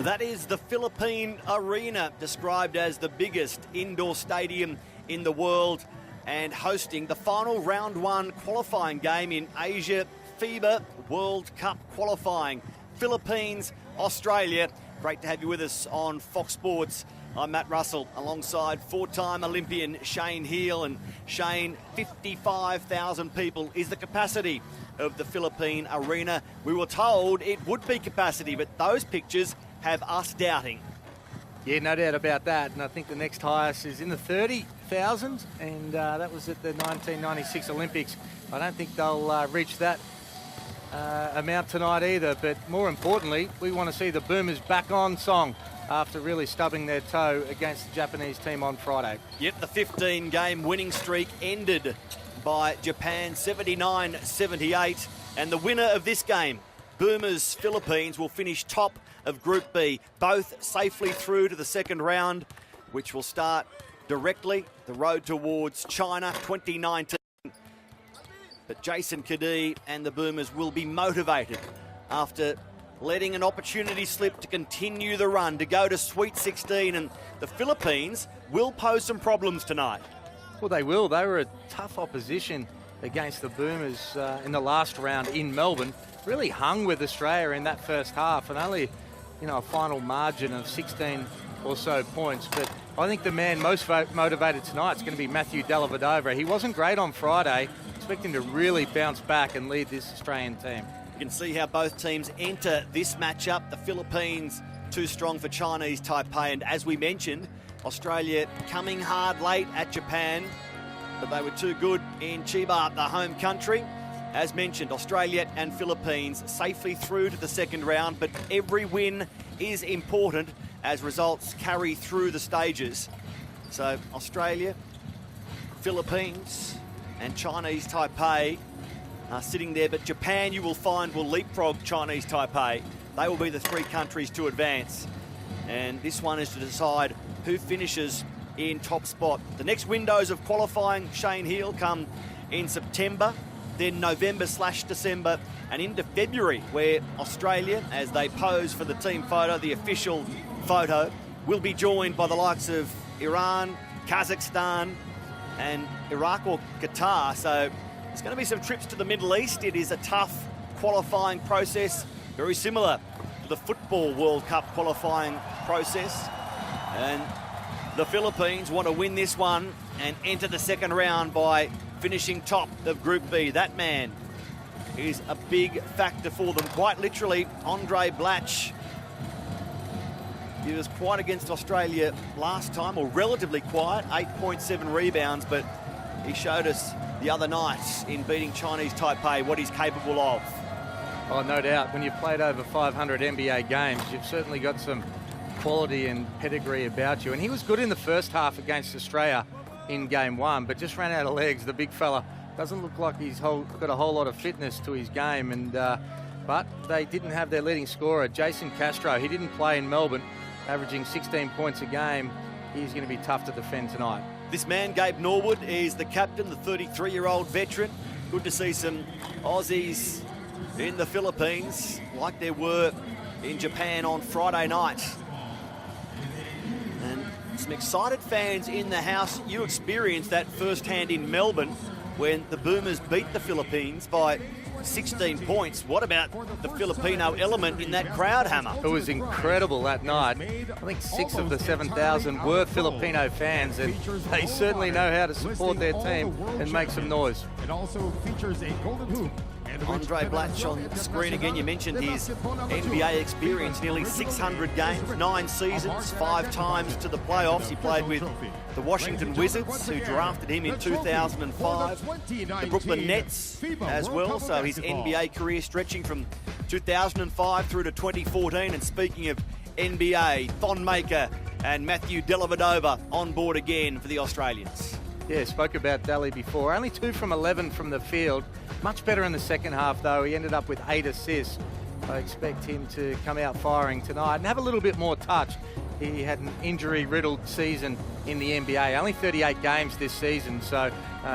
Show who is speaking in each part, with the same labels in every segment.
Speaker 1: That is the Philippine Arena, described as the biggest indoor stadium in the world and hosting the final round one qualifying game in Asia FIBA World Cup qualifying. Philippines, Australia. Great to have you with us on Fox Sports. I'm Matt Russell alongside four-time Olympian Shane Heal. And Shane, 55,000 people is the capacity of the Philippine Arena. We were told it would be capacity, but those pictures have us doubting.
Speaker 2: Yeah, no doubt about that. And I think the next highest is in the 30,000, and that was at the 1996 Olympics. I don't think they'll reach that amount tonight either. But more importantly, we want to see the Boomers back on song after really stubbing their toe against the Japanese team on Friday.
Speaker 1: Yep, the 15-game winning streak ended by Japan 79-78. And the winner of this game, Boomers Philippines, will finish top of Group B, both safely through to the second round, which will start directly the road towards China 2019. But Jason Cadee and the Boomers will be motivated after letting an opportunity slip to continue the run, to go to Sweet 16, and the Philippines will pose some problems tonight.
Speaker 2: Well, they will. They were a tough opposition against the Boomers in the last round in Melbourne. Really hung with Australia in that first half, and only a final margin of 16 or so points. But I think the man most motivated tonight is going to be Matthew Dellavedova. He wasn't great on Friday. Expect him to really bounce back and lead this Australian team.
Speaker 1: You can see how both teams enter this matchup. The Philippines too strong for Chinese Taipei, and as we mentioned, Australia coming hard late at Japan, but they were too good in Chiba, the home country. As mentioned, Australia and Philippines safely through to the second round, but every win is important as results carry through the stages. So Australia, Philippines and Chinese Taipei are sitting there, but Japan, you will find, will leapfrog Chinese Taipei. They will be the three countries to advance. And this one is to decide who finishes in top spot. The next windows of qualifying, Shane Heal, come in September, then November/December, and into February, where Australia, as they pose for the team photo, the official photo, will be joined by the likes of Iran, Kazakhstan, and Iraq or Qatar. So there's going to be some trips to the Middle East. It is a tough qualifying process, very similar to the Football World Cup qualifying process. And the Philippines want to win this one and enter the second round by finishing top of Group B. That man is a big factor for them. Quite literally, Andre Blatch. He was quiet against Australia last time, or relatively quiet, 8.7 rebounds, but he showed us the other night in beating Chinese Taipei what he's capable of.
Speaker 2: Oh, no doubt. When you've played over 500 NBA games, you've certainly got some quality and pedigree about you. And he was good in the first half against Australia in game one, but just ran out of legs. The big fella doesn't look like he's got a whole lot of fitness to his game. And but they didn't have their leading scorer, Jason Castro. He didn't play in Melbourne, averaging 16 points a game. He's going to be tough to defend tonight.
Speaker 1: This man, Gabe Norwood, is the captain, the 33-year-old veteran. Good to see some Aussies in the Philippines, like there were in Japan on Friday night. And some excited fans in the house. You experienced that firsthand in Melbourne when the Boomers beat the Philippines by 16 points. What about the Filipino element in that crowd, Hammer?
Speaker 2: It was incredible that night. I think 6 of the 7,000 were Filipino fans, and they certainly know how to support their team and make some noise.
Speaker 3: It also features a golden hoop.
Speaker 1: Andre Blatch on the screen again. You mentioned his NBA experience, nearly 600 games, 9 seasons, 5 times to the playoffs. He played with the Washington Wizards, who drafted him in 2005, the Brooklyn Nets as well, so his NBA career stretching from 2005 through to 2014. And speaking of NBA, Thon Maker and Matthew Dellavedova on board again for the Australians.
Speaker 2: Yeah, spoke about Daly before. Only 2 from 11 from the field. Much better in the second half, though. He ended up with 8 assists. I expect him to come out firing tonight and have a little bit more touch. he had an injury-riddled season in the NBA. Only 38 games this season, so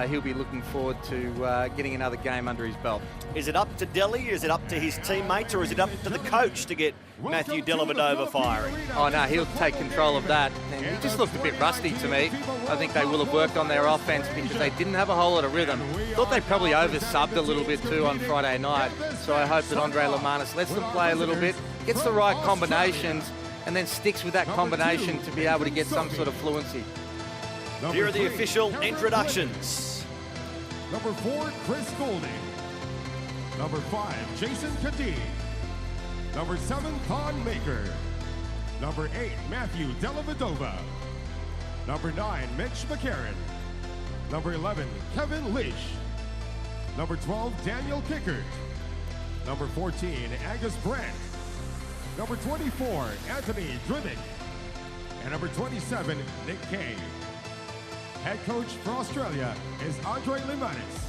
Speaker 2: he'll be looking forward to getting another game under his belt.
Speaker 1: Is it up to Delhi, is it up to his teammates, or is it up to the coach to get Matthew Dellavedova firing?
Speaker 2: Oh no, he'll take control of that. And he just looked a bit rusty to me. I think they will have worked on their offense because they didn't have a whole lot of rhythm. Thought they probably over-subbed a little bit too on Friday night. So I hope that Andre Lamanis lets them play a little bit, gets the right combinations, and then sticks with that combination to be able to get some sort of fluency.
Speaker 1: Here are the official introductions.
Speaker 3: Number 4, Chris Golding. Number 5, Jason Kadeem. Number 7, Thon Maker. Number 8, Matthew Dellavedova. Number 9, Mitch McCarron. Number 11, Kevin Leash. Number 12, Daniel Kickert. Number 14, Angus Brandt. Number 24, Anthony Drimmick. And number 27, Nick Kay. Head coach for Australia is Andre Lamanis.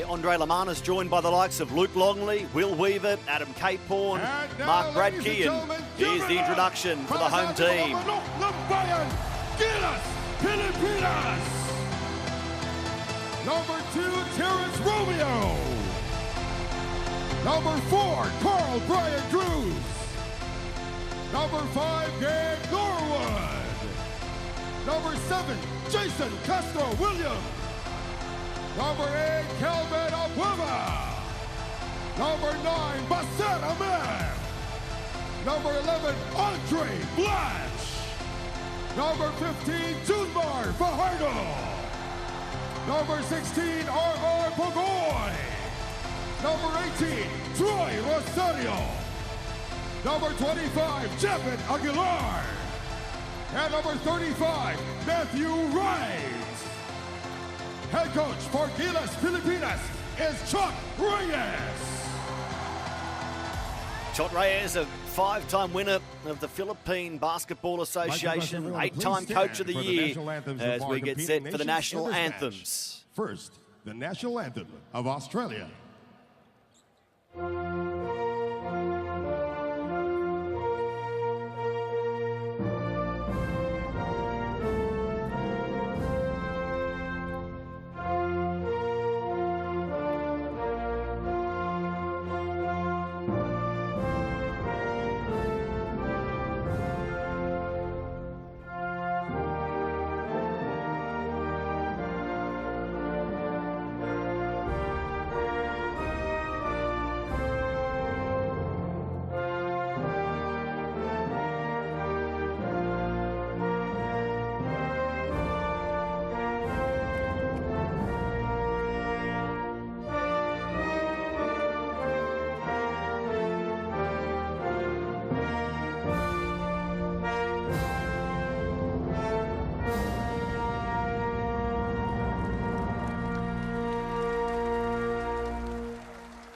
Speaker 1: Andre Lamanis joined by the likes of Luke Longley, Will Weaver, Adam Caporn, Mark Bradkey, and here's the introduction for the home team.
Speaker 3: Number 2, Terrence Romeo. Number 4, Carl Bryant Drews. Number 5, Gabe Norwood. Number 7, Jason Castro Williams. Number 8, Kelvin Abueva. Number 9, Bassett Ahmed. Number 11, Andre Blanche. Number 15, Junmar Fajardo. Number 16, R.R. Bogoy. Number 18, Troy Rosario. Number 25, Jevin Aguilar. And number 35, Matthew Wright. Head coach for Gilas Filipinas is Chuck Reyes.
Speaker 1: Chuck Reyes, a 5-time winner of the Philippine Basketball Association, 8-time Coach of the Year, as we get set for the national anthems.
Speaker 3: First, the national anthem of Australia.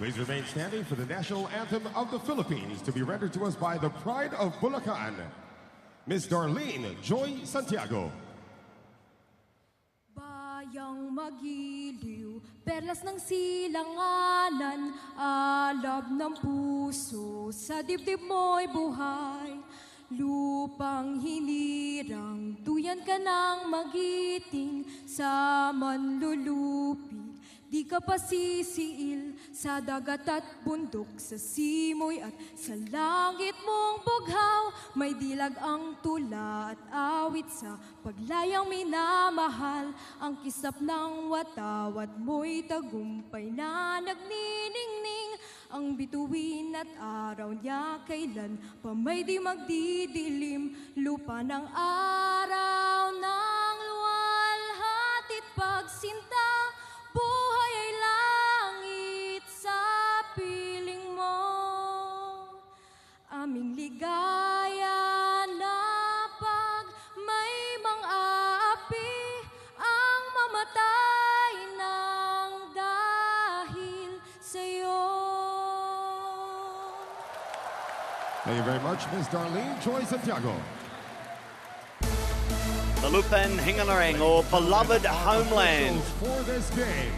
Speaker 3: Please remain standing for the national anthem of the Philippines to be rendered to us by the Pride of Bulacan, Miss Darlene Joy Santiago.
Speaker 4: Bayang magiliw, perlas ng silanganan, alab ng puso, sa dibdib mo'y buhay. Lupang hinirang, duyan ka ng magiting, sa manlulupig. Di ka pa sisiil sa dagat at bundok, sa simoy at sa langit mong bughaw. May dilag ang tula at awit sa paglayang minamahal. Ang kisap ng watawat mo'y tagumpay na nagniningning. Ang bituin at araw niya kailan pa may di magdidilim. Lupa ng araw ng luwalhati't pagsinta. Buhay ay langit sa piling mo. Aming ligaya na pag may mang-aapi ang mamatay ng dahil sa'yo.
Speaker 3: Thank you very much, Ms. Darlene Joy Santiago.
Speaker 1: The Lupan Hingalarang, or beloved homeland.
Speaker 3: For this game,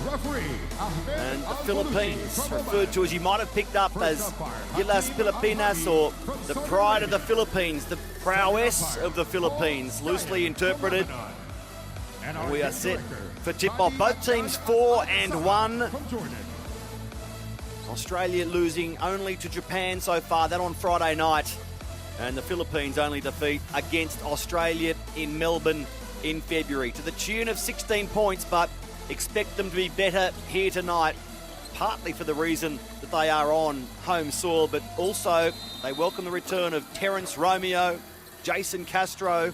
Speaker 3: Referee, Ahmed
Speaker 1: And the
Speaker 3: Al-Bulusi
Speaker 1: Philippines,
Speaker 3: from
Speaker 1: referred to as you might have picked up as Gilas Pilipinas, or the pride of the Philippines, the prowess of the Philippines, loosely interpreted.
Speaker 3: And
Speaker 1: We are set for tip-off. Both teams 4-1.
Speaker 3: from Jordan.
Speaker 1: Australia losing only to Japan so far, that on Friday night. And the Philippines only defeat against Australia in Melbourne in February, to the tune of 16 points, but expect them to be better here tonight, partly for the reason that they are on home soil, but also they welcome the return of Terence Romeo, Jason Castro,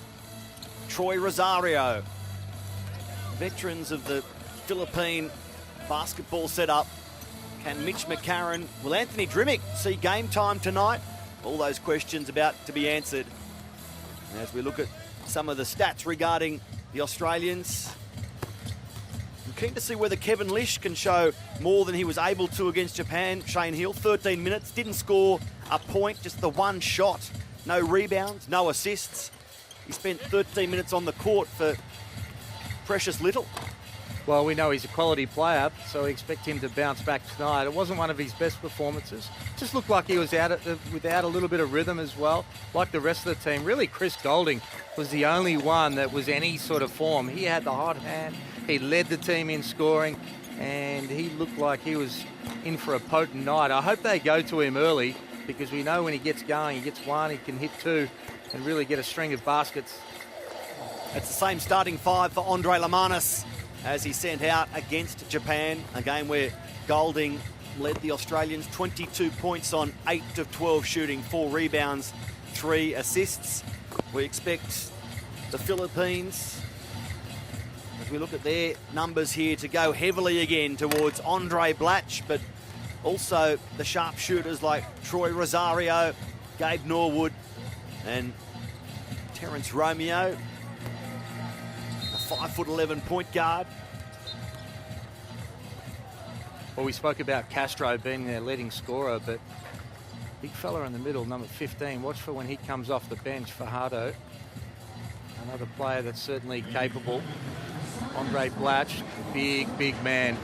Speaker 1: Troy Rosario, veterans of the Philippine basketball setup. Can Mitch McCarron, will Anthony Drimmick see game time tonight? All those questions about to be answered. And as we look at some of the stats regarding the Australians, I'm keen to see whether Kevin Lish can show more than he was able to against Japan. Shane Hill, 13 minutes, didn't score a point, just the one shot. No rebounds, no assists. He spent 13 minutes on the court for precious little.
Speaker 2: Well, we know he's a quality player, so we expect him to bounce back tonight. It wasn't one of his best performances. Just looked like he was without a little bit of rhythm as well, like the rest of the team. Really, Chris Goulding was the only one that was any sort of form. He had the hot hand. He led the team in scoring, and he looked like he was in for a potent night. I hope they go to him early, because we know when he gets going, he gets one, he can hit two, and really get a string of baskets.
Speaker 1: It's the same starting five for Andre Lamanis as he sent out against Japan, a game where Goulding led the Australians, 22 points on 8 of 12 shooting, 4 rebounds, 3 assists. We expect the Philippines, as we look at their numbers here, to go heavily again towards Andre Blatch, but also the sharpshooters like Troy Rosario, Gabe Norwood, and Terence Romeo, a 5'11" point guard.
Speaker 2: Well, we spoke about Castro being their leading scorer, but big fella in the middle, number 15. Watch for when he comes off the bench, Fajardo. Another player that's certainly capable. Andre Blatch, big man.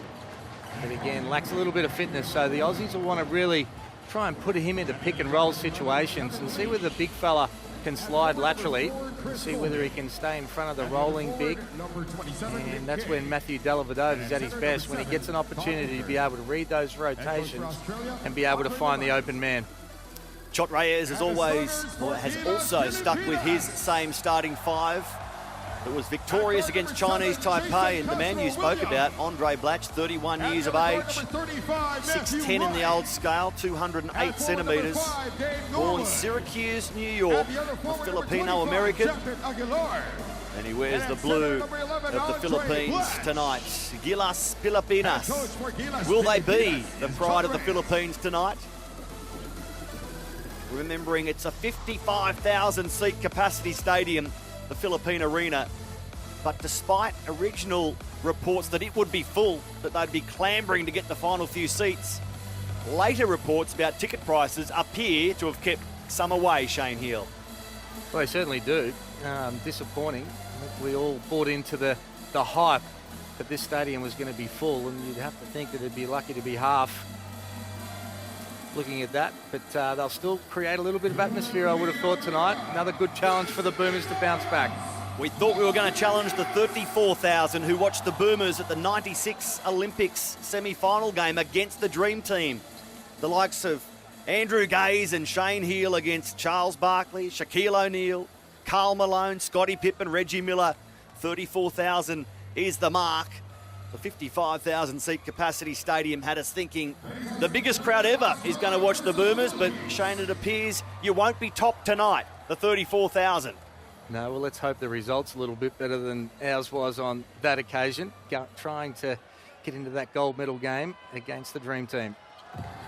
Speaker 2: But again, lacks a little bit of fitness, so the Aussies will want to really try and put him into pick and roll situations and see whether the big fella can slide laterally, see whether he can stay in front of the rolling big. And that's when Matthew Dellavedova is at his best, when he gets an opportunity to be able to read those rotations and be able to find the open man.
Speaker 1: Chot Reyes has also stuck with his same starting five. It was victorious against Chinese Taipei, and the man you spoke about, Andre Blatch, 31 years of age, 6'10" in the old scale, 208 centimetres, born Syracuse, New York, a Filipino-American, and he wears the blue of the Philippines tonight. Gilas Pilipinas. Will they be the pride of the Philippines tonight? Remembering it's a 55,000 seat capacity stadium, the Philippine Arena, but despite original reports that it would be full, that they'd be clambering to get the final few seats, later reports about ticket prices appear to have kept some away, Shane Hill.
Speaker 2: Well, they certainly do. Disappointing. We all bought into the hype that this stadium was going to be full, and you'd have to think that it'd be lucky to be half. Looking at that, but they'll still create a little bit of atmosphere, I would have thought, tonight. Another good challenge for the Boomers to bounce back.
Speaker 1: We thought we were going to challenge the 34,000 who watched the Boomers at the 96 Olympics semi-final game against the Dream Team. The likes of Andrew Gaze and Shane Hill against Charles Barkley, Shaquille O'Neal, Karl Malone, Scottie Pippen, Reggie Miller. 34,000 is the mark. The 55,000 seat capacity stadium had us thinking the biggest crowd ever is going to watch the Boomers, but Shane, it appears you won't be topped tonight, the 34,000.
Speaker 2: No, well, let's hope the result's a little bit better than ours was on that occasion, trying to get into that gold medal game against the Dream Team.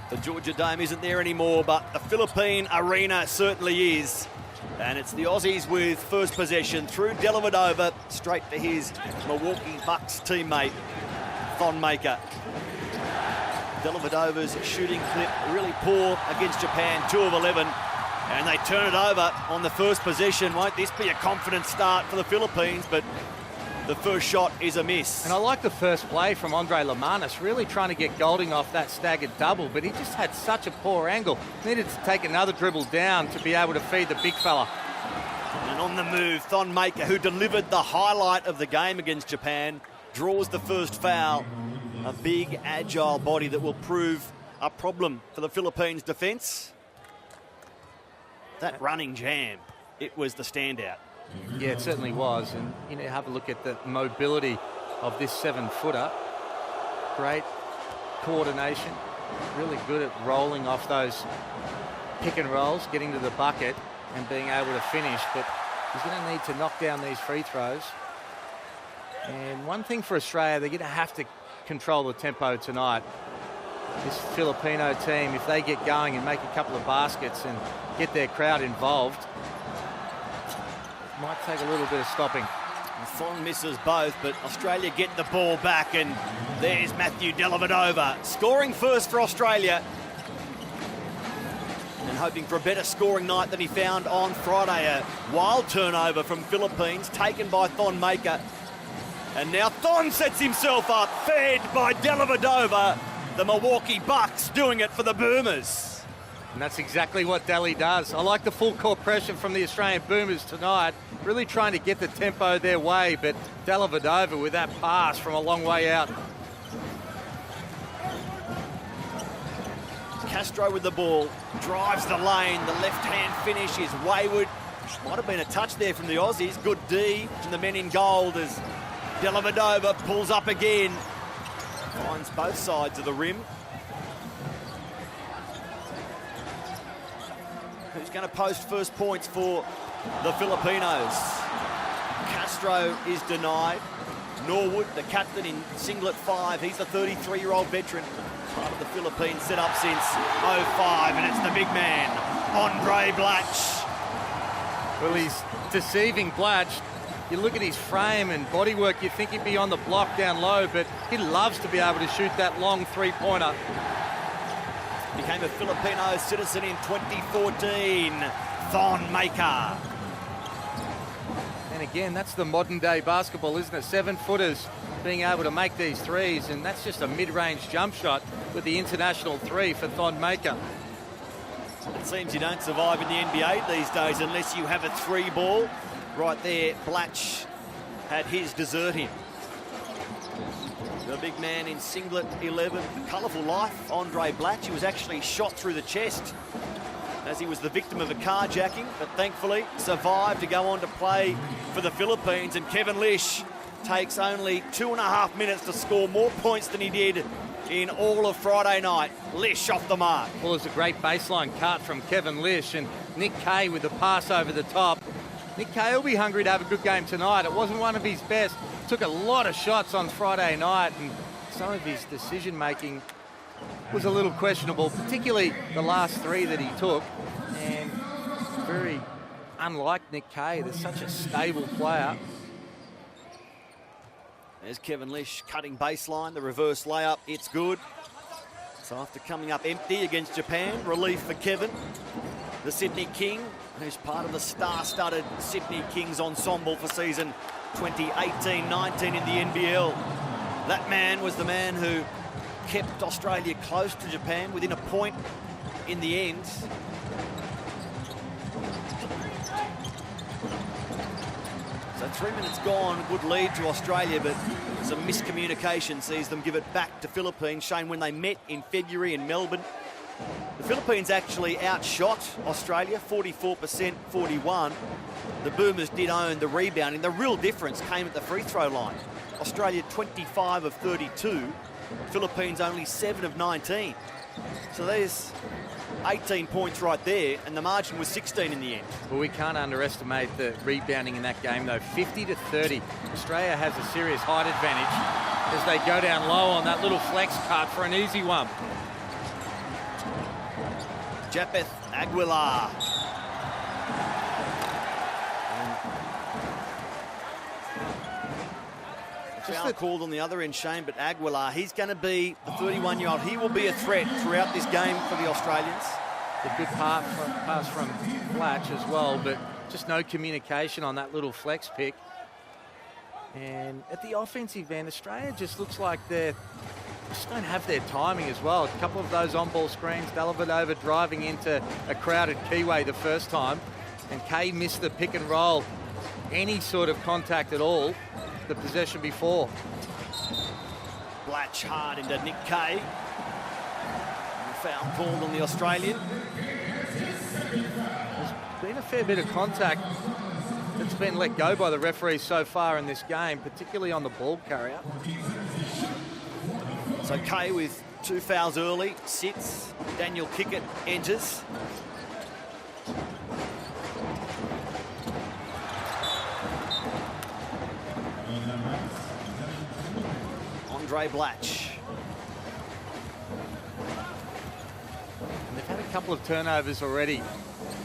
Speaker 1: The Georgia Dome isn't there anymore, but the Philippine Arena certainly is. And it's the Aussies with first possession through Dellavedova, straight to his Milwaukee Bucks teammate, Thonmaker. Dellavedova's shooting clip really poor against Japan, 2 of 11. And they turn it over on the first possession. Won't this be a confident start for the Philippines? But the first shot is a miss.
Speaker 2: And I like the first play from Andre Lamanis, really trying to get Golding off that staggered double, but he just had such a poor angle. Needed to take another dribble down to be able to feed the big fella.
Speaker 1: And on the move, Thon Maker, who delivered the highlight of the game against Japan, draws the first foul. A big, agile body that will prove a problem for the Philippines' defence. That running jam, it was the standout.
Speaker 2: Yeah, it certainly was. And you know, have a look at the mobility of this 7-footer. Great coordination, really good at rolling off those pick and rolls, getting to the bucket and being able to finish. But he's going to need to knock down these free throws. And one thing for Australia, they're going to have to control the tempo tonight. This Filipino team, if they get going and make a couple of baskets and get their crowd involved, might take a little bit of stopping.
Speaker 1: Thon misses both, but Australia get the ball back, and there's Matthew Dellavedova scoring first for Australia, and hoping for a better scoring night than he found on Friday. A wild turnover from Philippines taken by Thon Maker, and now Thon sets himself up, fed by Dellavedova. The Milwaukee Bucks doing it for the Boomers.
Speaker 2: And that's exactly what Delhi does. I like the full court pressure from the Australian Boomers tonight, really trying to get the tempo their way, but Dellavedova with that pass from a long way out.
Speaker 1: Castro with the ball, drives the lane, the left-hand finish is wayward. Might have been a touch there from the Aussies. Good D from the men in gold as Dellavedova pulls up again. Finds both sides of the rim. Who's going to post first points for the Filipinos? Castro is denied. Norwood, the captain in singlet 5, he's the 33-year-old veteran. Part of the Philippines set up since 05, and it's the big man, Andre Blatch.
Speaker 2: Well, he's deceiving Blatch. You look at his frame and bodywork, you think he'd be on the block down low, but he loves to be able to shoot that long three-pointer.
Speaker 1: Became a Filipino citizen in 2014, Thon Maker.
Speaker 2: And again, that's the modern-day basketball, isn't it? 7-footers being able to make these threes, and that's just a mid-range jump shot with the international 3 for Thon Maker.
Speaker 1: It seems you don't survive in the NBA these days unless you have a 3 ball. Right there, Blatch had his desert him. The big man in singlet 11, colourful life, Andre Blatch. He was actually shot through the chest as he was the victim of a carjacking, but thankfully survived to go on to play for the Philippines. And Kevin Lish takes only 2.5 minutes to score more points than he did in all of Friday night. Lish off the mark.
Speaker 2: Well, it's a great baseline cut from Kevin Lish, and Nick Kay with the pass over the top. Nick Kay will be hungry to have a good game tonight. It wasn't one of his best. Took a lot of shots on Friday night, and some of his decision-making was a little questionable, particularly the last 3 that he took. And very unlike Nick Kay, they're such a stable player.
Speaker 1: There's Kevin Lish cutting baseline, the reverse layup, it's good. So after coming up empty against Japan, relief for Kevin. The Sydney King, who's part of the star-studded Sydney Kings ensemble for season 2018-19 in the NBL. That man was the man who kept Australia close to Japan within a point in the end. So 3 minutes gone, good lead to Australia, but some miscommunication sees them give it back to Philippines. Shane, when they met in February in Melbourne, the Philippines actually outshot Australia, 44%, 41. The Boomers did own the rebounding. The real difference came at the free throw line. Australia 25 of 32, Philippines only 7 of 19. So there's 18 points right there, and the margin was 16 in the end.
Speaker 2: Well, we can't underestimate the rebounding in that game, though. 50-30. Australia has a serious height advantage as they go down low on that little flex cut for an easy one.
Speaker 1: Japeth Aguilar. Foul called on the other end, Shane, but Aguilar, he's going to be the 31-year-old. He will be a threat throughout this game for the Australians.
Speaker 2: A good pass from Blatch as well, but just no communication on that little flex pick. And at the offensive end, Australia just looks like they just don't have their timing as well. A couple of those on-ball screens, Dellavedova driving into a crowded keyway the first time, and Kay missed the pick and roll, any sort of contact at all, the possession before.
Speaker 1: Blatch hard into Nick Kay. Foul called on the Australian.
Speaker 2: There's been a fair bit of contact that's been let go by the referees so far in this game, particularly on the ball carrier.
Speaker 1: So Kay with 2 fouls early, sits. Daniel Kickett enters. Andre Blatch.
Speaker 2: And they've had a couple of turnovers already,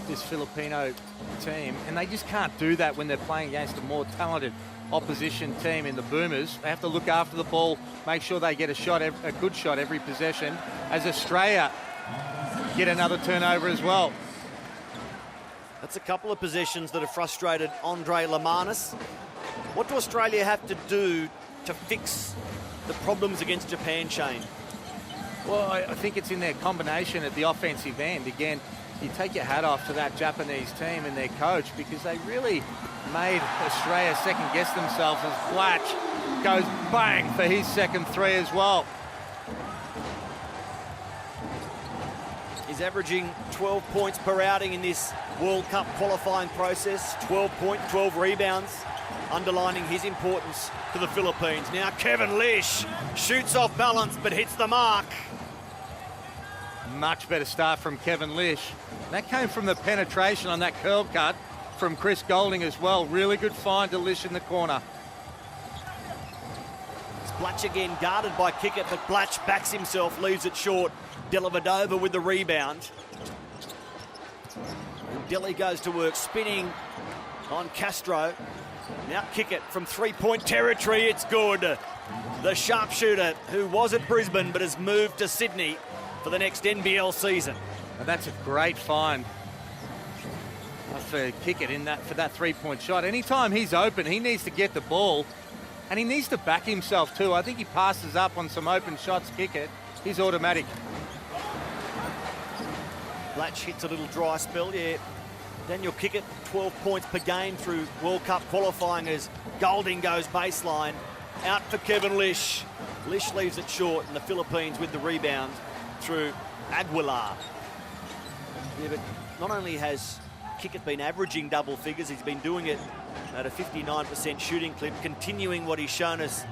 Speaker 2: this Filipino team, and they just can't do that when they're playing against a more talented opposition team in the Boomers. They have to look after the ball, make sure they get a good shot every possession, as Australia get another turnover as well.
Speaker 1: That's a couple of possessions that have frustrated Andre Lamanis. What do Australia have to do to fix the problems against Japan, Shane?
Speaker 2: Well, I think it's in their combination at the offensive end. Again, you take your hat off to that Japanese team and their coach, because they really made Australia second-guess themselves as Blatch goes bang for his second three as well.
Speaker 1: He's averaging 12 points per outing in this World Cup qualifying process. 12 points, 12 rebounds, underlining his importance to the Philippines. Now Kevin Lish shoots off balance but hits the mark.
Speaker 2: Much better start from Kevin Lish. That came from the penetration on that curl cut from Chris Goulding as well. Really good find to Lish in the corner.
Speaker 1: It's Blatch again, guarded by Kickett, but Blatch backs himself, leaves it short. Dellavedova with the rebound. And Delhi goes to work, spinning on Castro. Now Kickett from three-point territory, it's good. The sharpshooter who was at Brisbane but has moved to Sydney for the next NBL season.
Speaker 2: And that's a great find for Kickett in that for that three-point shot. Anytime he's open, he needs to get the ball, and he needs to back himself too. I think he passes up on some open shots, Kickett. He's automatic.
Speaker 1: Blatch hits a little dry spell, yeah. Daniel Kickett, 12 points per game through World Cup qualifying as Goulding goes baseline. Out for Kevin Lish. Lish leaves it short, and the Philippines with the rebound through Aguilar. Yeah, but not only has Kickett been averaging double figures, he's been doing it at a 59% shooting clip, continuing what he's shown us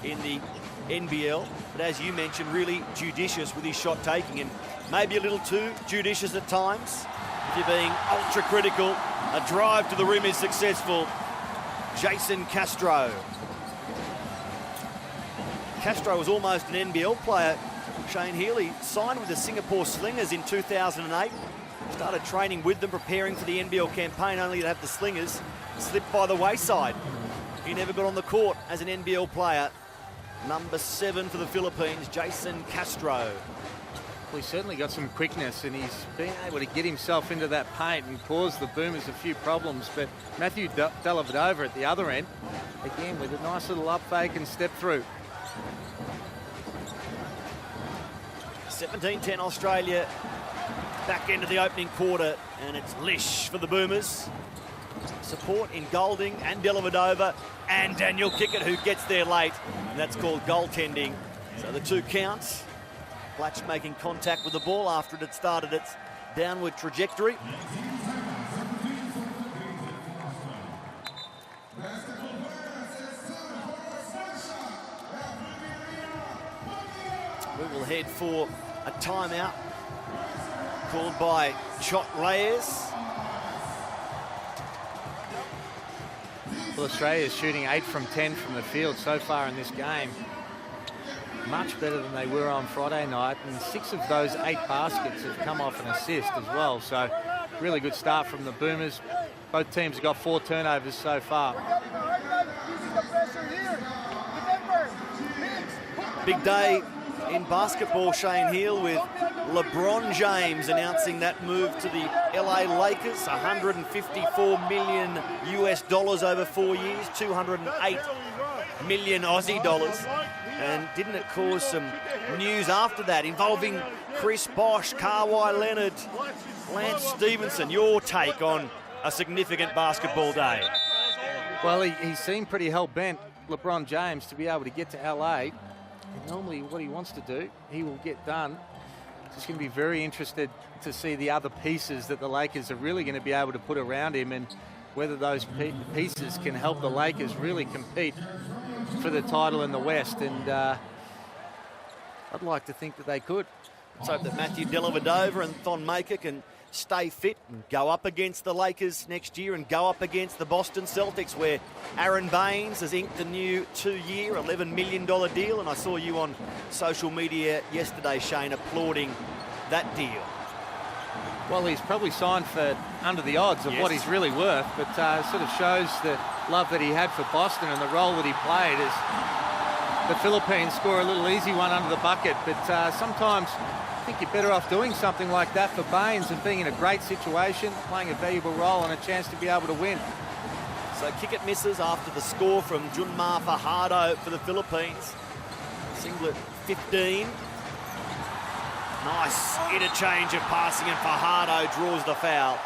Speaker 1: in the NBL. But as you mentioned, really judicious with his shot taking, and maybe a little too judicious at times. If you're being ultra critical, a drive to the rim is successful. Jason Castro. Castro was almost an NBL player. Shane Healy signed with the Singapore Slingers in 2008. Started training with them, preparing for the NBL campaign, only to have the Slingers slip by the wayside. He never got on the court as an NBL player. Number 7 for the Philippines, Jason Castro.
Speaker 2: Well, he's certainly got some quickness, and he's been able to get himself into that paint and cause the Boomers a few problems. But Matthew Dellavedova at the other end, again with a nice little up fake and step through.
Speaker 1: 17-10 Australia, back into the opening quarter, and it's Lish for the Boomers. Support in Goulding and Dellavedova and Daniel Kickett, who gets there late, and that's called goaltending. So the 2 counts. Blatch making contact with the ball after it had started its downward trajectory. We will head for a timeout called by Chot Reyes.
Speaker 2: Well, Australia is shooting 8 from 10 from the field so far in this game. Much better than they were on Friday night, and 6 of those 8 baskets have come off an assist as well. So really good start from the Boomers. Both teams have got 4 turnovers so far.
Speaker 1: Big day in basketball, Shane Heal, with LeBron James announcing that move to the LA Lakers. $154 million US over 4 years, $208 million Aussie dollars. And didn't it cause some news after that involving Chris Bosh, Kawhi Leonard, Lance Stevenson? Your take on a significant basketball day?
Speaker 2: Well, he seemed pretty hell-bent, LeBron James, to be able to get to LA. And normally what he wants to do, he will get done. Just going to be very interested to see the other pieces that the Lakers are really going to be able to put around him, and whether those pieces can help the Lakers really compete for the title in the West. And I'd like to think that they could.
Speaker 1: Let's hope that Matthew Dellavedova and Thon Maker can stay fit and go up against the Lakers next year and go up against the Boston Celtics, where Aaron Baines has inked a new 2-year, $11 million deal. And I saw you on social media yesterday, Shane, applauding that deal.
Speaker 2: Well, he's probably signed for under the odds of what he's really worth, but sort of shows the love that he had for Boston and the role that he played as the Philippines score a little easy one under the bucket. But sometimes I think you're better off doing something like that for Baines and being in a great situation, playing a valuable role and a chance to be able to win.
Speaker 1: So kick it misses after the score from Junmar Fajardo for the Philippines. Singlet 15. Nice interchange of passing, and Fajardo draws the foul.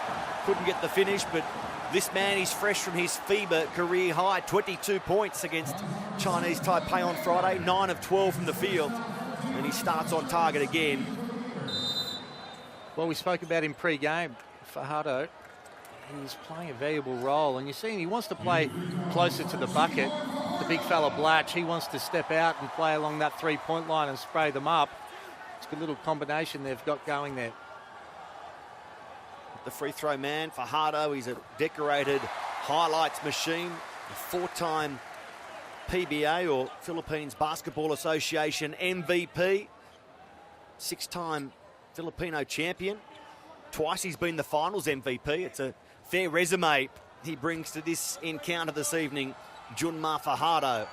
Speaker 1: Couldn't get the finish, but this man is fresh from his FIBA career high. 22 points against Chinese Taipei on Friday, 9 of 12 from the field, and he starts on target again.
Speaker 2: Well, we spoke about him pre-game, Fajardo. He's playing a valuable role, and you're seeing he wants to play closer to the bucket. The big fella Blatch, he wants to step out and play along that three-point line and spray them up. It's a good little combination they've got going there.
Speaker 1: The free throw man, Fajardo, he's a decorated highlights machine, a 4-time PBA or Philippines Basketball Association MVP, 6-time Filipino champion. Twice he's been the finals MVP. It's a fair resume he brings to this encounter this evening, Junmar Fajardo.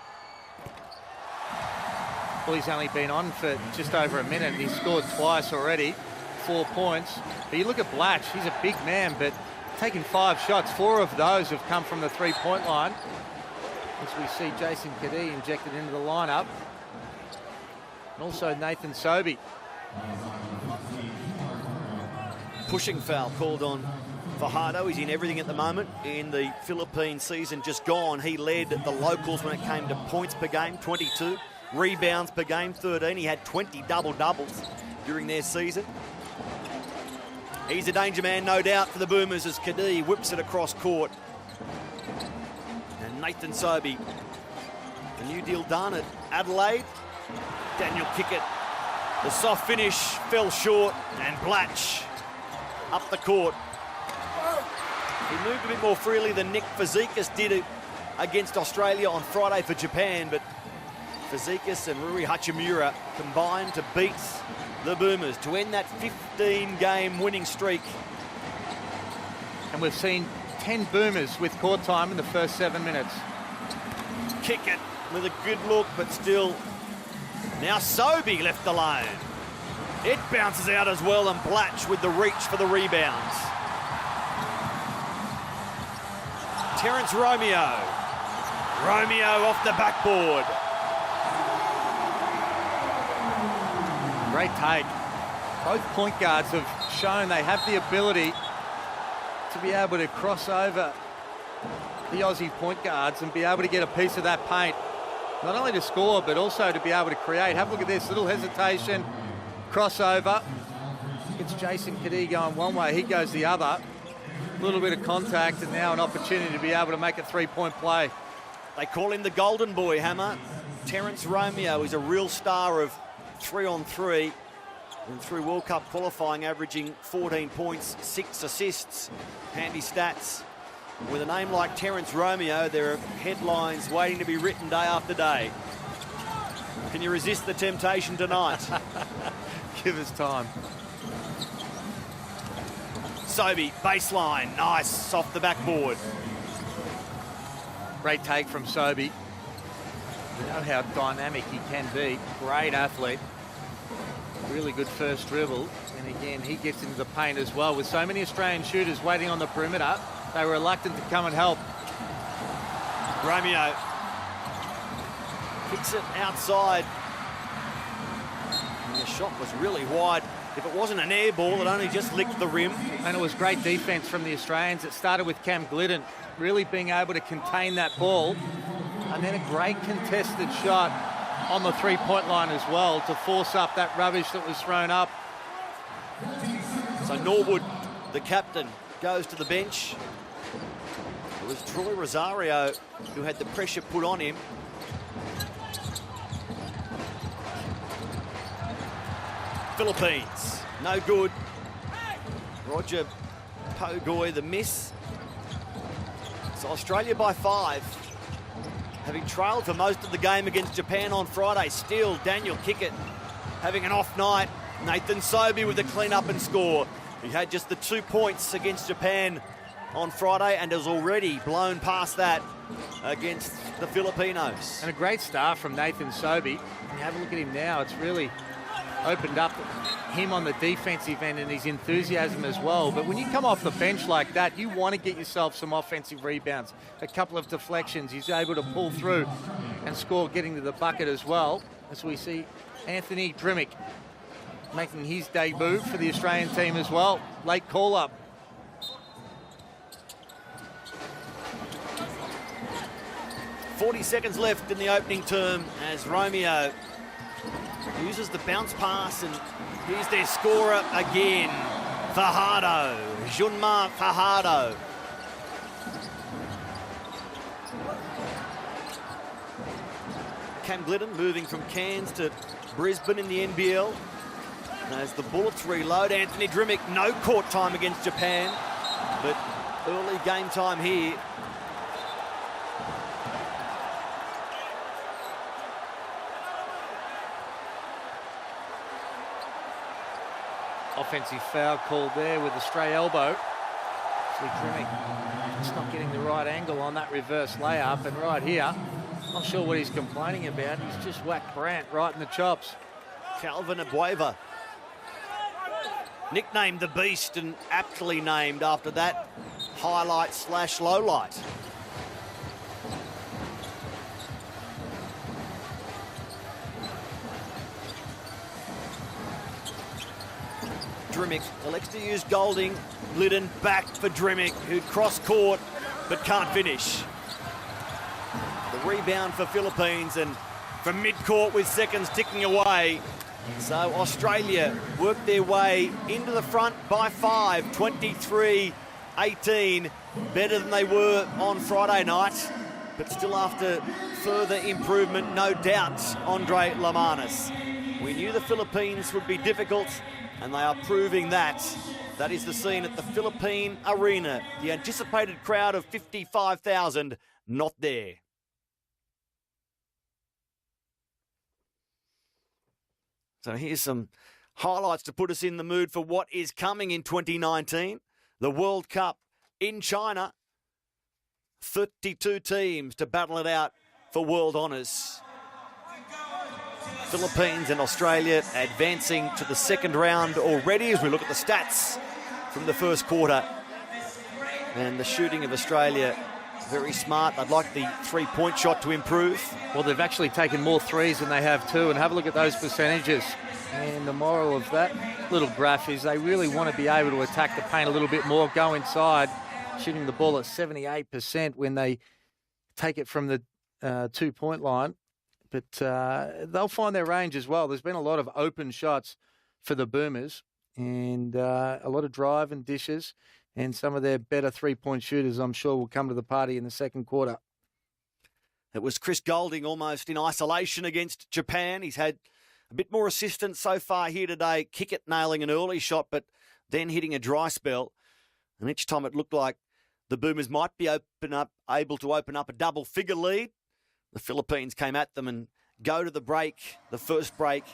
Speaker 2: Well, he's only been on for just over a minute and he's scored twice already, 4 points. But you look at Blatch, he's a big man, but taking 5 shots, 4 of those have come from the three-point line. As we see Jason Kadee injected into the lineup. And also Nathan Sobey.
Speaker 1: Pushing foul called on Fajardo. He's in everything at the moment. In the Philippine season just gone, he led the locals when it came to points per game, 22. Rebounds per game, 13. He had 20 double-doubles during their season. He's a danger man, no doubt, for the Boomers as Kadee whips it across court. And Nathan Sobey, the new deal done at Adelaide. Daniel Kickett, the soft finish fell short, and Blatch up the court. He moved a bit more freely than Nick Fazekas did against Australia on Friday for Japan, but Fazekas and Rui Hachimura combined to beat the Boomers to end that 15-game winning streak.
Speaker 2: And we've seen 10 Boomers with court time in the first 7 minutes.
Speaker 1: Kickett with a good look, but still. Now Sobey left alone. It bounces out as well, and Blatch with the reach for the rebounds. Terence Romeo. Romeo off the backboard.
Speaker 2: Great take. Both point guards have shown they have the ability to be able to cross over the Aussie point guards and be able to get a piece of that paint. Not only to score, but also to be able to create. Have a look at this, little hesitation, crossover. It's Jason Kadee going one way, he goes the other. A little bit of contact, and now an opportunity to be able to make a three-point play.
Speaker 1: They call him the golden boy, Hammer. Terence Romeo is a real star of 3-on-3, and through World Cup qualifying averaging 14 points, 6 assists. Handy stats. With a name like Terence Romeo, there are headlines waiting to be written day after day. Can you resist the temptation tonight?
Speaker 2: Give us time.
Speaker 1: Sobey, baseline, nice, off the backboard.
Speaker 2: Great take from Sobey. You know how dynamic he can be. Great athlete. Really good first dribble. And again, he gets into the paint as well. With so many Australian shooters waiting on the perimeter, they were reluctant to come and help.
Speaker 1: Romeo Kicks it outside. And the shot was really wide. If it wasn't an air ball, it only just licked the rim.
Speaker 2: And it was great defence from the Australians. It started with Cam Glidden really being able to contain that ball. And then a great contested shot on the three-point line as well to force up that rubbish that was thrown up.
Speaker 1: So Norwood, the captain, goes to the bench. It was Troy Rosario who had the pressure put on him. Philippines, no good. Roger Pogoy, the miss. So Australia by 5. Having trailed for most of the game against Japan on Friday. Still, Daniel Kickett having an off night. Nathan Sobey with the clean-up and score. He had just the 2 points against Japan on Friday and has already blown past that against the Filipinos.
Speaker 2: And a great start from Nathan Sobey. And have a look at him now. It's really opened up him on the defensive end and his enthusiasm as well. But when you come off the bench like that, you want to get yourself some offensive rebounds. A couple of deflections. He's able to pull through and score, getting to the bucket as well. As we see Anthony Drimmick making his debut for the Australian team as well. Late call-up.
Speaker 1: .40 seconds left in the opening term as Romeo uses the bounce pass, and here's their scorer again, Fajardo, Junmar Fajardo. Cam Glidden moving from Cairns to Brisbane in the NBL. And as the Bullets reload, Anthony Drimmick, no court time against Japan, but early game time here.
Speaker 2: Offensive foul called there with a stray elbow. See Drimmick just not getting the right angle on that reverse layup, and right here, not sure what he's complaining about. He's just whacked Brandt right in the chops.
Speaker 1: Calvin Abueva, nicknamed the Beast and aptly named after that highlight / lowlight. Drimmick elects to use Golding. Glidden back for Drimmick, who'd cross court but can't finish. The rebound for Philippines, and from mid-court with seconds ticking away. So Australia worked their way into the front by 5, 23-18. Better than they were on Friday night, but still after further improvement, no doubt, Andre Lamanis. We knew the Philippines would be difficult, and they are proving that. That is the scene at the Philippine Arena. The anticipated crowd of 55,000, not there. So here's some highlights to put us in the mood for what is coming in 2019. The World Cup in China. 32 teams to battle it out for world honours. Philippines and Australia advancing to the second round already as we look at the stats from the first quarter. And the shooting of Australia, very smart. I'd like the three-point shot to improve.
Speaker 2: Well, they've actually taken more threes than they have too, and have a look at those percentages. And the moral of that little graph is they really want to be able to attack the paint a little bit more, go inside, shooting the ball at 78% when they take it from the two-point line. But they'll find their range as well. There's been a lot of open shots for the Boomers, and a lot of drive and dishes, and some of their better three-point shooters, I'm sure, will come to the party in the second quarter.
Speaker 1: It was Chris Golding almost in isolation against Japan. He's had a bit more assistance so far here today. Kickett nailing an early shot, but then hitting a dry spell. And each time it looked like the Boomers might be able to open up a double-figure lead. The Philippines came at them and go to the break, the first break,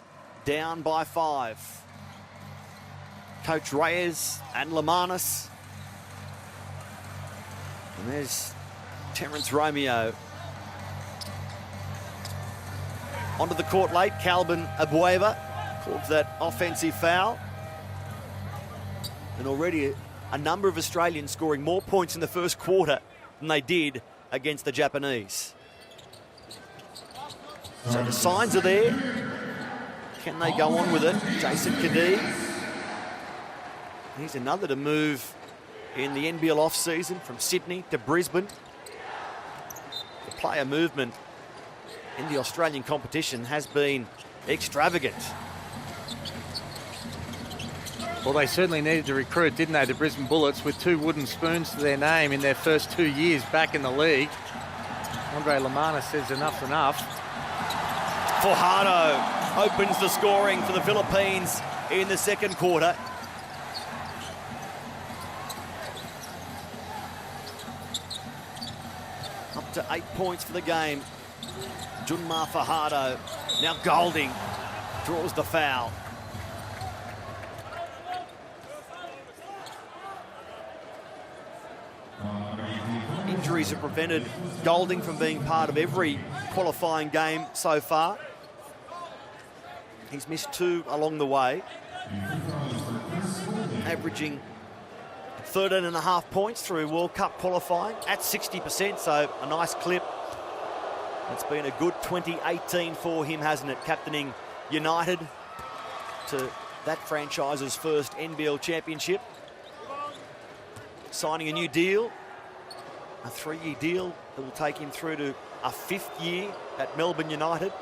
Speaker 1: down by 5. Coach Reyes and Lamanis. And there's Terence Romeo. Onto the court late, Calvin Abueva called for that offensive foul. And already a number of Australians scoring more points in the first quarter than they did against the Japanese. So the signs are there. Can they go on with it? Jason Kadee. He's another to move in the NBL off-season from Sydney to Brisbane. The player movement in the Australian competition has been extravagant.
Speaker 2: Well, they certainly needed to recruit, didn't they, the Brisbane Bullets, with 2 wooden spoons to their name in their first 2 years back in the league. Andre Lamana says enough's enough.
Speaker 1: Fajardo opens the scoring for the Philippines in the second quarter. Up to 8 points for the game. Junmar Fajardo. Now Golding draws the foul. Injuries have prevented Golding from being part of every qualifying game so far. He's missed 2 along the way, averaging 13.5 points through World Cup qualifying at 60%, so a nice clip. It's been a good 2018 for him, hasn't it? Captaining United to that franchise's first NBL championship. Signing a new deal, a 3-year deal that will take him through to a 5th year at Melbourne United.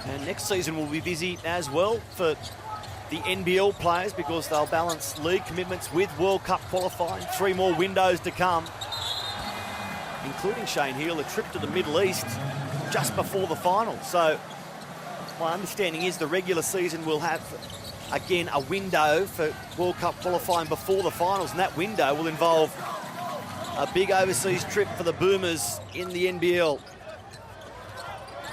Speaker 1: And next season will be busy as well for the NBL players because they'll balance league commitments with World Cup qualifying. 3 more windows to come, including Shane Heal, a trip to the Middle East just before the final. So my understanding is the regular season will have, again, a window for World Cup qualifying before the finals, and that window will involve a big overseas trip for the Boomers in the NBL.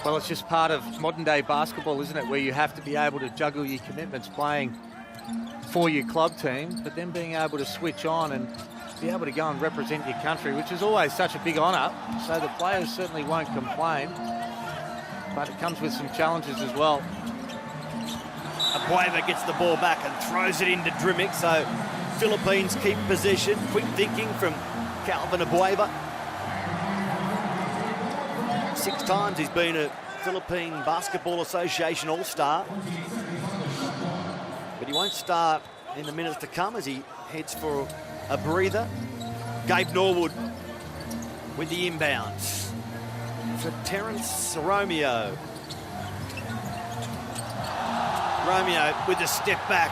Speaker 2: Well, it's just part of modern-day basketball, isn't it, where you have to be able to juggle your commitments playing for your club team, but then being able to switch on and be able to go and represent your country, which is always such a big honour. So the players certainly won't complain, but it comes with some challenges as well.
Speaker 1: Abueva gets the ball back and throws it into Drimic, so Philippines keep possession. Quick thinking from Calvin Abueva. 6 times he's been a Philippine Basketball Association All-Star. But he won't start in the minutes to come as he heads for a breather. Gabe Norwood with the inbounds for Terence Romeo. Romeo with the step back.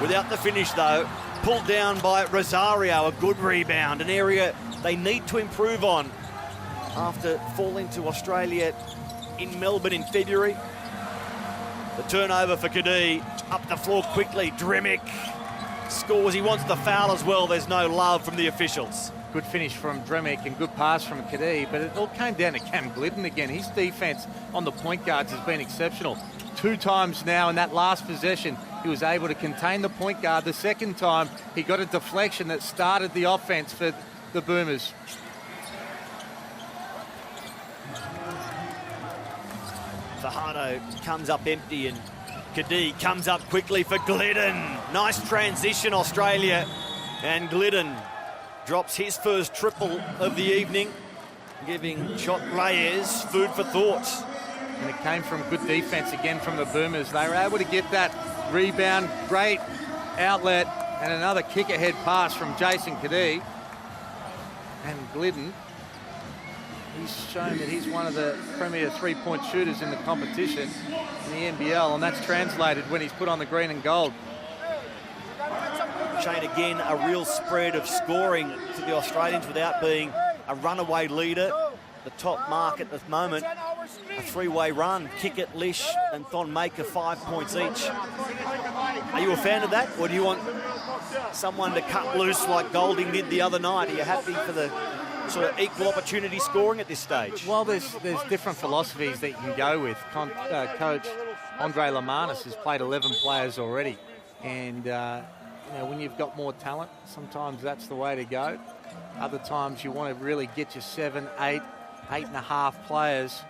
Speaker 1: Without the finish, though. Pulled down by Rosario. A good rebound, an area they need to improve on after falling to Australia in Melbourne in February. The turnover for Kadee. Up the floor quickly. Drimic scores. He wants the foul as well. There's no love from the officials.
Speaker 2: Good finish from Drimic and good pass from Kadee, but it all came down to Cam Glidden again. His defence on the point guards has been exceptional. 2 times now in that last possession, he was able to contain the point guard. The second time, he got a deflection that started the offence for the Boomers.
Speaker 1: Fajardo comes up empty and Kadee comes up quickly for Glidden. Nice transition, Australia. And Glidden drops his first triple of the evening, giving Chot Reyes food for thought.
Speaker 2: And it came from good defence again from the Boomers. They were able to get that rebound, great outlet, and another kick-ahead pass from Jason Kadee. And Glidden, he's shown that he's one of the premier 3-point shooters in the competition in the NBL, and that's translated when he's put on the green and gold.
Speaker 1: Shane, again, a real spread of scoring to the Australians without being a runaway leader. The top mark at the moment, a 3-way run. Kickett, Lish and Thon Maker, 5 points each. Are you a fan of that, or do you want someone to cut loose like Golding did the other night? Are you happy for the sort of equal opportunity scoring at this stage?
Speaker 2: Well, there's different philosophies that you can go with. Coach Andre Lamanis has played 11 players already, and you know, when you've got more talent, sometimes that's the way to go. Other times you want to really get your 7, 8, 8.5 players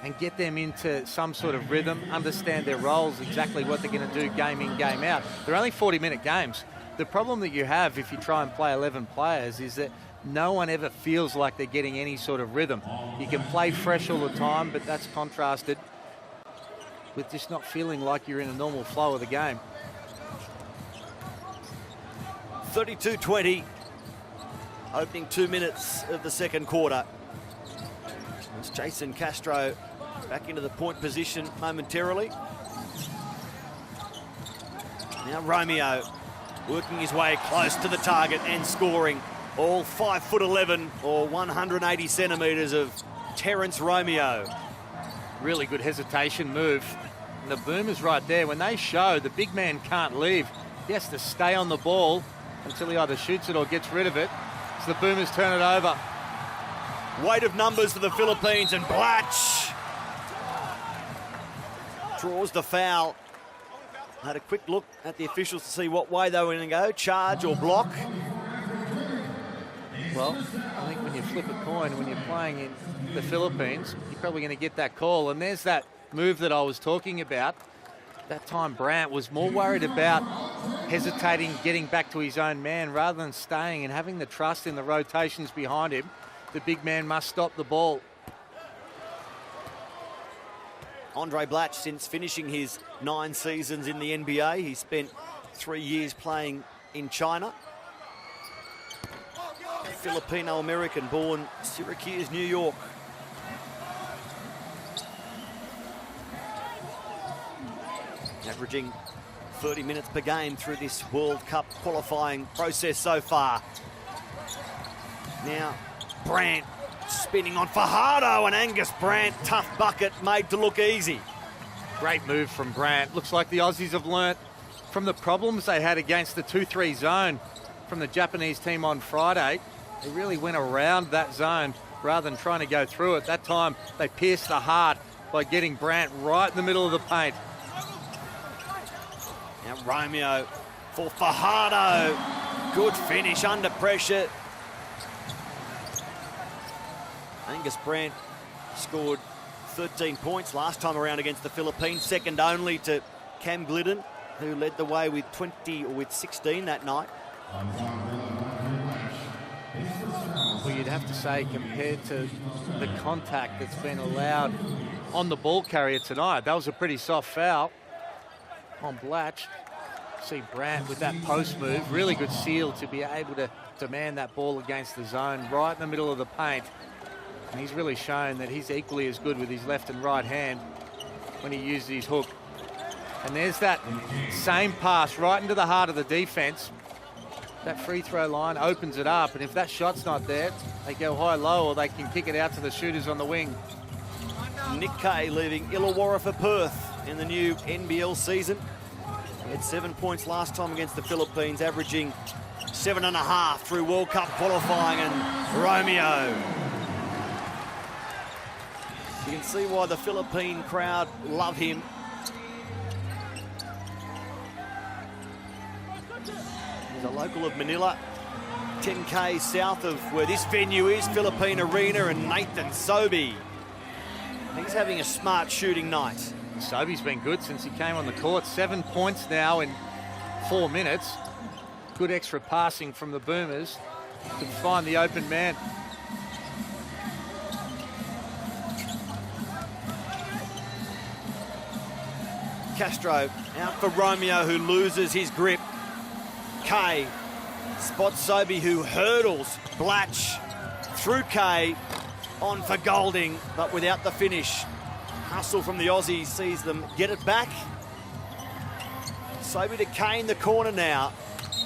Speaker 2: and get them into some sort of rhythm, understand their roles, exactly what they're going to do game in, game out. They're only 40-minute games, The problem that you have if you try and play 11 players is that no one ever feels like they're getting any sort of rhythm. You can play fresh all the time, but that's contrasted with just not feeling like you're in a normal flow of the game.
Speaker 1: 32-20, opening 2 minutes of the second quarter. It's Jason Castro back into the point position momentarily. Now Romeo working his way close to the target and scoring. All 5'11" or 180 centimetres of Terence Romeo.
Speaker 2: Really good hesitation move. And the Boomers right there, when they show the big man can't leave, he has to stay on the ball until he either shoots it or gets rid of it. So the Boomers turn it over.
Speaker 1: Weight of numbers for the Philippines, and Blatch draws the foul. Had a quick look at the officials to see what way they were going to go, charge or block.
Speaker 2: Well, I think when you flip a coin, when you're playing in the Philippines, you're probably going to get that call. And there's that move that I was talking about. That time Brandt was more worried about hesitating, getting back to his own man rather than staying and having the trust in the rotations behind him. The big man must stop the ball.
Speaker 1: Andre Blatch, since finishing his 9 seasons in the NBA, he spent 3 years playing in China. Filipino-American, born Syracuse, New York. Averaging 30 minutes per game through this World Cup qualifying process so far. Now, Brandt spinning on Fajardo, and Angus Brandt, tough bucket, made to look easy.
Speaker 2: Great move from Brandt. Looks like the Aussies have learnt from the problems they had against the 2-3 zone from the Japanese team on Friday. They really went around that zone rather than trying to go through it. That time, they pierced the heart by getting Brandt right in the middle of the paint.
Speaker 1: Now Romeo for Fajardo. Good finish under pressure. Angus Brandt scored 13 points last time around against the Philippines, second only to Cam Glidden, who led the way with 16 that night.
Speaker 2: Well, you'd have to say, compared to the contact that's been allowed on the ball carrier tonight, that was a pretty soft foul on Blatch. See Brandt with that post move, really good seal to be able to demand that ball against the zone right in the middle of the paint. And he's really shown that he's equally as good with his left and right hand when he uses his hook. And there's that same pass right into the heart of the defense. That free throw line opens it up, and if that shot's not there, they go high-low, or they can kick it out to the shooters on the wing.
Speaker 1: Nick Kay leaving Illawarra for Perth in the new NBL season. He had 7 points last time against the Philippines, averaging 7.5 through World Cup qualifying, and Romeo. You can see why the Philippine crowd love him. He's a local of Manila, 10k south of where this venue is, Philippine Arena, and Nathan Sobey. He's having a smart shooting night.
Speaker 2: Sobey's been good since he came on the court. 7 points now in 4 minutes. Good extra passing from the Boomers to find the open man.
Speaker 1: Castro out for Romeo, who loses his grip. Kay spots Sobey, who hurdles Blatch through Kay on for Golding, but without the finish. Hustle from the Aussies sees them get it back. Sobey to Kay in the corner now,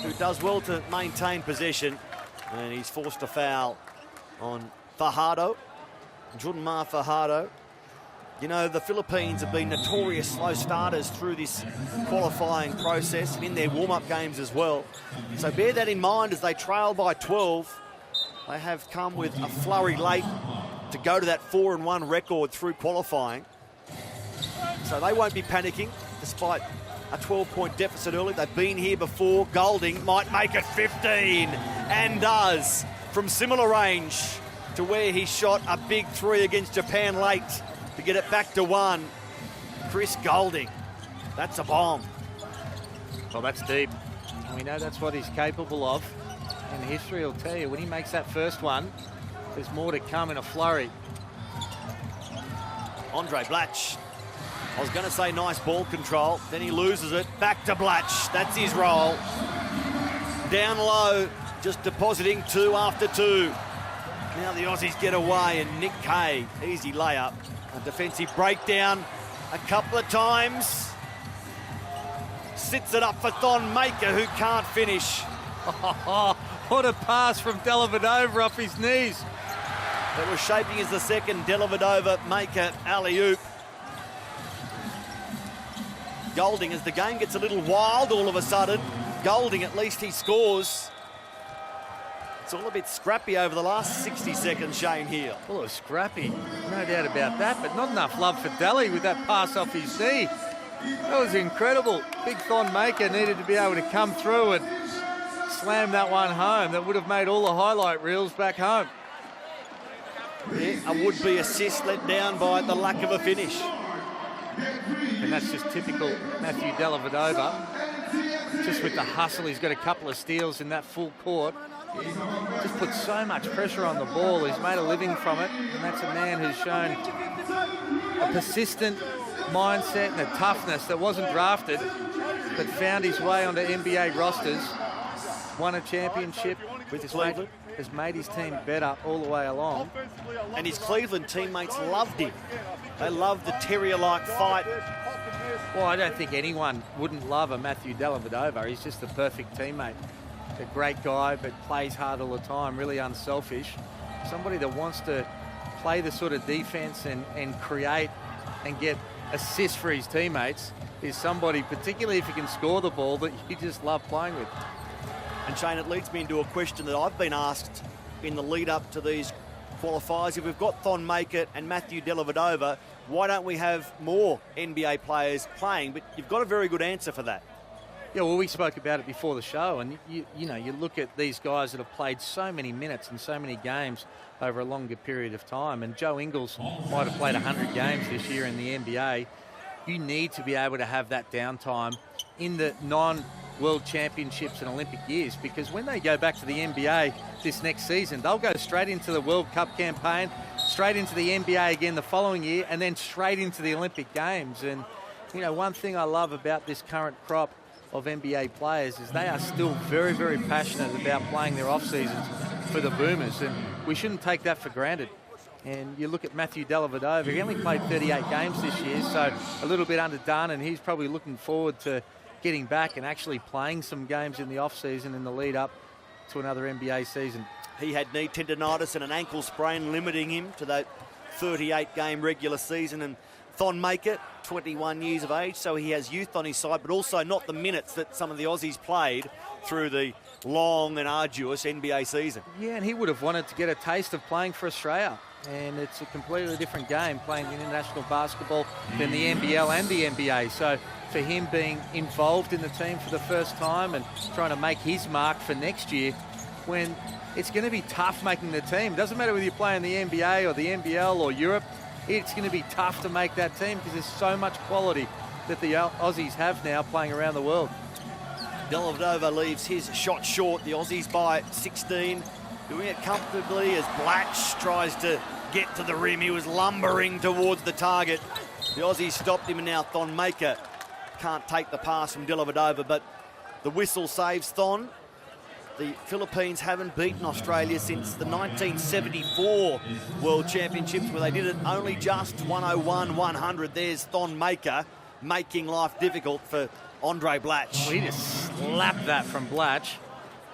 Speaker 1: who does well to maintain possession, and he's forced a foul on Fajardo, Junmar Fajardo. You know, the Philippines have been notorious slow starters through this qualifying process and in their warm-up games as well. So bear that in mind as they trail by 12. They have come with a flurry late to go to that 4-1 record through qualifying. So they won't be panicking despite a 12-point deficit early. They've been here before. Golding might make it 15 and does from similar range to where he shot a big three against Japan late to get it back to 1. Chris Golding, that's a bomb.
Speaker 2: Well, that's deep. And we know that's what he's capable of. And history will tell you, when he makes that first one, there's more to come in a flurry.
Speaker 1: Andre Blatch. I was going to say nice ball control. Then he loses it. Back to Blatch. That's his role. Down low, just depositing 2 after 2. Now the Aussies get away, and Nick Kay, easy layup. A defensive breakdown a couple of times. Sits it up for Thon Maker, who can't finish.
Speaker 2: What a pass from Dellavedova off his knees.
Speaker 1: That was shaping as the second Dellavedova Maker alley-oop. Golding, as the game gets a little wild all of a sudden. Golding, at least he scores. It's all a bit scrappy over the last 60 seconds, Shane Heal.
Speaker 2: Well, it was scrappy, no doubt about that, but not enough love for Delly with that pass off his knee. That was incredible. Big Thon Maker needed to be able to come through and slam that one home. That would have made all the highlight reels back home.
Speaker 1: Yeah, a would-be assist let down by the lack of a finish.
Speaker 2: And that's just typical Matthew Dellavedova. Just with the hustle, he's got a couple of steals in that full court. Just put so much pressure on the ball. He's made a living from it, and that's a man who's shown a persistent mindset and a toughness that wasn't drafted, but found his way onto NBA rosters, won a championship with his Cleveland, has made his team better all the way along.
Speaker 1: And his Cleveland teammates loved him. They loved the terrier-like fight.
Speaker 2: Well, I don't think anyone wouldn't love a Matthew Dellavedova. He's just the perfect teammate. A great guy, but plays hard all the time, really unselfish. Somebody that wants to play the sort of defense and create and get assists for his teammates is somebody, particularly if he can score the ball, that you just love playing with.
Speaker 1: And Shane, it leads me into a question that I've been asked in the lead up to these qualifiers. If we've got Thon Maker and Matthew Dellavedova, why don't we have more NBA players playing? But you've got a very good answer for that.
Speaker 2: Yeah, well, we spoke about it before the show, and you know, you look at these guys that have played so many minutes and so many games over a longer period of time, and Joe Ingles might have played 100 games this year in the NBA. You need to be able to have that downtime in the non-World Championships and Olympic years, because when they go back to the NBA this next season, they'll go straight into the World Cup campaign, straight into the NBA again the following year, and then straight into the Olympic Games. And, you know, one thing I love about this current crop of NBA players is they are still very, very passionate about playing their off-seasons for the Boomers, and we shouldn't take that for granted. And you look at Matthew Dellavedova, he only played 38 games this year, so a little bit underdone, and he's probably looking forward to getting back and actually playing some games in the off-season in the lead-up to another NBA season.
Speaker 1: He had knee tendonitis and an ankle sprain limiting him to that 38-game regular season, and Thon Maker, 21 years of age, so he has youth on his side, but also not the minutes that some of the Aussies played through the long and arduous NBA season.
Speaker 2: Yeah, and he would have wanted to get a taste of playing for Australia. And it's a completely different game, playing international basketball, than the NBL and the NBA. So for him being involved in the team for the first time and trying to make his mark for next year, when it's going to be tough making the team. It doesn't matter whether you play in the NBA or the NBL or Europe. It's going to be tough to make that team because there's so much quality that the Aussies have now playing around the world.
Speaker 1: Dellavedova leaves his shot short. The Aussies by 16, doing it comfortably as Blatch tries to get to the rim. He was lumbering towards the target. The Aussies stopped him, and now Thon Maker can't take the pass from Dellavedova, but the whistle saves Thon. The Philippines haven't beaten Australia since the 1974 World Championships, where they did it only just 101-100. There's Thon Maker making life difficult for Andre Blatch.
Speaker 2: He just slapped that from Blatch.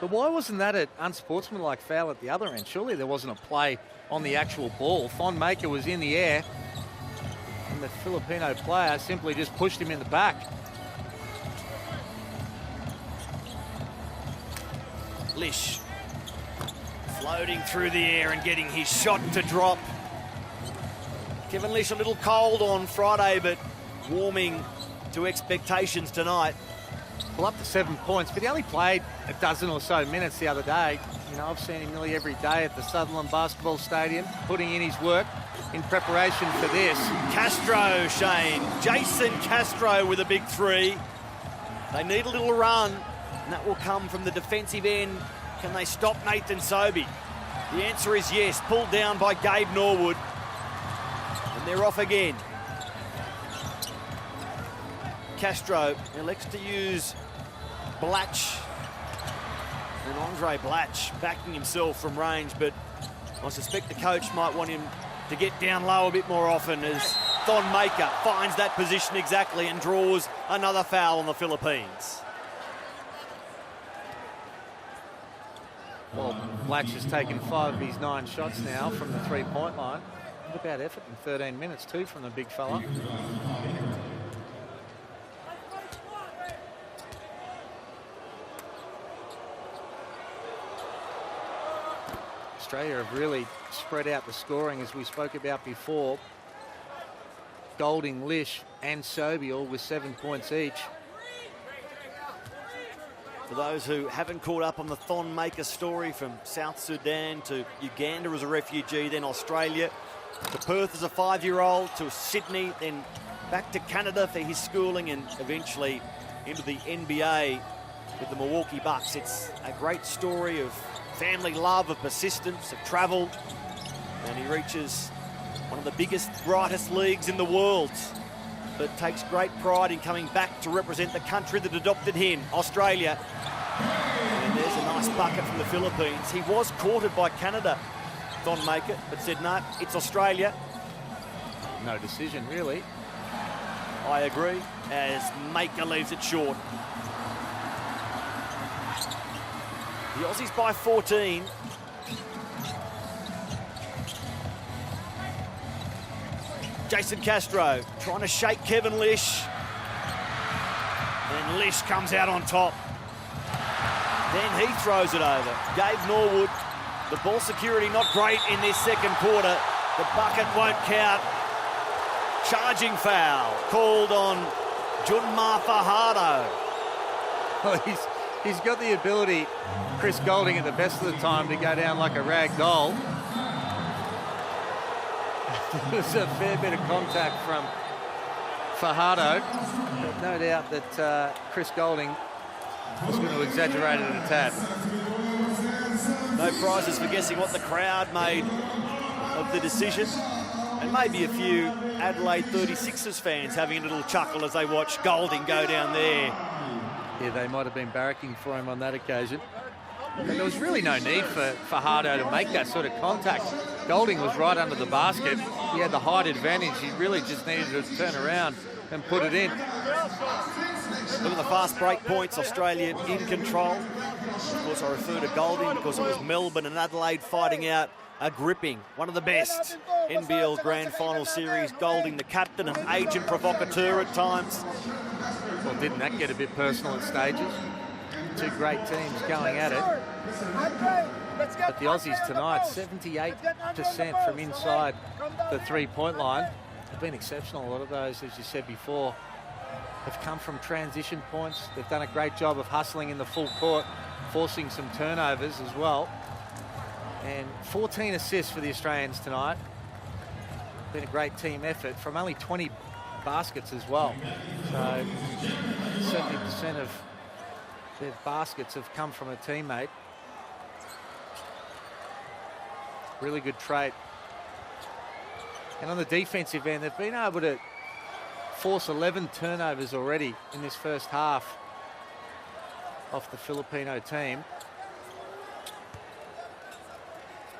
Speaker 2: But why wasn't that an unsportsmanlike foul at the other end? Surely there wasn't a play on the actual ball. Thon Maker was in the air, and the Filipino player simply just pushed him in the back.
Speaker 1: Lish floating through the air and getting his shot to drop. Kevin Lish a little cold on Friday, but warming to expectations tonight.
Speaker 2: Well, up to 7 points, but he only played a dozen or so minutes the other day. You know, I've seen him nearly every day at the Sutherland Basketball Stadium, putting in his work in preparation for this.
Speaker 1: Castro, Shane. Jason Castro with a big three. They need a little run. And that will come from the defensive end. Can they stop Nathan Sobey? The answer is yes. Pulled down by Gabe Norwood. And they're off again. Castro elects to use Blatch. And Andre Blatch backing himself from range, but I suspect the coach might want him to get down low a bit more often as Thon Maker finds that position exactly and draws another foul on the Philippines.
Speaker 2: Well, Blatch has taken 5 of his 9 shots now from the 3-point line. Look about effort in 13 minutes too from the big fella. Australia have really spread out the scoring as we spoke about before. Golding, Lish and Sobey all with 7 points each.
Speaker 1: For those who haven't caught up on the Thon Maker story, from South Sudan to Uganda as a refugee, then Australia, to Perth as a 5-year-old, to Sydney, then back to Canada for his schooling, and eventually into the NBA with the Milwaukee Bucks. It's a great story of family love, of persistence, of travel, and he reaches one of the biggest, brightest leagues in the world, but takes great pride in coming back to represent the country that adopted him, Australia. And there's a nice bucket from the Philippines. He was courted by Canada, Thon Maker, but said, no, it's Australia.
Speaker 2: No decision, really.
Speaker 1: I agree, as Maker leaves it short. The Aussies by 14. Jason Castro trying to shake Kevin Lish. And Lish comes out on top. Then he throws it over. Gabe Norwood, the ball security not great in this second quarter. The bucket won't count. Charging foul called on Junmar Fajardo.
Speaker 2: Well, he's got the ability, Chris Golding, at the best of the time to go down like a rag doll. There's a fair bit of contact from Fajardo, but no doubt that Chris Golding was going to exaggerate it a tad.
Speaker 1: No prizes for guessing what the crowd made of the decision. And maybe a few Adelaide 36ers fans having a little chuckle as they watch Golding go down there.
Speaker 2: Yeah, they might have been barracking for him on that occasion. But there was really no need for Fajardo to make that sort of contact. Golding was right under the basket. He had the height advantage. He really just needed to turn around and put it in.
Speaker 1: Look at the fast break points, Australia in control. Of course, I refer to Golding because it was Melbourne and Adelaide fighting out a gripping, one of the best NBL Grand Final Series. Golding, the captain, an agent provocateur at times.
Speaker 2: Well, didn't that get a bit personal at stages? Two great teams going at it. But the Aussies tonight, 78% from inside the 3-point line. Have been exceptional. A lot of those, as you said before, have come from transition points. They've done a great job of hustling in the full court, forcing some turnovers as well. And 14 assists for the Australians tonight. Been a great team effort from only 20 baskets as well. So 70% of their baskets have come from a teammate. Really good trait. And on the defensive end, they've been able to force 11 turnovers already in this first half off the Filipino team.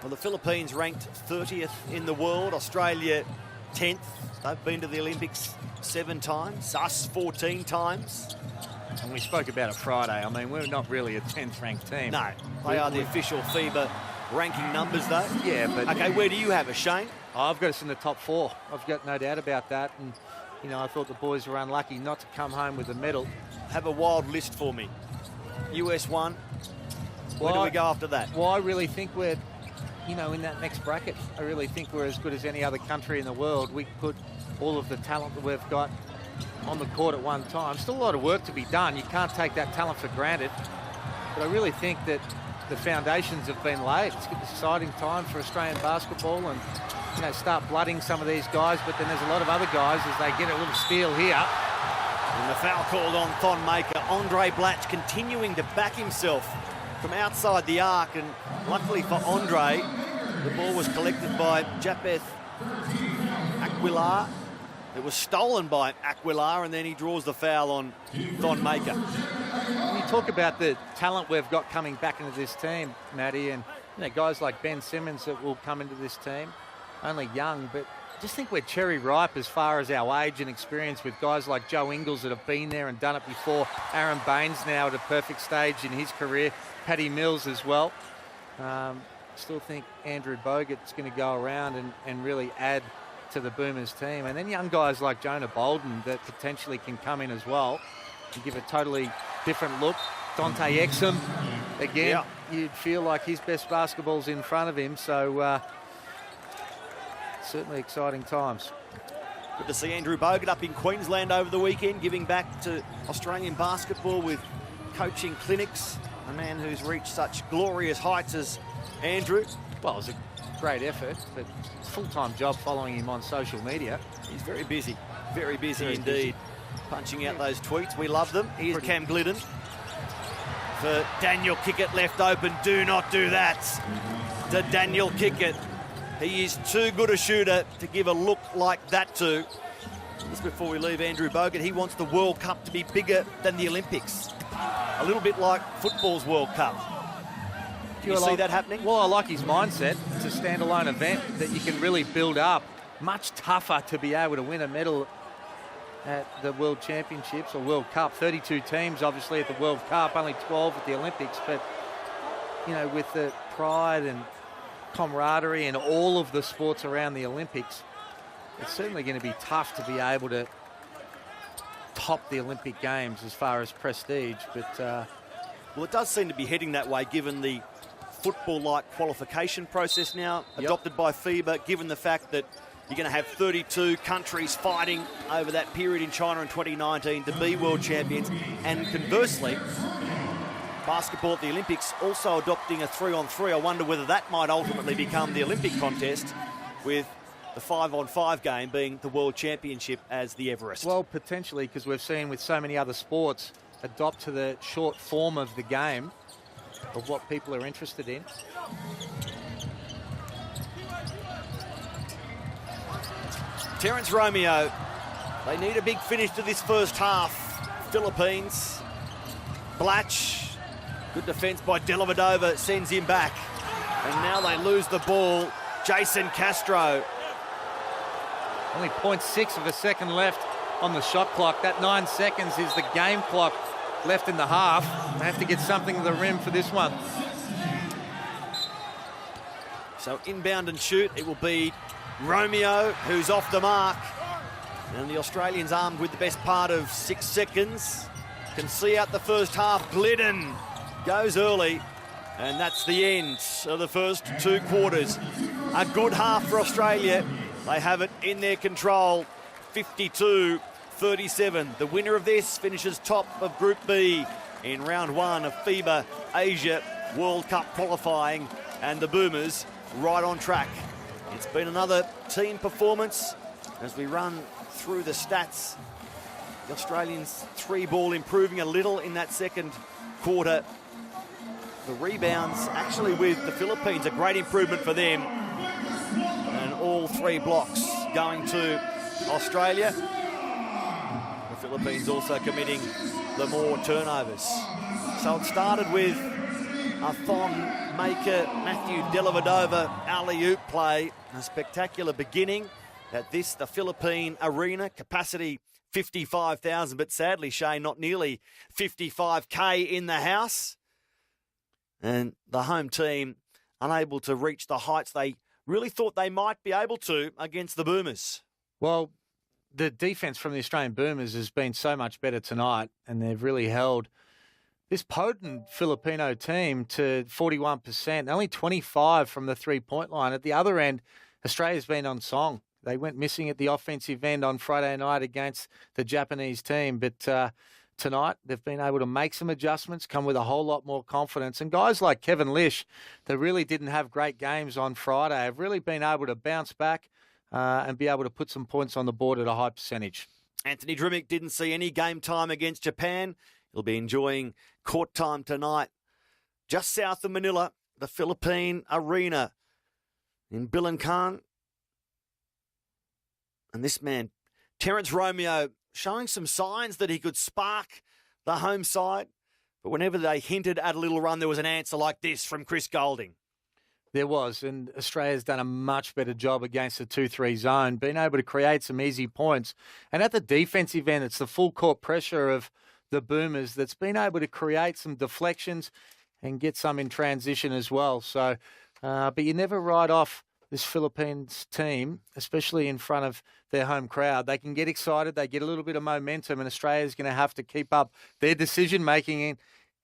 Speaker 1: Well, the Philippines ranked 30th in the world, Australia 10th. They've been to the Olympics 7 times, us 14 times.
Speaker 2: And we spoke about it Friday. I mean, we're not really a 10th ranked team.
Speaker 1: No, they are the official FIBA ranking numbers though.
Speaker 2: Yeah, but...
Speaker 1: Okay, where do you have us, Shane?
Speaker 2: I've got us in the top 4. I've got no doubt about that. And, you know, I thought the boys were unlucky not to come home with a medal.
Speaker 1: Have a wild list for me. US 1. Where do we go after that?
Speaker 2: Well, I really think we're, you know, in that next bracket. I really think we're as good as any other country in the world. We put all of the talent that we've got on the court at one time. Still a lot of work to be done. You can't take that talent for granted. But I really think that the foundations have been laid. It's an exciting time for Australian basketball, and, you know, start blooding some of these guys. But then there's a lot of other guys as they get a little steal here.
Speaker 1: And the foul called on Thon Maker. Andre Blatch continuing to back himself from outside the arc, and luckily for Andre, the ball was collected by Japeth Aquilar. It was stolen by Aquilar, and then he draws the foul on Thon Maker.
Speaker 2: When you talk about the talent we've got coming back into this team, Matty, and guys like Ben Simmons that will come into this team, only young, but I just think we're cherry ripe as far as our age and experience with guys like Joe Ingles that have been there and done it before. Aaron Baines now at a perfect stage in his career. Paddy Mills as well. Still think Andrew Bogut's going to go around and really add to the Boomers team. And then young guys like Jonah Bolden that potentially can come in as well and give a totally different look. Dante Exum, again, you'd feel like his best basketball's in front of him. So certainly exciting times.
Speaker 1: Good to see Andrew Bogut up in Queensland over the weekend, giving back to Australian basketball with coaching clinics. A man who's reached such glorious heights as Andrew.
Speaker 2: Well, it was a great effort, but it's a full-time job following him on social media.
Speaker 1: He's very busy indeed. Busy. Punching out those tweets. We love them. Here's Cam Glidden for Daniel Kickett left open. Do not do that to Daniel Kickett. He is too good a shooter to give a look like that to. Just before we leave Andrew Bogut, he wants the World Cup to be bigger than the Olympics. A little bit like football's World Cup. Do you see that happening?
Speaker 2: Well, I like his mindset. It's a standalone event that you can really build up. Much tougher to be able to win a medal at the World Championships or World Cup. 32 teams, obviously, at the World Cup, only 12 at the Olympics. But, with the pride and camaraderie and all of the sports around the Olympics, it's certainly going to be tough to be able to top the Olympic Games as far as prestige. But
Speaker 1: well, it does seem to be heading that way, given the football-like qualification process now adopted by FIBA, given the fact that you're going to have 32 countries fighting over that period in China in 2019 to be world champions. And conversely, basketball at the Olympics also adopting a 3-on-3. I wonder whether that might ultimately become the Olympic contest, with the 5-on-5 game being the World Championship as the Everest.
Speaker 2: Well, potentially, because we've seen with so many other sports adopt to the short form of the game of what people are interested in.
Speaker 1: Terence Romeo, they need a big finish to this first half. Philippines, Blatch, good defence by Dellavedova, sends him back. And now they lose the ball. Jason Castro.
Speaker 2: Only 0.6 of a second left on the shot clock. That 9 seconds is the game clock left in the half. They have to get something to the rim for this one.
Speaker 1: So inbound and shoot. It will be Romeo, who's off the mark. And the Australians armed with the best part of 6 seconds. Can see out the first half. Glidden goes early. And that's the end of the first 2 quarters. A good half for Australia. They have it in their control. 52-37. The winner of this finishes top of Group B in round 1 of FIBA Asia World Cup qualifying. And the Boomers right on track. It's been another team performance. As we run through the stats, the Australians 3-ball improving a little in that second quarter. The rebounds actually with the Philippines, a great improvement for them. And all 3 blocks going to Australia. The Philippines also committing the more turnovers. So it started with a Thon Maker, Matthew Dellavedova alley-oop play. A spectacular beginning at the Philippine arena. Capacity 55,000, but sadly, Shane, not nearly 55K in the house. And the home team unable to reach the heights they really thought they might be able to against the Boomers.
Speaker 2: Well, the defense from the Australian Boomers has been so much better tonight, and they've really held this potent Filipino team to 41%, only 25 from the three-point line. At the other end, Australia's been on song. They went missing at the offensive end on Friday night against the Japanese team, but tonight they've been able to make some adjustments, come with a whole lot more confidence. And guys like Kevin Lish, that really didn't have great games on Friday, have really been able to bounce back and be able to put some points on the board at a high percentage.
Speaker 1: Anthony Drimmick didn't see any game time against Japan. He'll be enjoying court time tonight. Just south of Manila, the Philippine Arena in Bilancan. And this man, Terence Romeo, showing some signs that he could spark the home side. But whenever they hinted at a little run, there was an answer like this from Chris Goulding.
Speaker 2: There was, and Australia's done a much better job against the 2-3 zone, being able to create some easy points. And at the defensive end, it's the full court pressure of the Boomers that's been able to create some deflections and get some in transition as well. So, but you never write off this Philippines team, especially in front of their home crowd. They can get excited, they get a little bit of momentum, and Australia's going to have to keep up their decision-making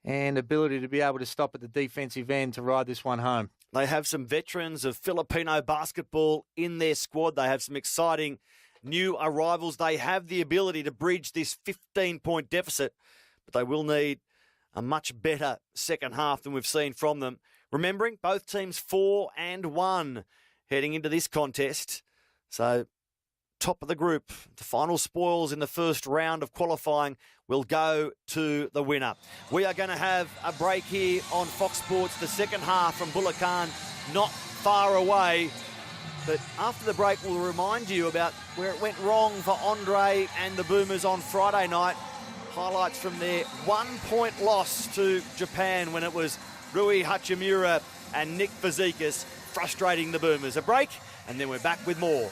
Speaker 2: and ability to be able to stop at the defensive end to ride this one home.
Speaker 1: They have some veterans of Filipino basketball in their squad. They have some exciting new arrivals. They have the ability to bridge this 15-point deficit, but they will need a much better second half than we've seen from them. Remembering, both teams 4-1 heading into this contest. So, top of the group, the final spoils in the first round of qualifying will go to the winner. We are going to have a break here on Fox Sports. The second half from Bulacan, not far away. But after the break, we'll remind you about where it went wrong for Andre and the Boomers on Friday night. Highlights from their 1-point loss to Japan when it was Rui Hachimura and Nick Fazekas frustrating the Boomers. A break, and then we're back with more.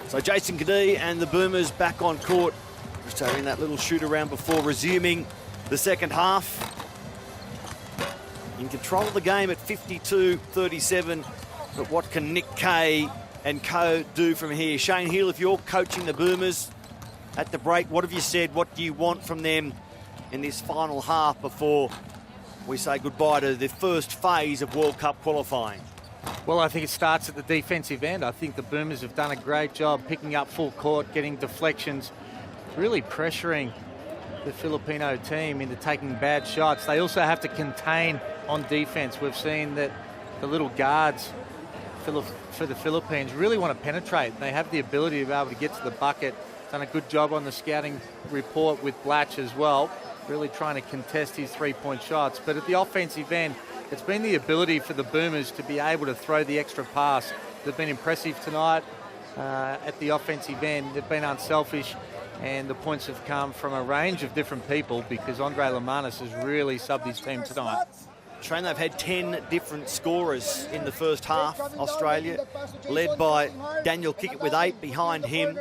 Speaker 1: So Jason Kadee and the Boomers back on court, just having that little shoot around before resuming the second half. In control of the game at 52-37, but what can Nick Kay and co do from here? Shane Hill, if you're coaching the Boomers at the break, what have you said? What do you want from them in this final half before we say goodbye to the first phase of World Cup qualifying?
Speaker 2: Well, I think it starts at the defensive end. I think the Boomers have done a great job picking up full court, getting deflections, really pressuring the Filipino team into taking bad shots. They also have to contain on defense. We've seen that the little guards for the Philippines really want to penetrate. They have the ability to be able to get to the bucket. Done a good job on the scouting report with Blatch as well, really trying to contest his three-point shots. But at the offensive end, it's been the ability for the Boomers to be able to throw the extra pass. They've been impressive tonight at the offensive end. They've been unselfish, and the points have come from a range of different people because Andre Lamanis has really subbed his team tonight.
Speaker 1: Shane, they've had 10 different scorers in the first half, Australia, led by Daniel Kickett with 8, behind him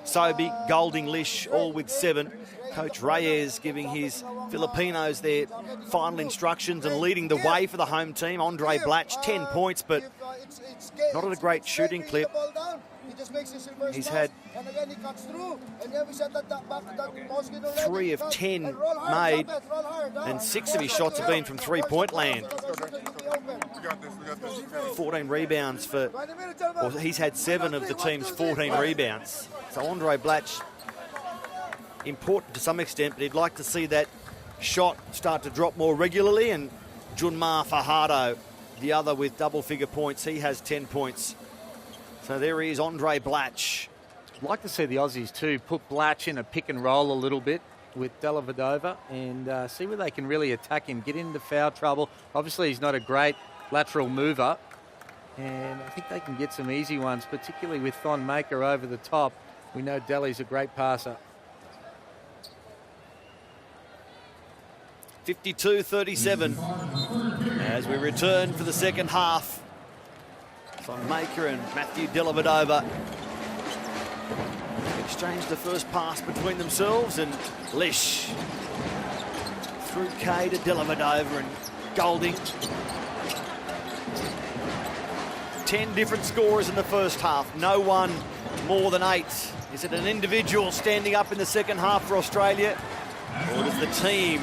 Speaker 1: Sobey, Goulding, Lish, all with 7. Coach Reyes giving his Filipinos their final instructions and leading the way for the home team. Andre Blatch, 10 points, but not at a great shooting clip. He's had 3 of 10 made, and 6 of his shots have been from three-point land. 14 rebounds for, well, he's had 7 of the team's 14 rebounds. So Andre Blatch, important to some extent, but he'd like to see that shot start to drop more regularly. And Junmar Fajardo, the other with double-figure points, he has 10 points. So there he is, Andre Blatch.
Speaker 2: I'd like to see the Aussies too put Blatch in a pick and roll a little bit with Dellavedova and see where they can really attack him, get into foul trouble. Obviously, he's not a great lateral mover, and I think they can get some easy ones, particularly with Thon Maker over the top. We know Delhi's a great passer.
Speaker 1: 52-37 as we return for the second half. Thon Maker and Matthew Dellavedova exchange the first pass between themselves, and Lish through Kay to Dellavedova and Goulding. 10 different scorers in the first half. No one more than 8. Is it an individual standing up in the second half for Australia? Or does the team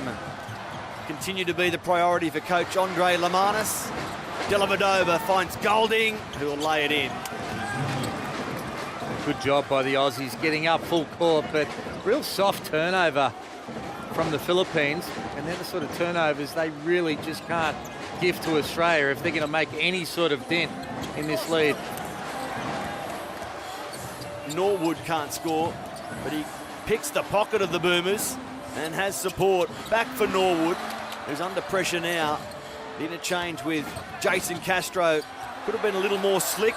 Speaker 1: continue to be the priority for coach Andre Lamanis? Dellavedova finds Golding, who will lay it in.
Speaker 2: Good job by the Aussies getting up full court, but real soft turnover from the Philippines. And they're the sort of turnovers they really just can't give to Australia if they're going to make any sort of dent in this lead.
Speaker 1: Norwood can't score, but he picks the pocket of the Boomers and has support back for Norwood, who's under pressure now. The interchange with Jason Castro could have been a little more slick.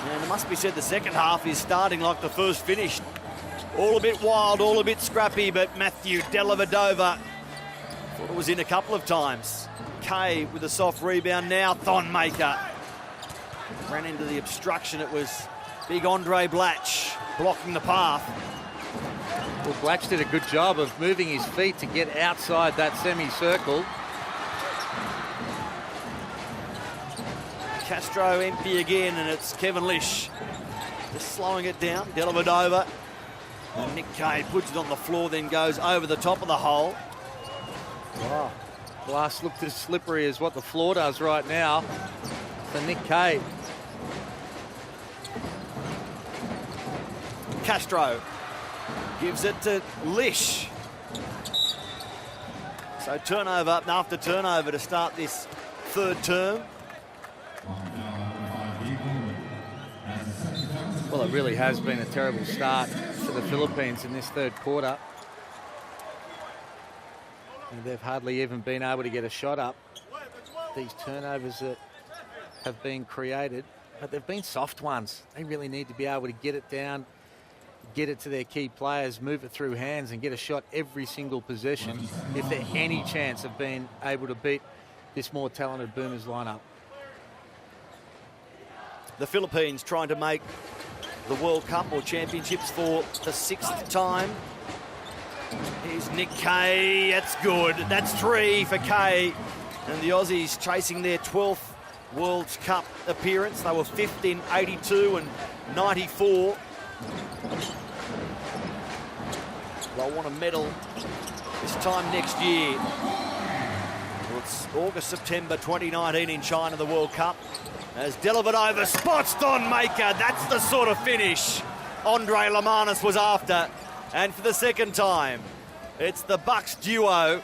Speaker 1: And it must be said the second half is starting like the first finished. All a bit wild, all a bit scrappy, but Matthew Dellavedova thought it was in a couple of times. Kay with a soft rebound now. Thonmaker ran into the obstruction. It was big Andre Blatch blocking the path.
Speaker 2: Well, Blatch did a good job of moving his feet to get outside that semicircle.
Speaker 1: Castro empty again, and it's Kevin Lish just slowing it down. Dellavedova. And Nick Kay puts it on the floor, then goes over the top of the hole.
Speaker 2: Wow. Glass looked as slippery as what the floor does right now for Nick Kay.
Speaker 1: Castro gives it to Lish. So turnover after turnover to start this third term.
Speaker 2: Well, it really has been a terrible start for the Philippines in this third quarter. And they've hardly even been able to get a shot up. These turnovers that have been created, but they've been soft ones. They really need to be able to get it down, get it to their key players, move it through hands and get a shot every single possession if they're any chance of being able to beat this more talented Boomers lineup.
Speaker 1: The Philippines trying to make the World Cup or Championships for the 6th time. Here's Nick Kay. That's good. That's 3 for Kay. And the Aussies chasing their 12th World Cup appearance. They were 5th in 82 and 94. They'll want a medal this time next year. Well, it's August, September 2019 in China, the World Cup. As Dellavedova spots Thonmaker. That's the sort of finish Andre Lamanis was after. And for the second time, it's the Bucks duo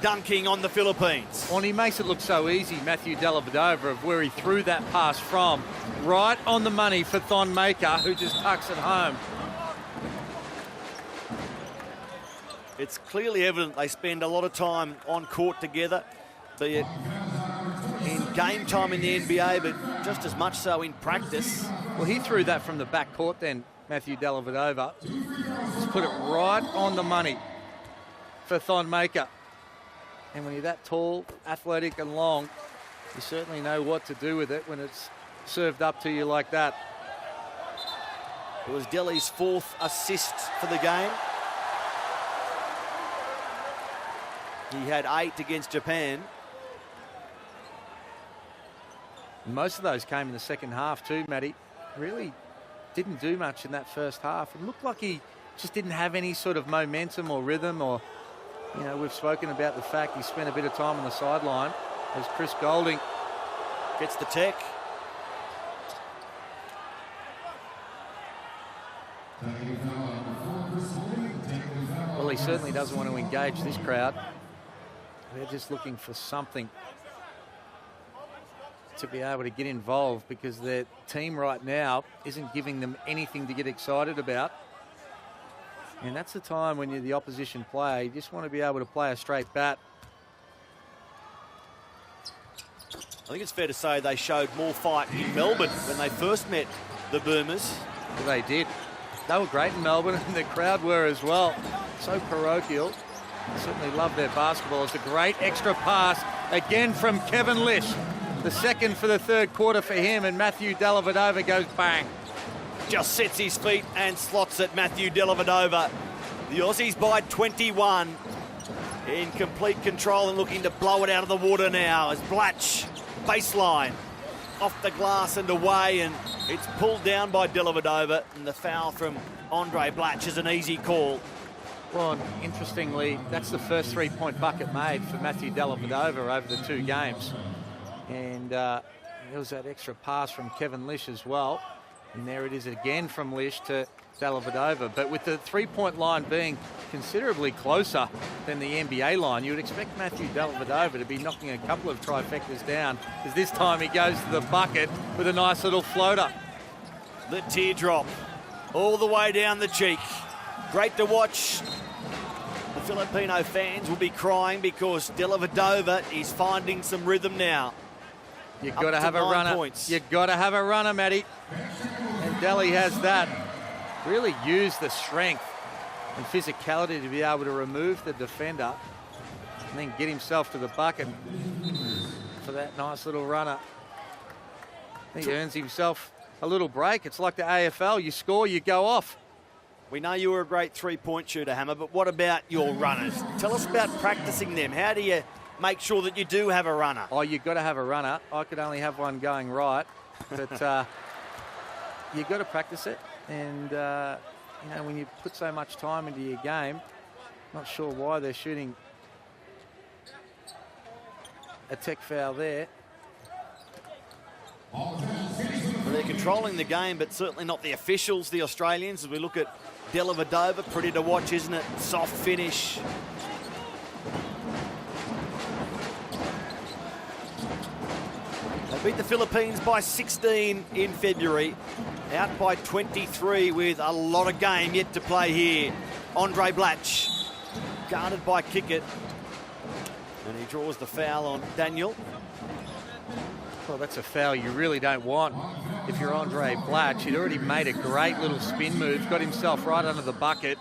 Speaker 1: dunking on the Philippines.
Speaker 2: Well, and he makes it look so easy, Matthew Dellavedova, of where he threw that pass from. Right on the money for Thonmaker, who just tucks it home.
Speaker 1: It's clearly evident they spend a lot of time on court together, be it in game time in the NBA, but just as much so in practice.
Speaker 2: Well, he threw that from the back court then, Matthew Dellavedova. Just put it right on the money for Thonmaker. And when you're that tall, athletic and long, you certainly know what to do with it when it's served up to you like that.
Speaker 1: It was Delhi's 4th assist for the game. He had 8 against Japan.
Speaker 2: Most of those came in the second half too, Matty. Really didn't do much in that first half. It looked like he just didn't have any sort of momentum or rhythm, or, you know, we've spoken about the fact he spent a bit of time on the sideline as Chris Golding
Speaker 1: gets the tech.
Speaker 2: Well, he certainly doesn't want to engage this crowd. They're just looking for something to be able to get involved, because their team right now isn't giving them anything to get excited about. And that's the time when you're the opposition player, you just want to be able to play a straight bat.
Speaker 1: I think it's fair to say they showed more fight in Melbourne when they first met the Boomers.
Speaker 2: Well, they did. They were great in Melbourne, and the crowd were as well. So parochial. I certainly love their basketball. It's a great extra pass again from Kevin Lish. The second for the third quarter for him, and Matthew Dellavedova goes bang.
Speaker 1: Just sets his feet and slots it, Matthew Dellavedova. The Aussies by 21, in complete control and looking to blow it out of the water now as Blatch, baseline, off the glass and away, and it's pulled down by Dellavedova, and the foul from Andre Blatch is an easy call.
Speaker 2: Well, and interestingly, that's the first three-point bucket made for Matthew Dellavedova over the 2 games. And there was that extra pass from Kevin Lish as well. And there it is again from Lish to Dellavedova. But with the three-point line being considerably closer than the NBA line, you would expect Matthew Dellavedova to be knocking a couple of trifectas down, as this time he goes to the bucket with a nice little floater.
Speaker 1: The teardrop all the way down the cheek. Great to watch. The Filipino fans will be crying because Dellavedova is finding some rhythm now.
Speaker 2: You've got to have a runner. You've got to have a runner, Matty. And Delhi has that. Really used the strength and physicality to be able to remove the defender and then get himself to the bucket for that nice little runner. I think he earns himself a little break. It's like the AFL. You score, you go off.
Speaker 1: We know you were a great three-point shooter, Hammer, but what about your runners? Tell us about practicing them. How do you make sure that you do have a runner?
Speaker 2: Oh, you've got to have a runner. I could only have one going right, but you've got to practice it. And, you know, when you put so much time into your game, not sure why they're shooting a tech foul there.
Speaker 1: Well, they're controlling the game, but certainly not the officials, the Australians. As we look at Dellavedova, pretty to watch, isn't it? Soft finish. They beat the Philippines by 16 in February. Out by 23 with a lot of game yet to play here. Andre Blatch, guarded by Kickett. And he draws the foul on Daniel.
Speaker 2: Well, that's a foul you really don't want if you're Andre Blatch. He'd already made a great little spin move, got himself right under the bucket,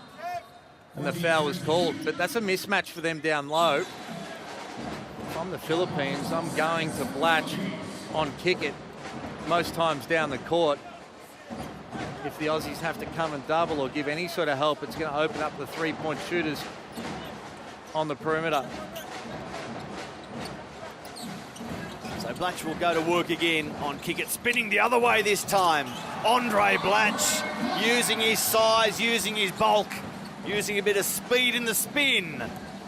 Speaker 2: and the foul was called. But that's a mismatch for them down low. If I'm the Philippines, I'm going to Blatch on Kickett most times down the court. If the Aussies have to come and double or give any sort of help, it's going to open up the three-point shooters on the perimeter.
Speaker 1: So Blatch will go to work again on Kickett, spinning the other way this time. Andre Blatch using his size, using his bulk, using a bit of speed in the spin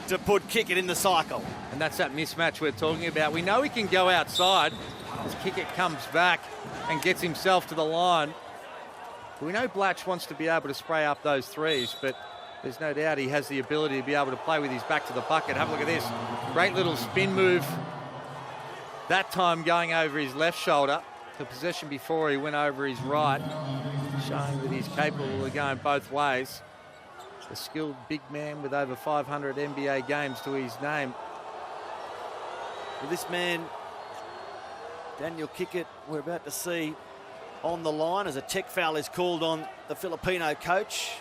Speaker 1: to put Kickett in the cycle.
Speaker 2: And that's that mismatch we're talking about. We know he can go outside as Kickett comes back and gets himself to the line. We know Blatch wants to be able to spray up those threes, but there's no doubt he has the ability to be able to play with his back to the bucket. Have a look at this. Great little spin move. That time going over his left shoulder. The possession before he went over his right, showing that he's capable of going both ways. A skilled big man with over 500 NBA games to his name.
Speaker 1: Well, this man, Daniel Kickett, we're about to see on the line as a tech foul is called on the Filipino coach,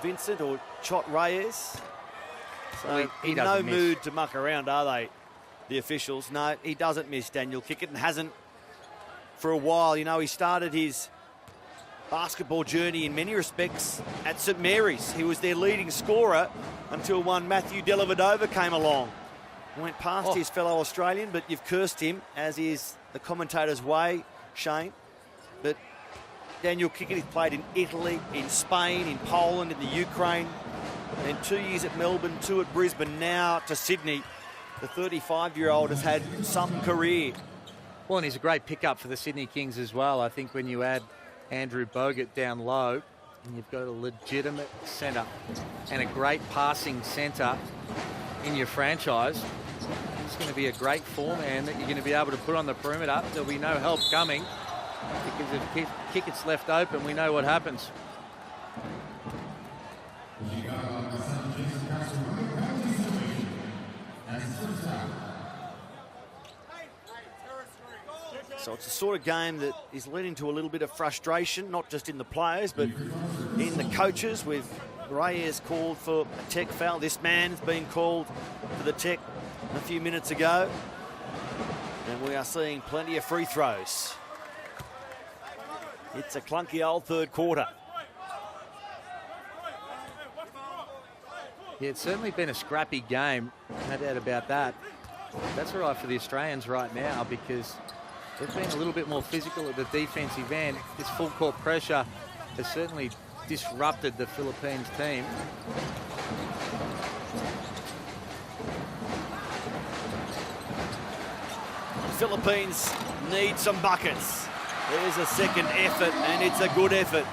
Speaker 1: Vincent or Chot Reyes. So
Speaker 2: he
Speaker 1: in no
Speaker 2: doesn't miss.
Speaker 1: mood to muck around, are they, the officials? No, he doesn't miss Daniel Kickett and hasn't for a while. You know, he started his basketball journey in many respects at St Mary's. He was their leading scorer until one Matthew Dellavedova came along. Went past his fellow Australian, but you've cursed him, as is the commentator's way, Shane. But Daniel Kickett has played in Italy, in Spain, in Poland, in the Ukraine, and 2 years at Melbourne, 2 at Brisbane, now to Sydney. The 35-year-old has had some career.
Speaker 2: Well, and he's a great pickup for the Sydney Kings as well. I think when you add Andrew Bogut down low, and you've got a legitimate centre and a great passing centre in your franchise, he's going to be a great four-man that you're going to be able to put on the perimeter. There'll be no help coming, because if Kickett's left open, we know what happens.
Speaker 1: So it's a sort of game that is leading to a little bit of frustration, not just in the players, but in the coaches, with Reyes called for a tech foul. This man's been called for the tech a few minutes ago. And we are seeing plenty of free throws. It's a clunky old third quarter.
Speaker 2: Yeah, it's certainly been a scrappy game, no doubt about that. That's all right for the Australians right now, because They've been a little bit more physical at the defensive end. This full court pressure has certainly disrupted the Philippines team.
Speaker 1: The Philippines need some buckets. There's a second effort, and it's a good effort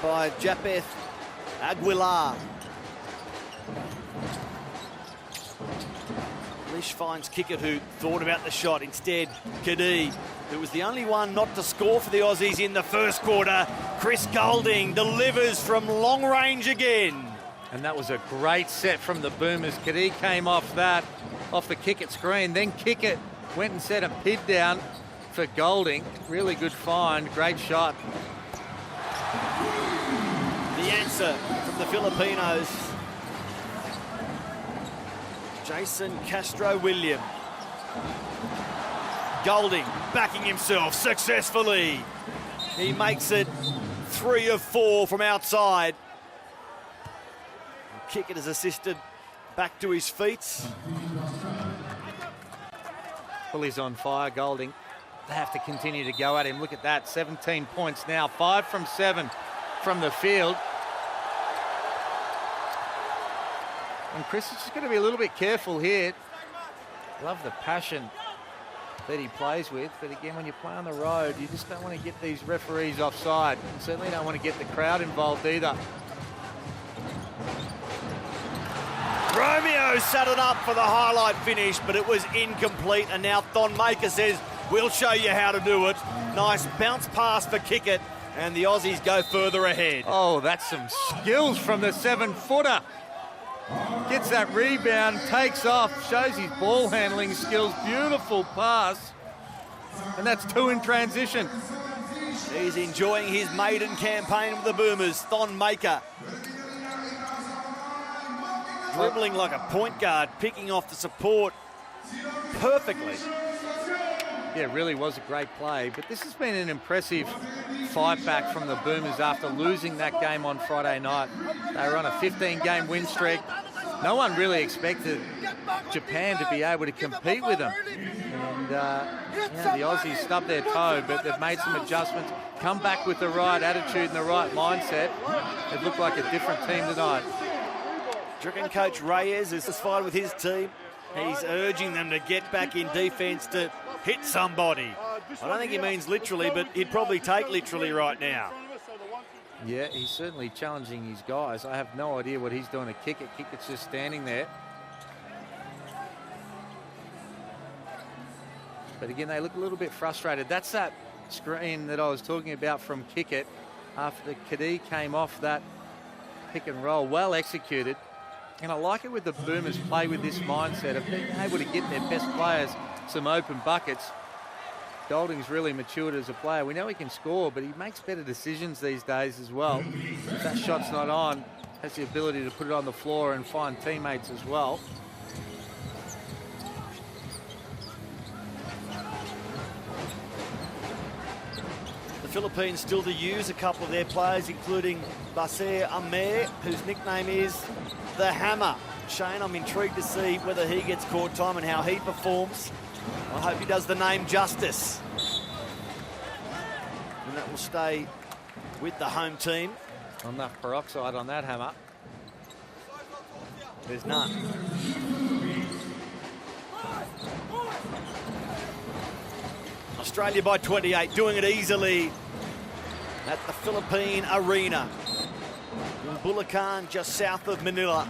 Speaker 1: by Japeth Aguilar. Lish finds Kickett, who thought about the shot. Instead, Kadee, who was the only one not to score for the Aussies in the first quarter. Chris Goulding delivers from long range again.
Speaker 2: And that was a great set from the Boomers. Kadee came off that, off the Kickett screen. Then Kickett went and set a pid down for Goulding. Really good find, great shot.
Speaker 1: The answer from the Filipinos. Jason Castro-William. Goulding backing himself successfully. He makes it 3 of 4 from outside. Kickett is assisted back to his feet.
Speaker 2: Well, he's on fire, Goulding. They have to continue to go at him. Look at that, 17 points now, 5 from 7 from the field. And Chris is just going to be a little bit careful here. Love the passion that he plays with, but again, when you play on the road, you just don't want to get these referees offside. You certainly don't want to get the crowd involved either.
Speaker 1: Romeo set it up for the highlight finish, but it was incomplete, and now Thon Maker says, we'll show you how to do it. Nice bounce pass for Kickett, and the Aussies go further ahead.
Speaker 2: Oh, that's some skills from the 7-footer. Gets that rebound, takes off, shows his ball handling skills. Beautiful pass. And that's 2 in transition.
Speaker 1: He's enjoying his maiden campaign with the Boomers. Thon Maker. Dribbling like a point guard, picking off the support perfectly.
Speaker 2: Yeah, it really was a great play. But this has been an impressive fight back from the Boomers after losing that game on Friday night. They were on a 15-game win streak. No one really expected Japan to be able to compete with them. And the Aussies stubbed their toe, but they've made some adjustments, come back with the right attitude and the right mindset. It looked like a different team tonight.
Speaker 1: Drinking coach Reyes is satisfied with his team. He's urging them to get back in defence to hit somebody. I don't think he means literally, but he'd probably take literally right now.
Speaker 2: Yeah, he's certainly challenging his guys. I have no idea what he's doing to Kickett. Kickett's just standing there. But again, they look a little bit frustrated. That's that screen that I was talking about from Kickett after Kadee came off that pick and roll. Well executed. And I like it with the Boomers play with this mindset of being able to get their best players some open buckets. Goulding's really matured as a player. We know he can score, but he makes better decisions these days as well. If that shot's not on, has the ability to put it on the floor and find teammates as well.
Speaker 1: The Philippines still to use a couple of their players, including Basir Amer, whose nickname is the Hammer. Shane, I'm intrigued to see whether he gets court time and how he performs. I hope he does the name justice. And that will stay with the home team.
Speaker 2: Enough peroxide on that Hammer.
Speaker 1: There's none. Australia by 28, doing it easily at the Philippine Arena in Bulacan, just south of Manila.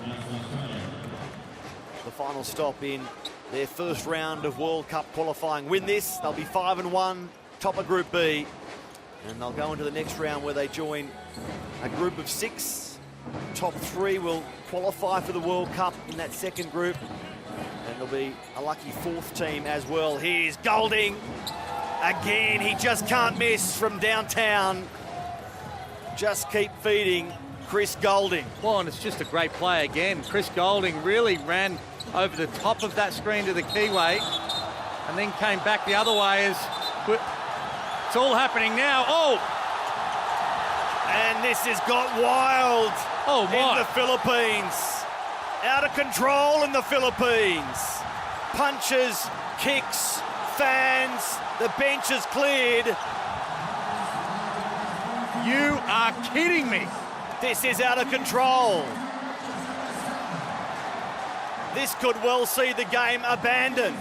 Speaker 1: The final stop in their first round of World Cup qualifying. Win this, they'll be 5-1, top of Group B, and they'll go into the next round where they join a group of 6. Top 3 will qualify for the World Cup in that second group, and there'll be a lucky 4th team as well. Here's Goulding again. He just can't miss from downtown. Just keep feeding Chris Goulding.
Speaker 2: Well, and it's just a great play again. Chris Goulding really ran over the top of that screen to the keyway and then came back the other way. It's all happening now. Oh!
Speaker 1: And this has got wild in the Philippines. Out of control in the Philippines. Punches, kicks, fans. The bench is cleared.
Speaker 2: You are kidding me.
Speaker 1: This is out of control. This could well see the game abandoned.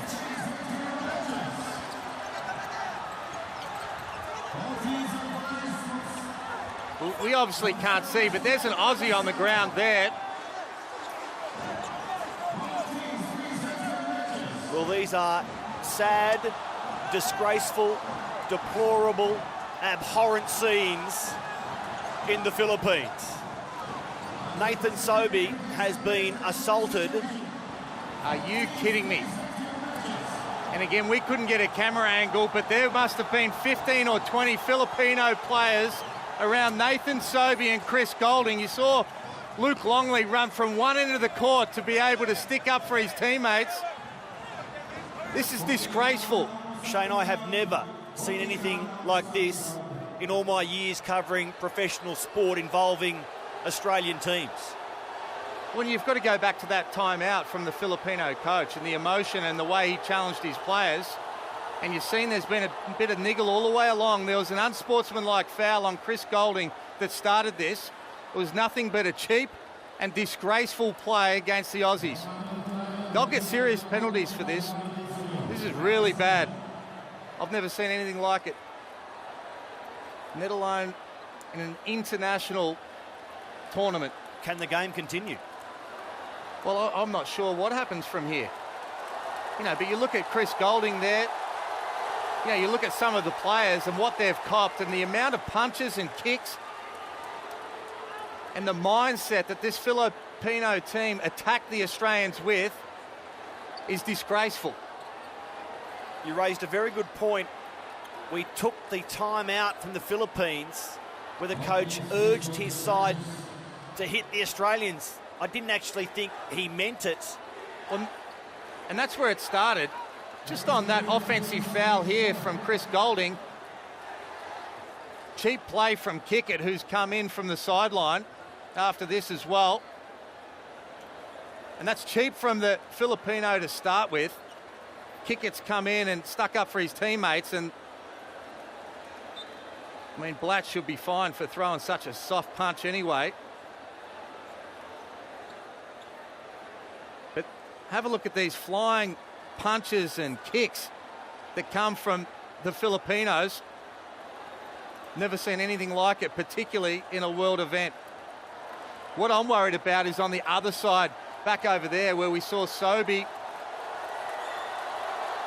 Speaker 2: We obviously can't see, but there's an Aussie on the ground there.
Speaker 1: Well, these are sad, disgraceful, deplorable, abhorrent scenes in the Philippines. Nathan Sobey has been assaulted.
Speaker 2: Are you kidding me? And again, we couldn't get a camera angle, but there must have been 15 or 20 Filipino players around Nathan Sobey and Chris Goulding. You saw Luke Longley run from one end of the court to be able to stick up for his teammates. This is disgraceful.
Speaker 1: Shane, I have never seen anything like this in all my years covering professional sport involving Australian teams.
Speaker 2: When you've got to go back to that timeout from the Filipino coach and the emotion and the way he challenged his players, and you've seen there's been a bit of niggle all the way along. There was an unsportsmanlike foul on Chris Goulding that started this. It was nothing but a cheap and disgraceful play against the Aussies. They'll get serious penalties for this. This is really bad. I've never seen anything like it, let alone in an international tournament.
Speaker 1: Can the game continue?
Speaker 2: Well, I'm not sure what happens from here. You know, but you look at Chris Goulding there. You know, you look at some of the players and what they've copped and the amount of punches and kicks and the mindset that this Filipino team attacked the Australians with is disgraceful.
Speaker 1: You raised a very good point. We took the time out from the Philippines where the coach urged his side to hit the Australians. I didn't actually think he meant it.
Speaker 2: Well, and that's where it started. Just on that offensive foul here from Chris Goulding. Cheap play from Kickett, who's come in from the sideline after this as well. And that's cheap from the Filipino to start with. Kickett's come in and stuck up for his teammates, and I mean, Blatt should be fine for throwing such a soft punch anyway. But have a look at these flying punches and kicks that come from the Filipinos. Never seen anything like it, particularly in a world event. What I'm worried about is on the other side, back over there where we saw Sobey.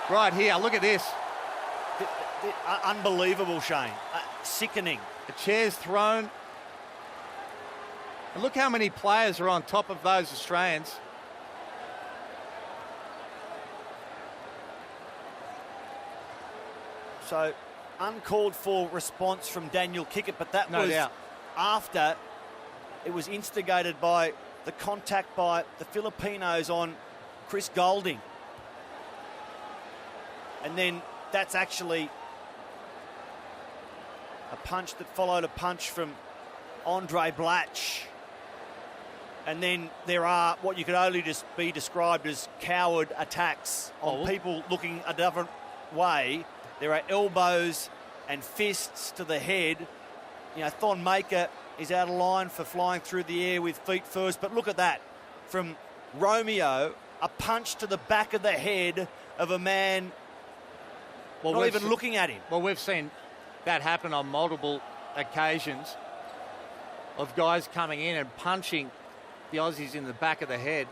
Speaker 2: Right here, look at this.
Speaker 1: Unbelievable, Shane. Sickening.
Speaker 2: The chair's thrown. And look how many players are on top of those Australians.
Speaker 1: So, uncalled for response from Daniel Kickett, but that was after it was instigated by the contact by the Filipinos on Chris Goulding. And then that's actually a punch that followed a punch from Andre Blatch. And then there are what you could only just be described as coward attacks on people looking a different way. There are elbows and fists to the head. You know, Thon Maker is out of line for flying through the air with feet first. But look at that. From Romeo, a punch to the back of the head of a man not even looking at him.
Speaker 2: Well, we've seen that happen on multiple occasions of guys coming in and punching the Aussies in the back of the head.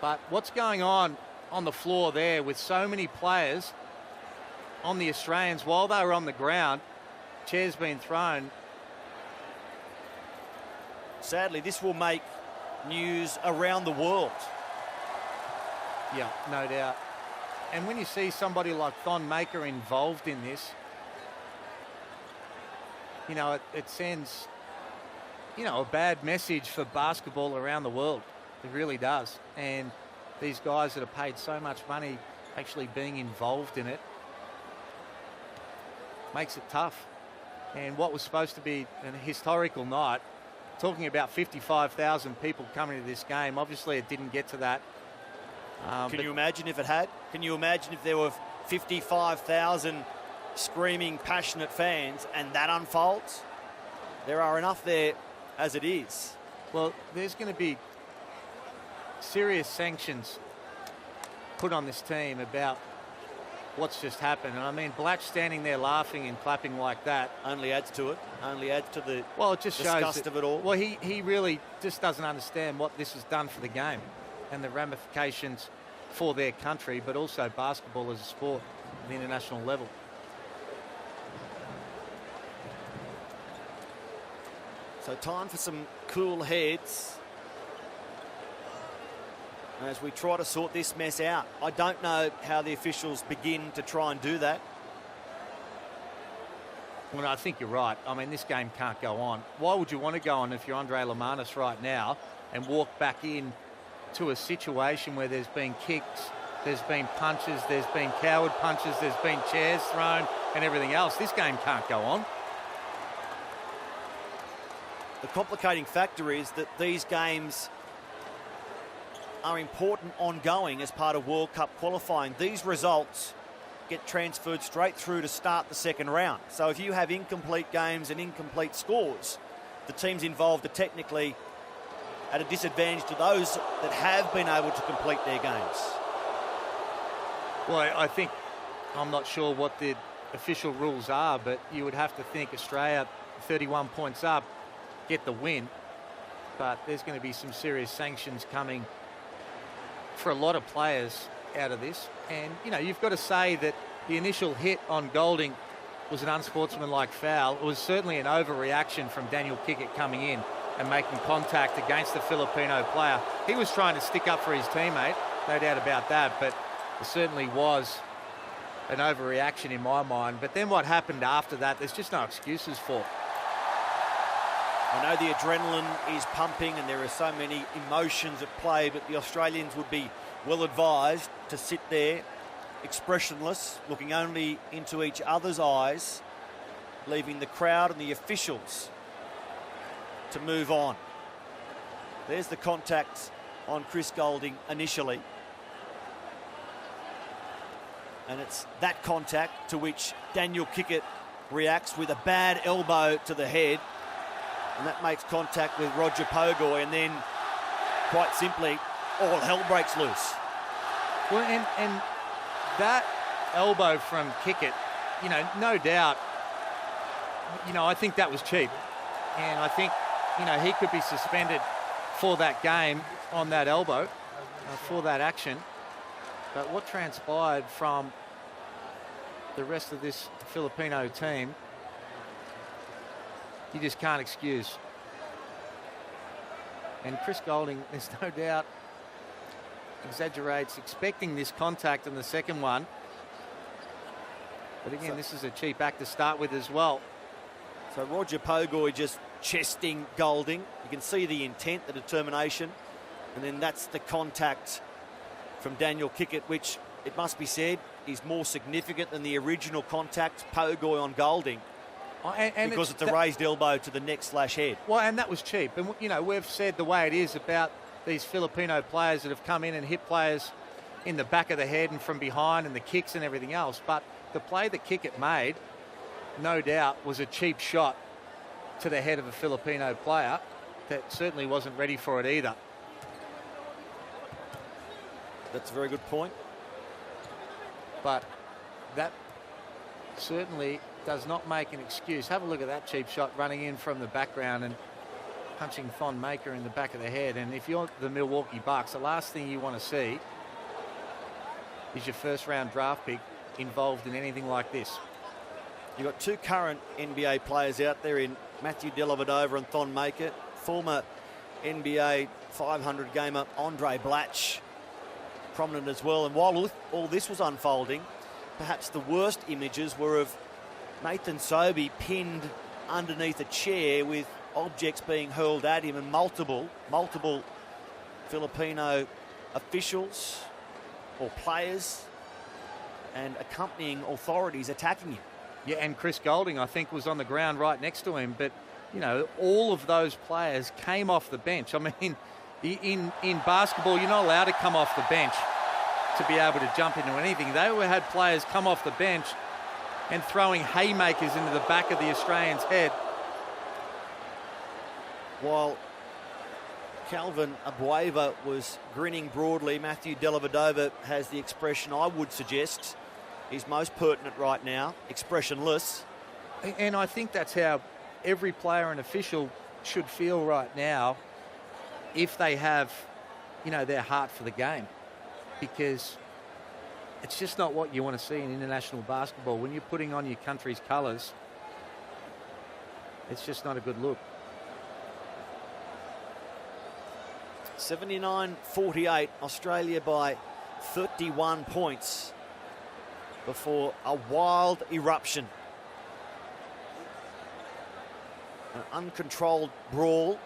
Speaker 2: But what's going on the floor there with so many players on the Australians while they were on the ground, chairs being thrown.
Speaker 1: Sadly, this will make news around the world.
Speaker 2: Yeah, no doubt. And when you see somebody like Thon Maker involved in this, you know, it sends, you know, a bad message for basketball around the world. It really does. And these guys that are paid so much money actually being involved in it makes it tough. And what was supposed to be a historical night, talking about 55,000 people coming to this game, obviously it didn't get to that.
Speaker 1: Can you imagine if it had? Can you imagine if there were 55,000 screaming, passionate fans and that unfolds? There are enough there as it is.
Speaker 2: Well, there's going to be serious sanctions put on this team about what's just happened. And I mean, Blatch standing there laughing and clapping like that
Speaker 1: only adds to it. Only adds to the
Speaker 2: it just
Speaker 1: disgust
Speaker 2: shows
Speaker 1: of it all.
Speaker 2: Well, he really just doesn't understand what this has done for the game and the ramifications for their country, but also basketball as a sport at the international level.
Speaker 1: So time for some cool heads as we try to sort this mess out. I don't know how the officials begin to try and do that.
Speaker 2: Well, I think you're right. I mean, this game can't go on. Why would you want to go on if you're Andre Lamanis right now and walk back in to a situation where there's been kicks, there's been punches, there's been coward punches, there's been chairs thrown and everything else? This game can't go on.
Speaker 1: The complicating factor is that these games are important ongoing as part of World Cup qualifying. These results get transferred straight through to start the second round. So if you have incomplete games and incomplete scores, the teams involved are technically at a disadvantage to those that have been able to complete their games.
Speaker 2: Well, I think, I'm not sure what the official rules are, but you would have to think Australia 31 points up, get the win, but there's going to be some serious sanctions coming for a lot of players out of this. And you know, you've got to say that the initial hit on Golding was an unsportsmanlike foul. It was certainly an overreaction from Daniel Kickett coming in and making contact against the Filipino player. He was trying to stick up for his teammate, no doubt about that, but it certainly was an overreaction in my mind. But then what happened after that, there's just no excuses for.
Speaker 1: I know the adrenaline is pumping and there are so many emotions at play, but the Australians would be well advised to sit there expressionless, looking only into each other's eyes, leaving the crowd and the officials to move on. There's the contact on Chris Golding initially. And it's that contact to which Daniel Kickett reacts with a bad elbow to the head. And that makes contact with Roger Pogoy, and then, quite simply, all hell breaks loose.
Speaker 2: Well, and that elbow from Kickett, you know, no doubt, you know, I think that was cheap. And I think, you know, he could be suspended for that game on that elbow, for that action. But what transpired from the rest of this Filipino team, you just can't excuse. And Chris Golding, there's no doubt, exaggerates, expecting this contact in the second one. But again, this is a cheap act to start with as well.
Speaker 1: So Roger Pogoy just chesting Golding. You can see the intent, the determination. And then that's the contact from Daniel Kickett, which, it must be said, is more significant than the original contact, Pogoy on Golding. And because it's a raised elbow to the neck/head.
Speaker 2: Well, and that was cheap. And, you know, we've said the way it is about these Filipino players that have come in and hit players in the back of the head and from behind and the kicks and everything else. But the play that Kickett made, no doubt, was a cheap shot to the head of a Filipino player that certainly wasn't ready for it either.
Speaker 1: That's a very good point.
Speaker 2: But that certainly does not make an excuse. Have a look at that cheap shot running in from the background and punching Thon Maker in the back of the head. And if you're the Milwaukee Bucks, the last thing you want to see is your first round draft pick involved in anything like this.
Speaker 1: You've got two current NBA players out there in Matthew Dellavedova and Thon Maker, former NBA 500 gamer Andre Blatch, prominent as well. And while all this was unfolding, perhaps the worst images were of Nathan Sobey pinned underneath a chair with objects being hurled at him, and multiple Filipino officials or players and accompanying authorities attacking him.
Speaker 2: Yeah, and Chris Golding, I think, was on the ground right next to him. But, you know, all of those players came off the bench. I mean, in basketball, you're not allowed to come off the bench to be able to jump into anything. They had players come off the bench and throwing haymakers into the back of the Australian's head.
Speaker 1: While Calvin Abueva was grinning broadly, Matthew Dellavedova has the expression I would suggest is most pertinent right now, expressionless.
Speaker 2: And I think that's how every player and official should feel right now if they have, their heart for the game. Because it's just not what you want to see in international basketball. When you're putting on your country's colours, it's just not a good look.
Speaker 1: 79-48, Australia by 31 points before a wild eruption. An uncontrolled brawl.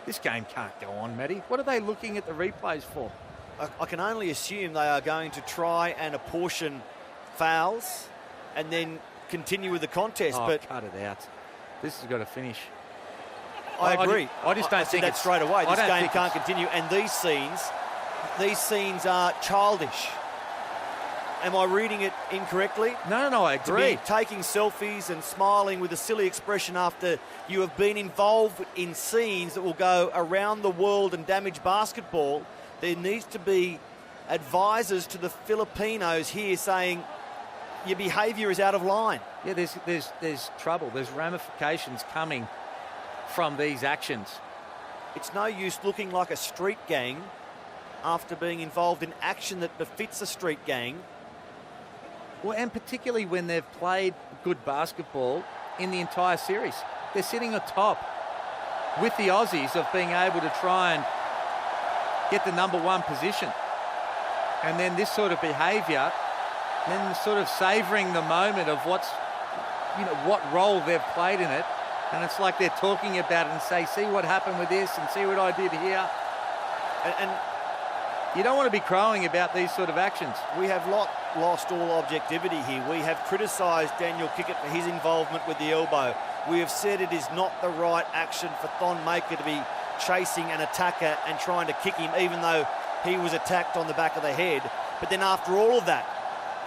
Speaker 2: This game can't go on, Matty. What are they looking at the replays for?
Speaker 1: I can only assume they are going to try and apportion fouls and then continue with the contest.
Speaker 2: Oh,
Speaker 1: but
Speaker 2: cut it out. This has got to finish.
Speaker 1: I agree.
Speaker 2: I just don't think
Speaker 1: that straight away. This game can't
Speaker 2: it's...
Speaker 1: continue. And these scenes are childish. Am I reading it incorrectly?
Speaker 2: No, I agree.
Speaker 1: To be taking selfies and smiling with a silly expression after you have been involved in scenes that will go around the world and damage basketball, there needs to be advisors to the Filipinos here saying your behaviour is out of line.
Speaker 2: Yeah, there's trouble. There's ramifications coming from these actions.
Speaker 1: It's no use looking like a street gang after being involved in action that befits a street gang.
Speaker 2: Well, and particularly when they've played good basketball in the entire series. They're sitting atop with the Aussies of being able to try and get the #1 position. And then this sort of behaviour, then sort of savouring the moment of what role they've played in it. And it's like they're talking about it and say, see what happened with this and see what I did here. And you don't want to be crowing about these sort of actions.
Speaker 1: We have lost all objectivity here. We have criticised Daniel Kickett for his involvement with the elbow. We have said it is not the right action for Thon Maker to be chasing an attacker and trying to kick him, even though he was attacked on the back of the head. But then after all of that,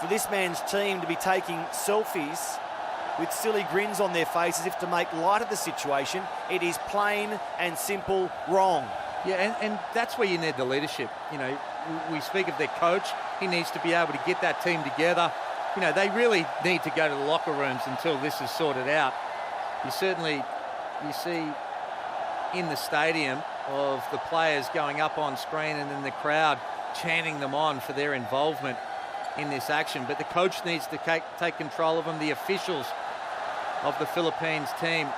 Speaker 1: for this man's team to be taking selfies with silly grins on their faces as if to make light of the situation, it is plain and simple wrong.
Speaker 2: Yeah, and that's where you need the leadership. We speak of their coach. He needs to be able to get that team together. They really need to go to the locker rooms until this is sorted out. You see in the stadium of the players going up on screen and then the crowd chanting them on for their involvement in this action. But the coach needs to take control of them. The officials of the Philippines team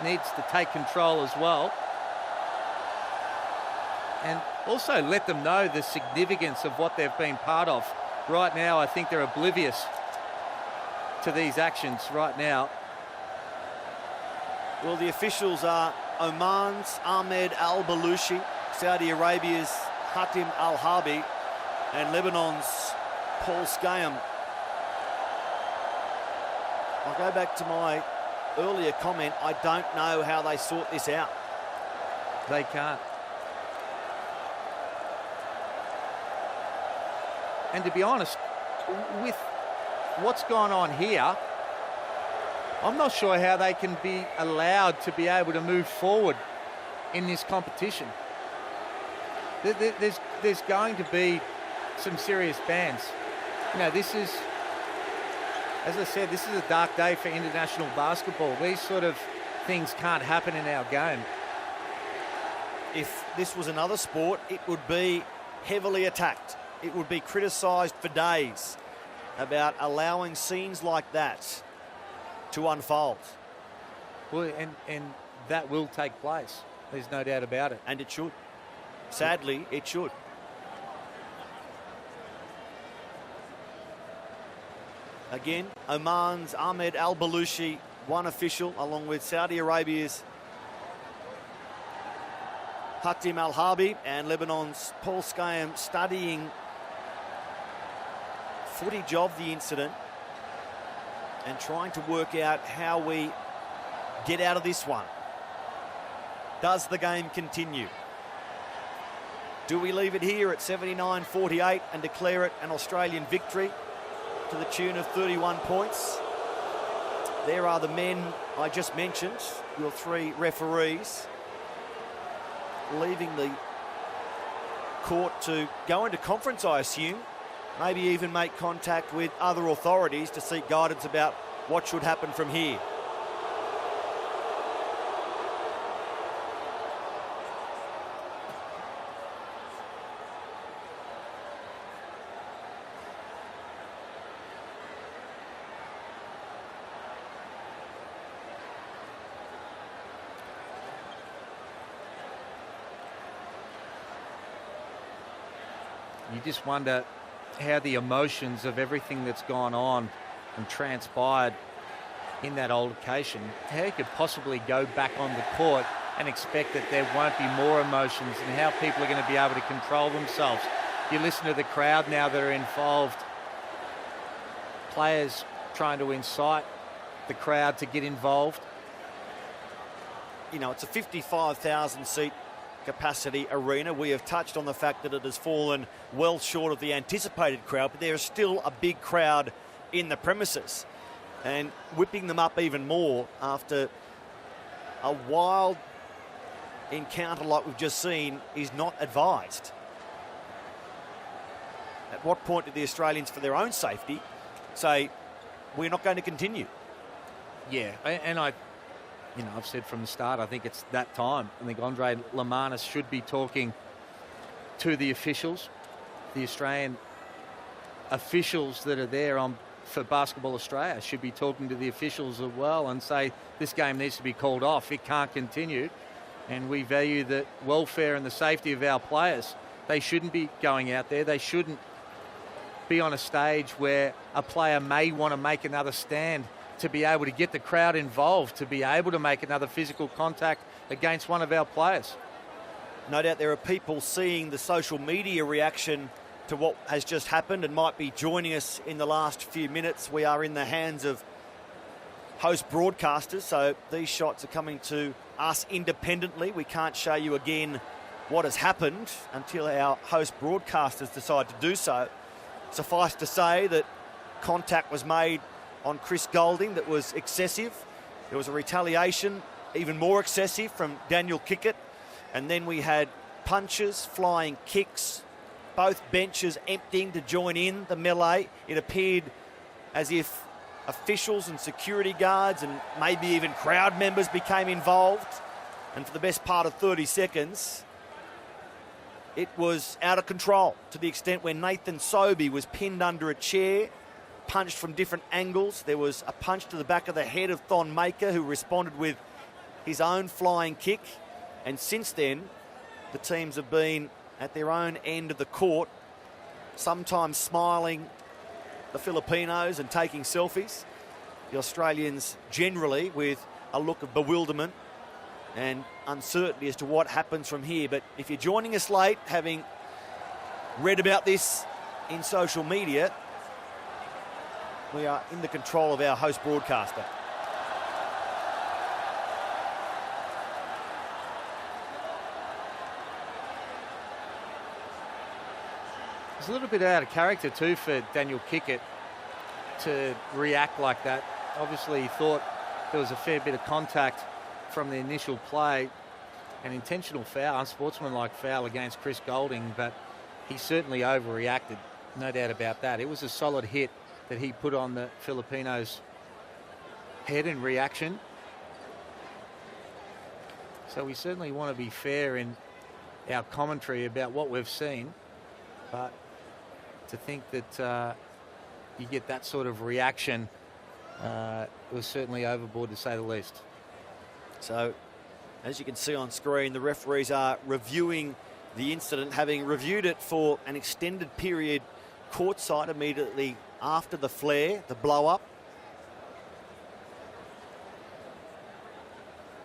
Speaker 2: needs to take control as well. And also let them know the significance of what they've been part of. Right now, I think they're oblivious to these actions right now.
Speaker 1: Well, the officials are Oman's Ahmed Al-Balushi, Saudi Arabia's Hatim Al-Harbi, and Lebanon's Paul Skayem. I'll go back to my earlier comment. I don't know how they sort this out.
Speaker 2: They can't. And to be honest, with what's gone on here, I'm not sure how they can be allowed to be able to move forward in this competition. There's going to be some serious bans. This is, as I said, this is a dark day for international basketball. These sort of things can't happen in our game.
Speaker 1: If this was another sport, it would be heavily attacked. It would be criticised for days about allowing scenes like that to unfold.
Speaker 2: Well, and that will take place. There's no doubt about it.
Speaker 1: And it should. Sadly, it should. Again, Oman's Ahmed Al-Balushi, one official, along with Saudi Arabia's Hatim Al-Harbi and Lebanon's Paul Skayem, studying footage of the incident and trying to work out how we get out of this one. Does the game continue? Do we leave it here at 79-48 and declare it an Australian victory to the tune of 31 points? There are the men I just mentioned, your three referees, leaving the court to go into conference, I assume, maybe even make contact with other authorities to seek guidance about what should happen from here.
Speaker 2: You just wonder how the emotions of everything that's gone on and transpired in that altercation, how you could possibly go back on the court and expect that there won't be more emotions, and how people are going to be able to control themselves. You listen to the crowd now that are involved, players trying to incite the crowd to get involved.
Speaker 1: You know, it's a 55,000 seat capacity arena. We have touched on the fact that it has fallen well short of the anticipated crowd, but there is still a big crowd in the premises, and whipping them up even more after a wild encounter like we've just seen is not advised. At what point do the Australians, for their own safety, say we're not going to continue?
Speaker 2: Yeah, and I've said from the start, I think it's that time. I think Andre Lamanis should be talking to the officials, the Australian officials that are there for Basketball Australia should be talking to the officials as well and say this game needs to be called off. It can't continue, and we value the welfare and the safety of our players. They shouldn't be going out there. They shouldn't be on a stage where a player may want to make another stand to be able to get the crowd involved, to be able to make another physical contact against one of our players.
Speaker 1: No doubt there are people seeing the social media reaction to what has just happened and might be joining us in the last few minutes. We are in the hands of host broadcasters, so these shots are coming to us independently. We can't show you again what has happened until our host broadcasters decide to do so. Suffice to say that contact was made on Chris Goulding that was excessive. There was a retaliation, even more excessive, from Daniel Kickett. And then we had punches, flying kicks, both benches emptying to join in the melee. It appeared as if officials and security guards and maybe even crowd members became involved. And for the best part of 30 seconds, it was out of control, to the extent where Nathan Sobey was pinned under a chair, punched from different angles. There was a punch to the back of the head of Thon Maker, who responded with his own flying kick. And since then, the teams have been at their own end of the court, sometimes smiling, the Filipinos, and taking selfies. The Australians generally with a look of bewilderment and uncertainty as to what happens from here. But if you're joining us late, having read about this in social media, we are in the control of our host broadcaster.
Speaker 2: It's a little bit out of character too for Daniel Kickett to react like that. Obviously he thought there was a fair bit of contact from the initial play, an intentional foul, unsportsmanlike foul against Chris Goulding, but he certainly overreacted, no doubt about that. It was a solid hit that he put on the Filipinos' head in reaction. So we certainly want to be fair in our commentary about what we've seen, but to think that you get that sort of reaction, it was certainly overboard, to say the least.
Speaker 1: So, as you can see on screen, the referees are reviewing the incident, having reviewed it for an extended period courtside immediately after the flare, the blow-up.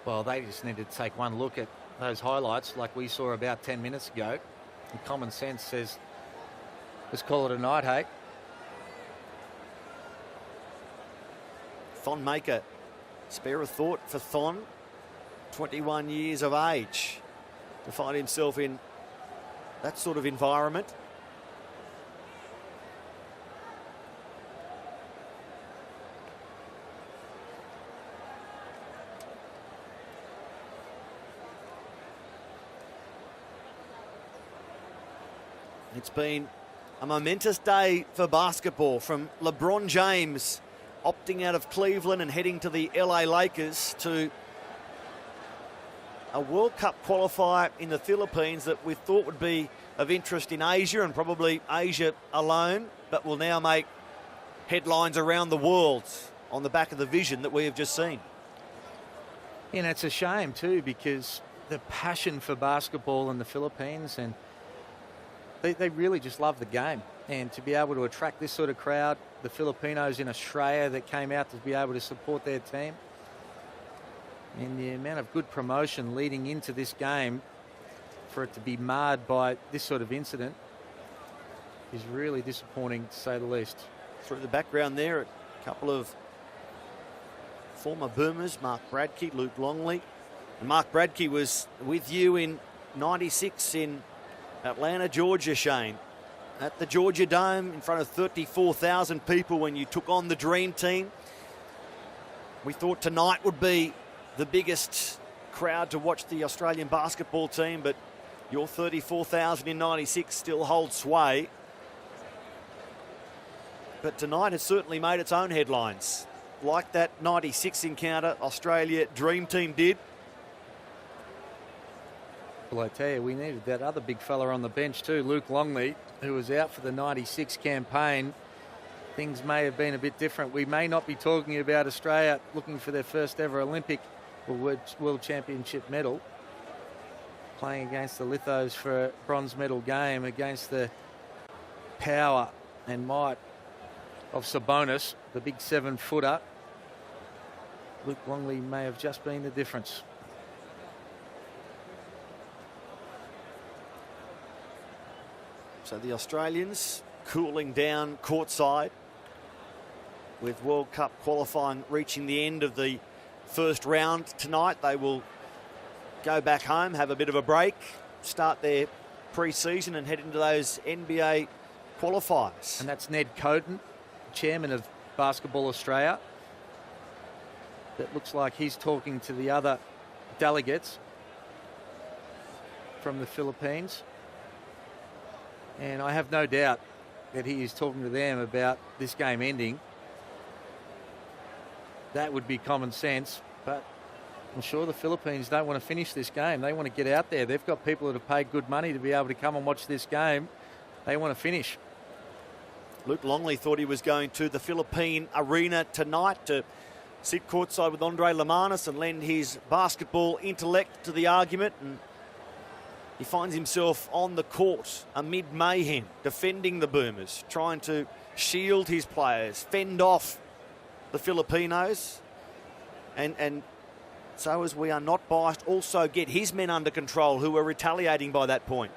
Speaker 2: Well, they just needed to take one look at those highlights like we saw about 10 minutes ago. And common sense says, let's call it a night, hey?
Speaker 1: Thon Maker, spare a thought for Thon, 21 years of age, to find himself in that sort of environment. It's been a momentous day for basketball, from LeBron James opting out of Cleveland and heading to the LA Lakers, to a World Cup qualifier in the Philippines that we thought would be of interest in Asia, and probably Asia alone, but will now make headlines around the world on the back of the vision that we have just seen.
Speaker 2: And it's a shame too, because the passion for basketball in the Philippines, and they really just love the game. And to be able to attract this sort of crowd, the Filipinos in Australia that came out to be able to support their team, and the amount of good promotion leading into this game, for it to be marred by this sort of incident is really disappointing, to say the least.
Speaker 1: Through the background there, a couple of former Boomers, Mark Bradkey, Luke Longley. And Mark Bradkey was with you in '96 in Atlanta, Georgia, Shane, at the Georgia Dome in front of 34,000 people when you took on the Dream Team. We thought tonight would be the biggest crowd to watch the Australian basketball team, but your 34,000 in '96 still holds sway. But tonight has certainly made its own headlines. Like that '96 encounter Australia Dream Team did.
Speaker 2: Well, I tell you, we needed that other big fella on the bench too, Luke Longley, who was out for the '96 campaign. Things may have been a bit different. We may not be talking about Australia looking for their first ever Olympic or World Championship medal, playing against the Lithos for a bronze medal game against the power and might of Sabonis, the big 7-footer. Luke Longley may have just been the difference.
Speaker 1: So the Australians cooling down courtside, with World Cup qualifying reaching the end of the first round tonight. They will go back home, have a bit of a break, start their pre-season and head into those NBA qualifiers.
Speaker 2: And that's Ned Coden, chairman of Basketball Australia. That looks like he's talking to the other delegates from the Philippines. And I have no doubt that he is talking to them about this game ending. That would be common sense, but I'm sure the Philippines don't want to finish this game. They want to get out there. They've got people that have paid good money to be able to come and watch this game. They want to finish.
Speaker 1: Luke Longley thought he was going to the Philippine arena tonight to sit courtside with Andre Lamanis and lend his basketball intellect to the argument, and he finds himself on the court amid mayhem, defending the Boomers, trying to shield his players, fend off the Filipinos, and so as we are not biased, also get his men under control who are retaliating by that point.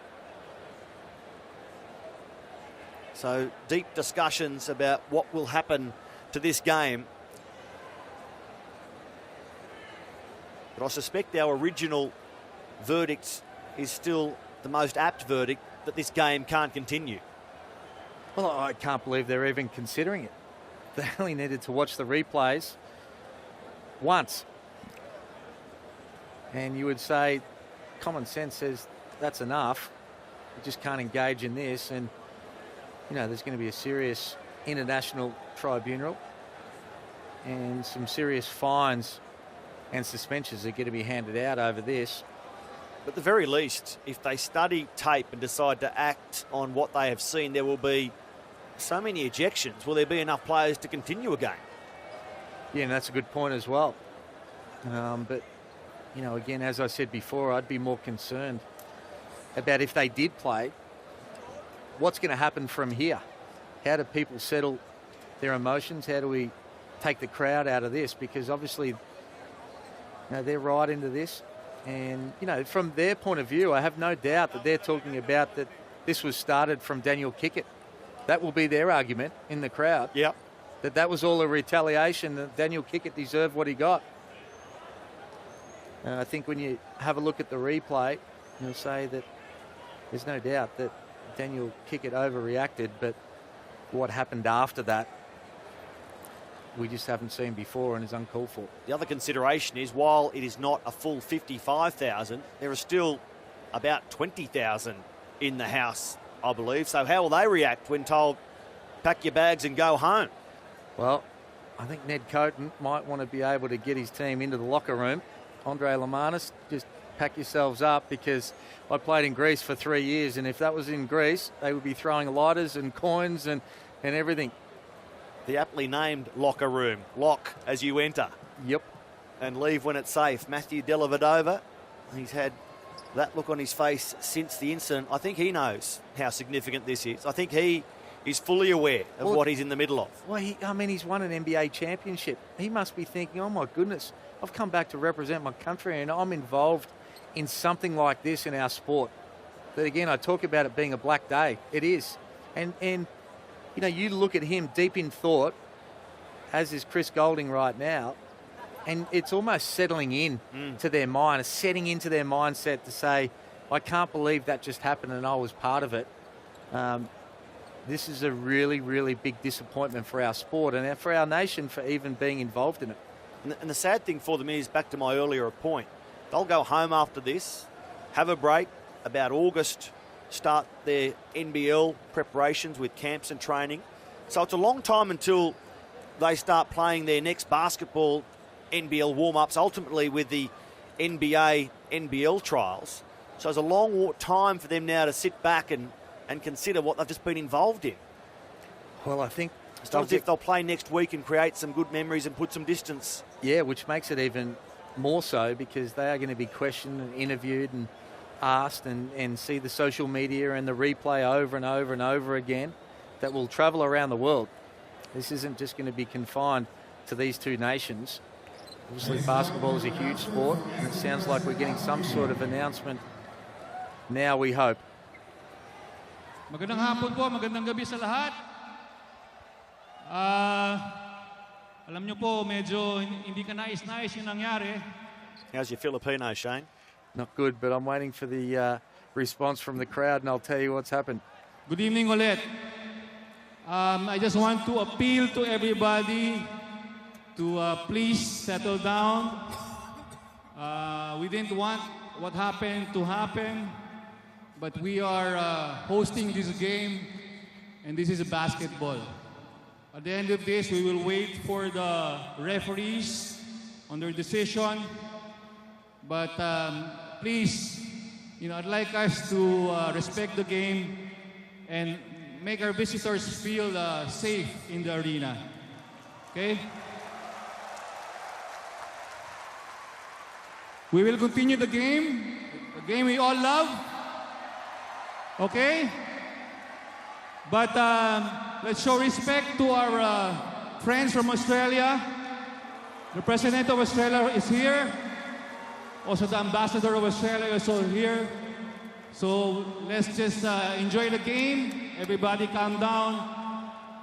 Speaker 1: So deep discussions about what will happen to this game. But I suspect our original verdict is still the most apt verdict, that this game can't continue.
Speaker 2: Well, I can't believe they're even considering it. They only needed to watch the replays once. And you would say common sense says that's enough. You just can't engage in this. And, you know, there's going to be a serious international tribunal and some serious fines and suspensions are going to be handed out over this.
Speaker 1: But at the very least, if they study tape and decide to act on what they have seen, there will be so many ejections. Will there be enough players to continue a game?
Speaker 2: Yeah, and that's a good point as well. But, you know, again, as I said before, I'd be more concerned about if they did play, what's going to happen from here? How do people settle their emotions? How do we take the crowd out of this? Because obviously, you know, they're right into this. And, you know, from their point of view, I have no doubt that they're talking about that this was started from Daniel Kickett. That will be their argument in the crowd.
Speaker 1: Yep.
Speaker 2: That was all a retaliation, that Daniel Kickett deserved what he got. And I think when you have a look at the replay, you'll say that there's no doubt that Daniel Kickett overreacted, but what happened after that, we just haven't seen before and is uncalled for.
Speaker 1: The other consideration is, while it is not a full 55,000, there are still about 20,000 in the house, I believe. So how will they react when told, pack your bags and go home?
Speaker 2: Well, I think Ned Coaten might want to be able to get his team into the locker room. Andre Lamanis, just pack yourselves up, because I played in Greece for 3 years, and if that was in Greece, they would be throwing lighters and coins and everything.
Speaker 1: The aptly named locker room. Lock as you enter.
Speaker 2: Yep.
Speaker 1: And leave when it's safe. Matthew Dellavedova, he's had that look on his face since the incident. I think he knows how significant this is. I think he is fully aware of what he's in the middle of.
Speaker 2: Well, he's won an NBA championship. He must be thinking, oh my goodness, I've come back to represent my country and I'm involved in something like this in our sport. But again, I talk about it being a black day. It is. And you know, you look at him deep in thought, as is Chris Goulding right now, and it's almost settling in to their mind, it's setting into their mindset to say, I can't believe that just happened and I was part of it. This is a really, really big disappointment for our sport and for our nation for even being involved in it.
Speaker 1: And the sad thing for them is, back to my earlier point, they'll go home after this, have a break, about August, start their NBL preparations with camps and training. So it's a long time until they start playing their next basketball NBL warm-ups, ultimately with the NBA NBL trials. So it's a long time for them now to sit back and consider what they've just been involved in.
Speaker 2: Well, I think
Speaker 1: it's not as if they'll play next week and create some good memories and put some distance.
Speaker 2: Yeah, which makes it even more so, because they are going to be questioned and interviewed and asked and see the social media and the replay over and over and over again that will travel around the world. This isn't just going to be confined to these two nations. Obviously, basketball is a huge sport, and it sounds like we're getting some sort of announcement now, we hope.
Speaker 5: Magandang hapon po, magandang gabi sa lahat. Alam nyo po, medyo hindi ka nais-nais yung nangyari.
Speaker 1: How's your Filipino, Shane?
Speaker 2: Not good, but I'm waiting for the response from the crowd, and I'll tell you what's happened.
Speaker 5: Good evening ulit. I just want to appeal to everybody to please settle down. We didn't want what happened to happen, but we are hosting this game, and this is a basketball. At the end of this, we will wait for the referees on their decision. But please, I'd like us to respect the game and make our visitors feel safe in the arena. Okay? We will continue the game we all love. Okay? But let's show respect to our friends from Australia. The President of Australia is here. Also, the Ambassador of Australia is also here. So let's just enjoy the game. Everybody calm down.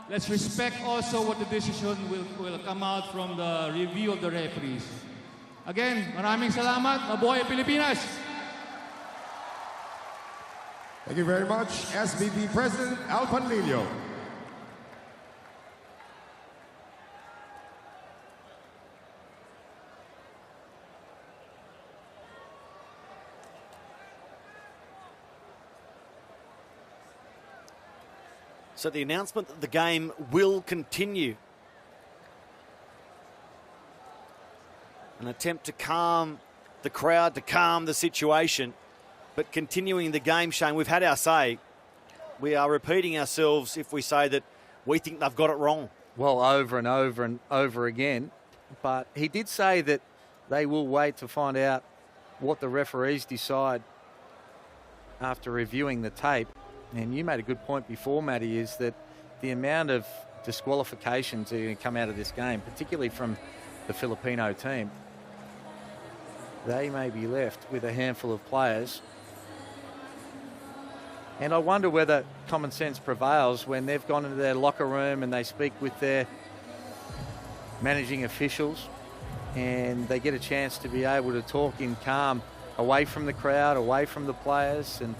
Speaker 5: Let's respect also what the decision will come out from the review of the referees. Again, maraming salamat. Mabuhay Pilipinas!
Speaker 3: Thank you very much, SBB President Al Panlilio.
Speaker 1: So the announcement that the game will continue. An attempt to calm the crowd, to calm the situation, but continuing the game, Shane, we've had our say. We are repeating ourselves if we say that we think they've got it wrong.
Speaker 2: Well, over and over and over again. But he did say that they will wait to find out what the referees decide after reviewing the tape. And you made a good point before, Matty, is that the amount of disqualifications that are going to come out of this game, particularly from the Filipino team, they may be left with a handful of players. And I wonder whether common sense prevails when they've gone into their locker room and they speak with their managing officials and they get a chance to be able to talk in calm, away from the crowd, away from the players, and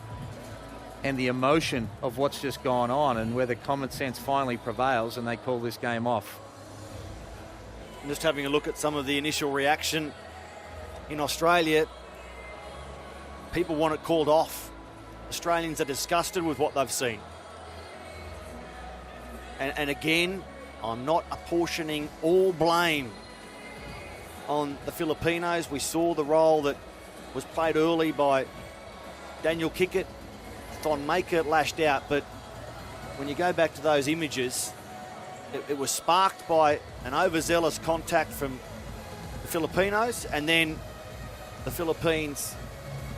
Speaker 2: and the emotion of what's just gone on, and whether common sense finally prevails and they call this game off.
Speaker 1: Just having a look at some of the initial reaction in Australia. People want it called off. Australians are disgusted with what they've seen. And again, I'm not apportioning all blame on the Filipinos. We saw the role that was played early by Daniel Kickett. Thon Maker lashed out, but when you go back to those images, it was sparked by an overzealous contact from the Filipinos, and then the Philippines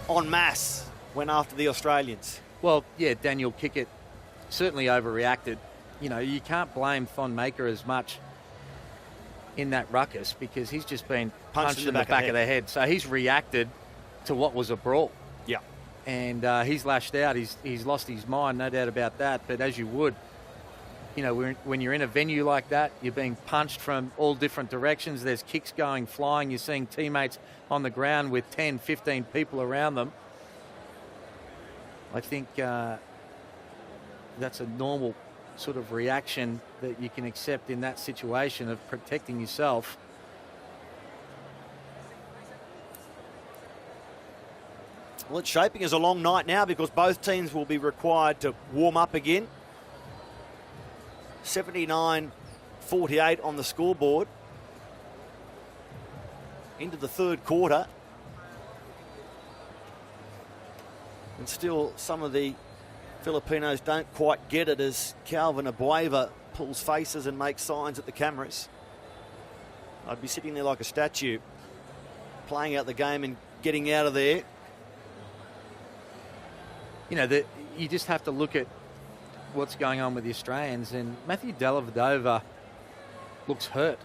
Speaker 1: en masse went after the Australians.
Speaker 2: Well, yeah, Daniel Kickett certainly overreacted. You know, you can't blame Thon Maker as much in that ruckus because he's just been punched in the back of the head. So he's reacted to what was a brawl.
Speaker 1: Yeah.
Speaker 2: And he's lashed out. He's lost his mind, no doubt about that. But as you would, you know, when you're in a venue like that, you're being punched from all different directions. There's kicks going, flying. You're seeing teammates on the ground with 10, 15 people around them. I think that's a normal sort of reaction that you can accept in that situation of protecting yourself.
Speaker 1: Well, it's shaping as a long night now because both teams will be required to warm up again. 79-48 on the scoreboard. Into the third quarter. And still some of the Filipinos don't quite get it as Calvin Abueva pulls faces and makes signs at the cameras. I'd be sitting there like a statue, playing out the game and getting out of there.
Speaker 2: You know, you just have to look at what's going on with the Australians, and Matthew Dellavedova looks hurt.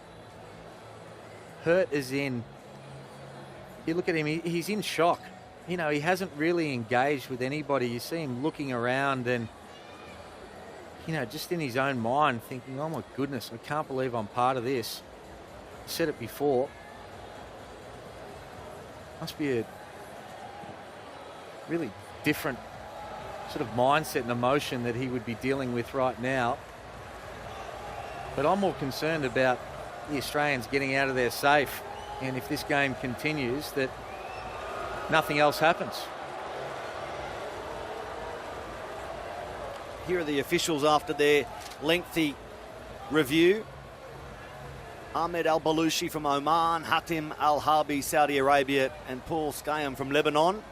Speaker 2: Hurt as in, you look at him, he's in shock. You know, he hasn't really engaged with anybody. You see him looking around and, you know, just in his own mind thinking, oh my goodness, I can't believe I'm part of this. I said it before. Must be a really different sort of mindset and emotion that he would be dealing with right now. But I'm more concerned about the Australians getting out of there safe. And if this game continues, that nothing else happens.
Speaker 1: Here are the officials after their lengthy review. Ahmed Al-Balushi from Oman, Hatim Al-Harbi, Saudi Arabia, and Paul Skayam from Lebanon.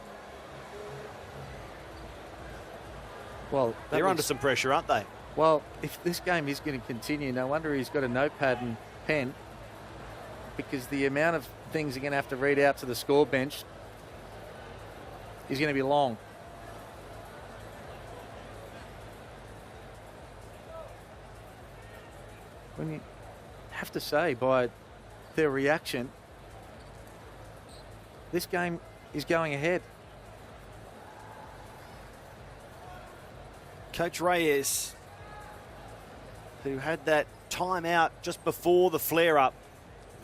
Speaker 2: Well,
Speaker 1: they're under some pressure, aren't they?
Speaker 2: Well, if this game is going to continue, no wonder he's got a notepad and pen, because the amount of things you're going to have to read out to the score bench is going to be long. When you have to say, by their reaction, this game is going ahead.
Speaker 1: Coach Reyes, who had that timeout just before the flare-up,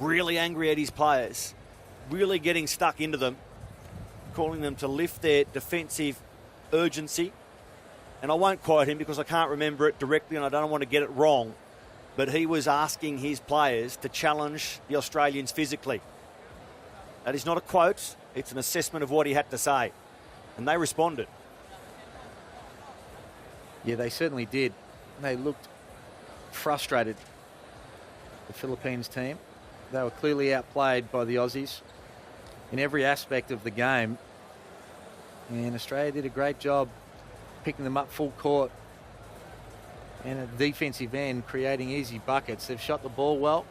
Speaker 1: really angry at his players, really getting stuck into them, calling them to lift their defensive urgency. And I won't quote him because I can't remember it directly and I don't want to get it wrong, but he was asking his players to challenge the Australians physically. That is not a quote, it's an assessment of what he had to say. And they responded.
Speaker 2: Yeah, they certainly did. They looked frustrated, the Philippines team. They were clearly outplayed by the Aussies in every aspect of the game. And Australia did a great job picking them up full court and at the defensive end creating easy buckets. They've shot the ball well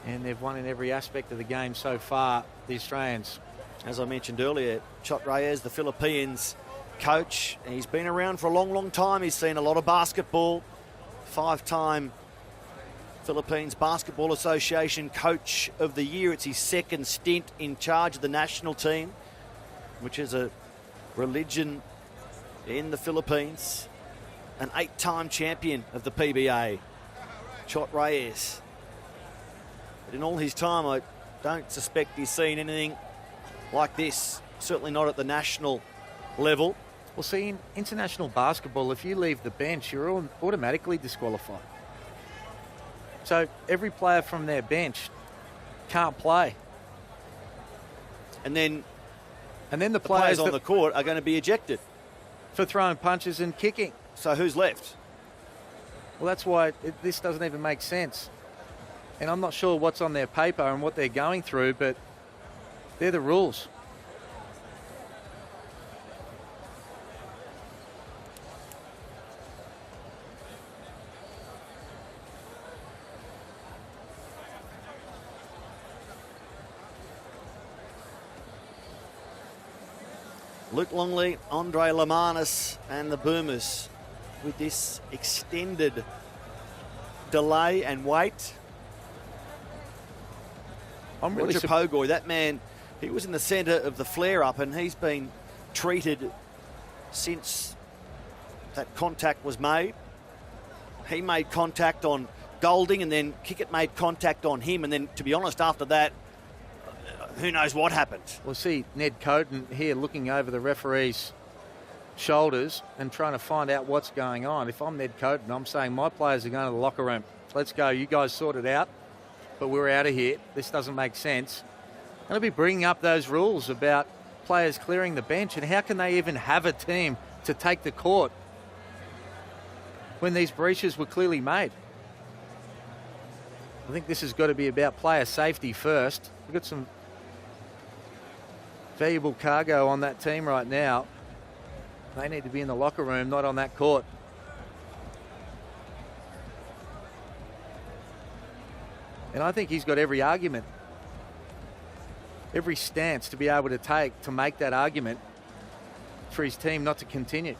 Speaker 2: and they've won in every aspect of the game so far, the Australians.
Speaker 1: As I mentioned earlier, Chot Reyes, the Philippines coach, and he's been around for a long, long time. He's seen a lot of basketball. 5-time Philippines Basketball Association Coach of the Year. It's his second stint in charge of the national team, which is a religion in the Philippines. An 8-time champion of the PBA, Chot Reyes. But in all his time, I don't suspect he's seen anything like this. Certainly not at the national level.
Speaker 2: Well, see, in international basketball, if you leave the bench, you're automatically disqualified. So every player from their bench can't play.
Speaker 1: And then
Speaker 2: the
Speaker 1: players
Speaker 2: players
Speaker 1: on the court are going to be ejected.
Speaker 2: for throwing punches and kicking.
Speaker 1: So who's left?
Speaker 2: Well, that's why this doesn't even make sense. And I'm not sure what's on their paper and what they're going through, but they're the rules.
Speaker 1: Luke Longley, Andre Lamanis and the Boomers with this extended delay and wait.
Speaker 2: I'm really
Speaker 1: Pogoi, that man, he was in the centre of the flare-up and he's been treated since that contact was made. He made contact on Golding and then Kickett made contact on him, and then, to be honest, after that, who knows what happened.
Speaker 2: We'll see Ned Coaten here looking over the referee's shoulders and trying to find out what's going on. If I'm Ned Coaten, I'm saying my players are going to the locker room. Let's go. You guys sort it out. But we're out of here. This doesn't make sense. And I'll be bringing up those rules about players clearing the bench, and how can they even have a team to take the court when these breaches were clearly made? I think this has got to be about player safety first. We've got some valuable cargo on that team right now. They need to be in the locker room, not on that court. And I think he's got every argument, every stance to be able to take to make that argument for his team not to continue.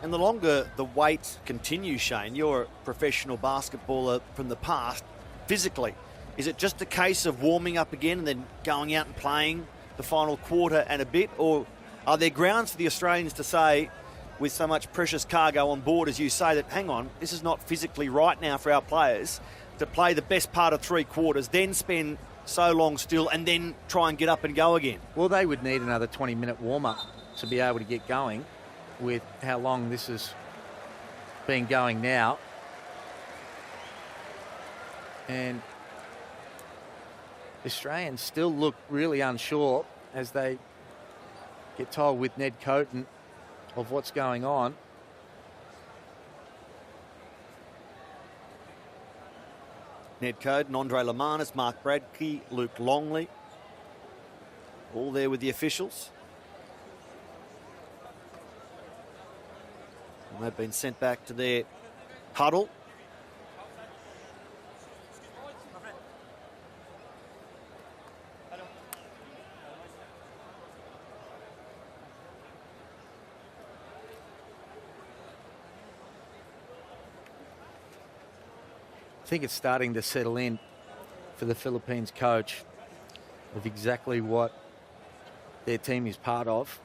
Speaker 1: And the longer the wait continues, Shane, you're a professional basketballer from the past, physically, is it just a case of warming up again and then going out and playing the final quarter and a bit? Or are there grounds for the Australians to say, with so much precious cargo on board, as you say, that, hang on, this is not physically right now for our players to play the best part of 3 quarters, then spend so long still, and then try and get up and go again?
Speaker 2: Well, they would need another 20-minute warm-up to be able to get going with how long this has been going now. And Australians still look really unsure as they get told with Ned Coaten of what's going on.
Speaker 1: Ned Coaten, Andre Lamanis, Mark Bradkey, Luke Longley, all there with the officials. And they've been sent back to their huddle.
Speaker 2: I think it's starting to settle in for the Philippines coach of exactly what their team is part of.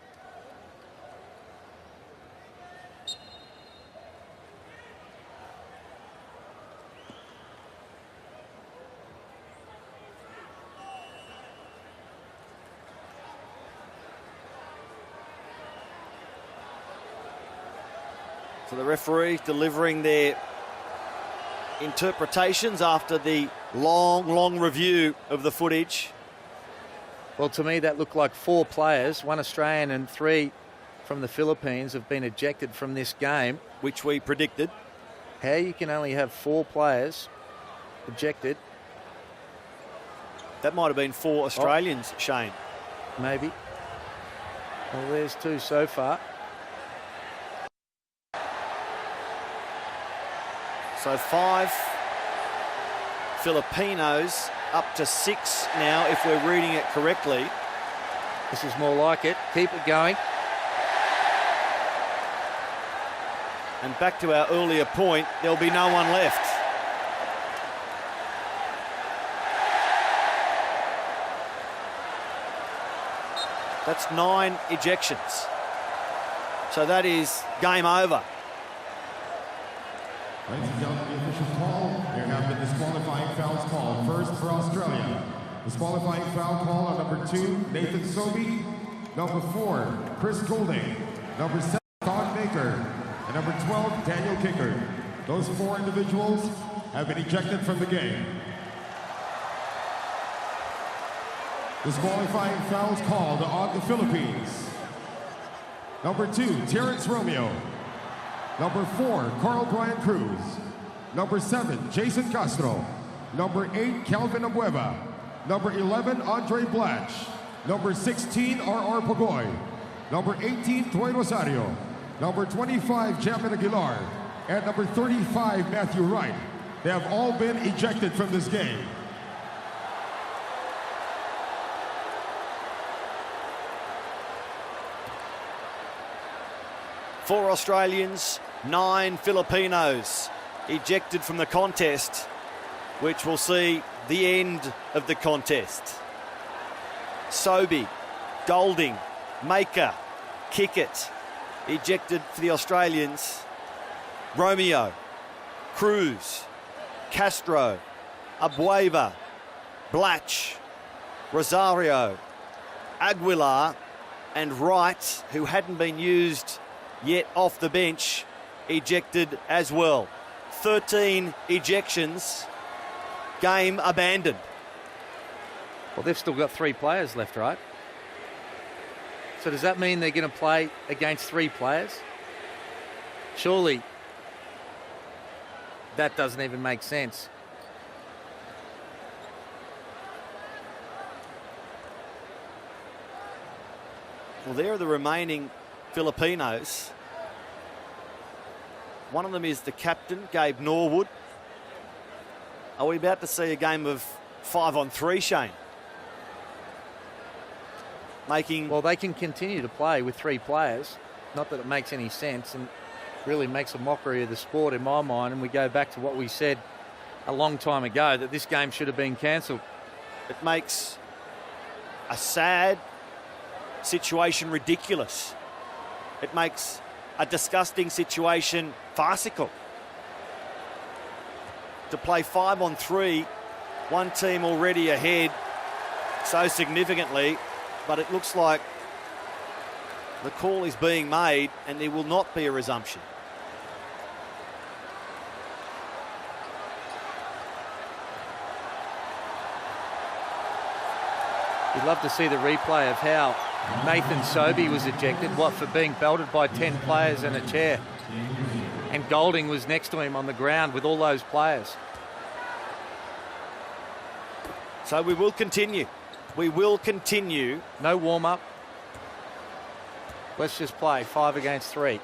Speaker 1: So the referees delivering their interpretations after the long review of the footage.
Speaker 2: Well, to me, that looked like 4 players, 1 Australian and 3 from the Philippines, have been ejected from this game.
Speaker 1: Which we predicted.
Speaker 2: How you can only have 4 players ejected?
Speaker 1: That might have been 4 Australians, Shane.
Speaker 2: Maybe. Well, there's 2 so far.
Speaker 1: So 5 Filipinos, up to 6 now, if we're reading it correctly.
Speaker 2: This is more like it. Keep it going.
Speaker 1: And back to our earlier point, there'll be no one left. That's 9 ejections. So that is game over.
Speaker 3: Ladies and gentlemen, the official call. There have been disqualifying fouls called. First for Australia. Disqualifying foul call on number 2, Nathan Sobey. Number 4, Chris Golding. Number 7, Con Maker, and number 12, Daniel Kicker. Those 4 individuals have been ejected from the game. Disqualifying fouls called on the Philippines. Number 2, Terrence Romeo. Number 4, Carl Brian Cruz. Number 7, Jason Castro. Number 8, Calvin Abueva. Number 11, Andre Blanch. Number 16, R.R. Pagoy. Number 18, Troy Rosario. Number 25, Jamin Aguilar. And number 35, Matthew Wright. They have all been ejected from this game.
Speaker 1: Four Australians, 9 Filipinos ejected from the contest, which will see the end of the contest. Sobey, Golding, Maker, Kickett ejected for the Australians. Romeo, Cruz, Castro, Abueva, Blatch, Rosario, Aguilar and Wright, who hadn't been used yet off the bench, ejected as well. 13 ejections, game abandoned.
Speaker 2: Well, they've still got 3 players left, right? So does that mean they're going to play against 3 players? Surely that doesn't even make sense.
Speaker 1: Well, there are the remaining Filipinos. One of them is the captain, Gabe Norwood. Are we about to see a game of 5-on-3, Shane?
Speaker 2: Well, they can continue to play with 3 players. Not that it makes any sense and really makes a mockery of the sport in my mind. And we go back to what we said a long time ago, that this game should have been cancelled.
Speaker 1: It makes a sad situation ridiculous. It makes a disgusting situation farcical. To play 5-on-3, one team already ahead so significantly, but it looks like the call is being made and there will not be a resumption.
Speaker 2: You'd love to see the replay of how Nathan Sobey was ejected, for being belted by 10 players and a chair. And Golding was next to him on the ground with all those players.
Speaker 1: So we will continue. We will continue.
Speaker 2: No warm-up. Let's just play 5 against 3.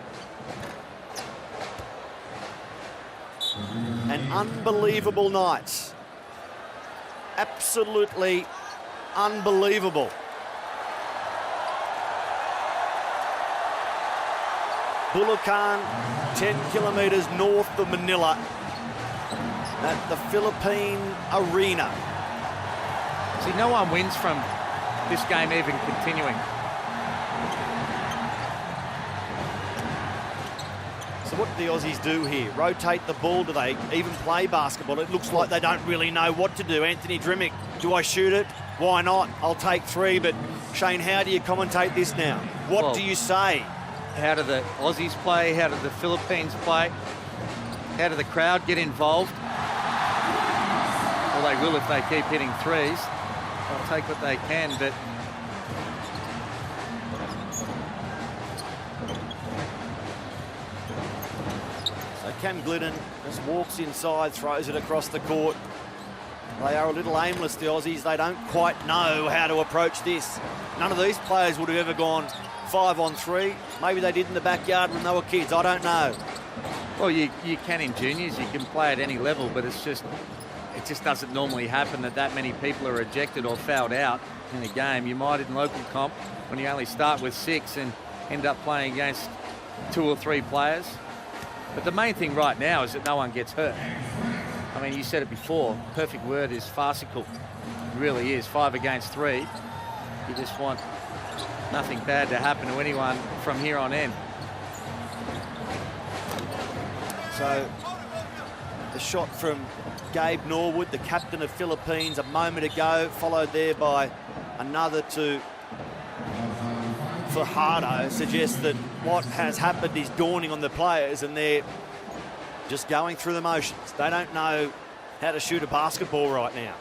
Speaker 1: An unbelievable night. Absolutely unbelievable. Bulacan, 10 kilometres north of Manila, at the Philippine Arena.
Speaker 2: See, no one wins from this game even continuing.
Speaker 1: So what do the Aussies do here? Rotate the ball? Do they even play basketball? It looks like they don't really know what to do. Anthony Drimmick, do I shoot it? Why not? I'll take 3, but Shane, how do you commentate this now? What do you say?
Speaker 2: How do the Aussies play? How do the Philippines play? How do the crowd get involved? Well, they will if they keep hitting 3s. They'll take what they can, but
Speaker 1: so Cam Glidden just walks inside, throws it across the court. They are a little aimless, the Aussies. They don't quite know how to approach this. None of these players would have ever gone 5-on-3. Maybe they did in the backyard when they were kids. I don't know.
Speaker 2: Well, you can in juniors. You can play at any level, but it just doesn't normally happen that many people are ejected or fouled out in a game. You might in local comp when you only start with 6 and end up playing against 2 or 3 players. But the main thing right now is that no one gets hurt. I mean, you said it before, perfect word is farcical. It really is. 5 against 3. You just want nothing bad to happen to anyone from here on in.
Speaker 1: So the shot from Gabe Norwood, the captain of Philippines, a moment ago, followed there by another to Fajardo, suggests that what has happened is dawning on the players, and they're just going through the motions. They don't know how to shoot a basketball right now.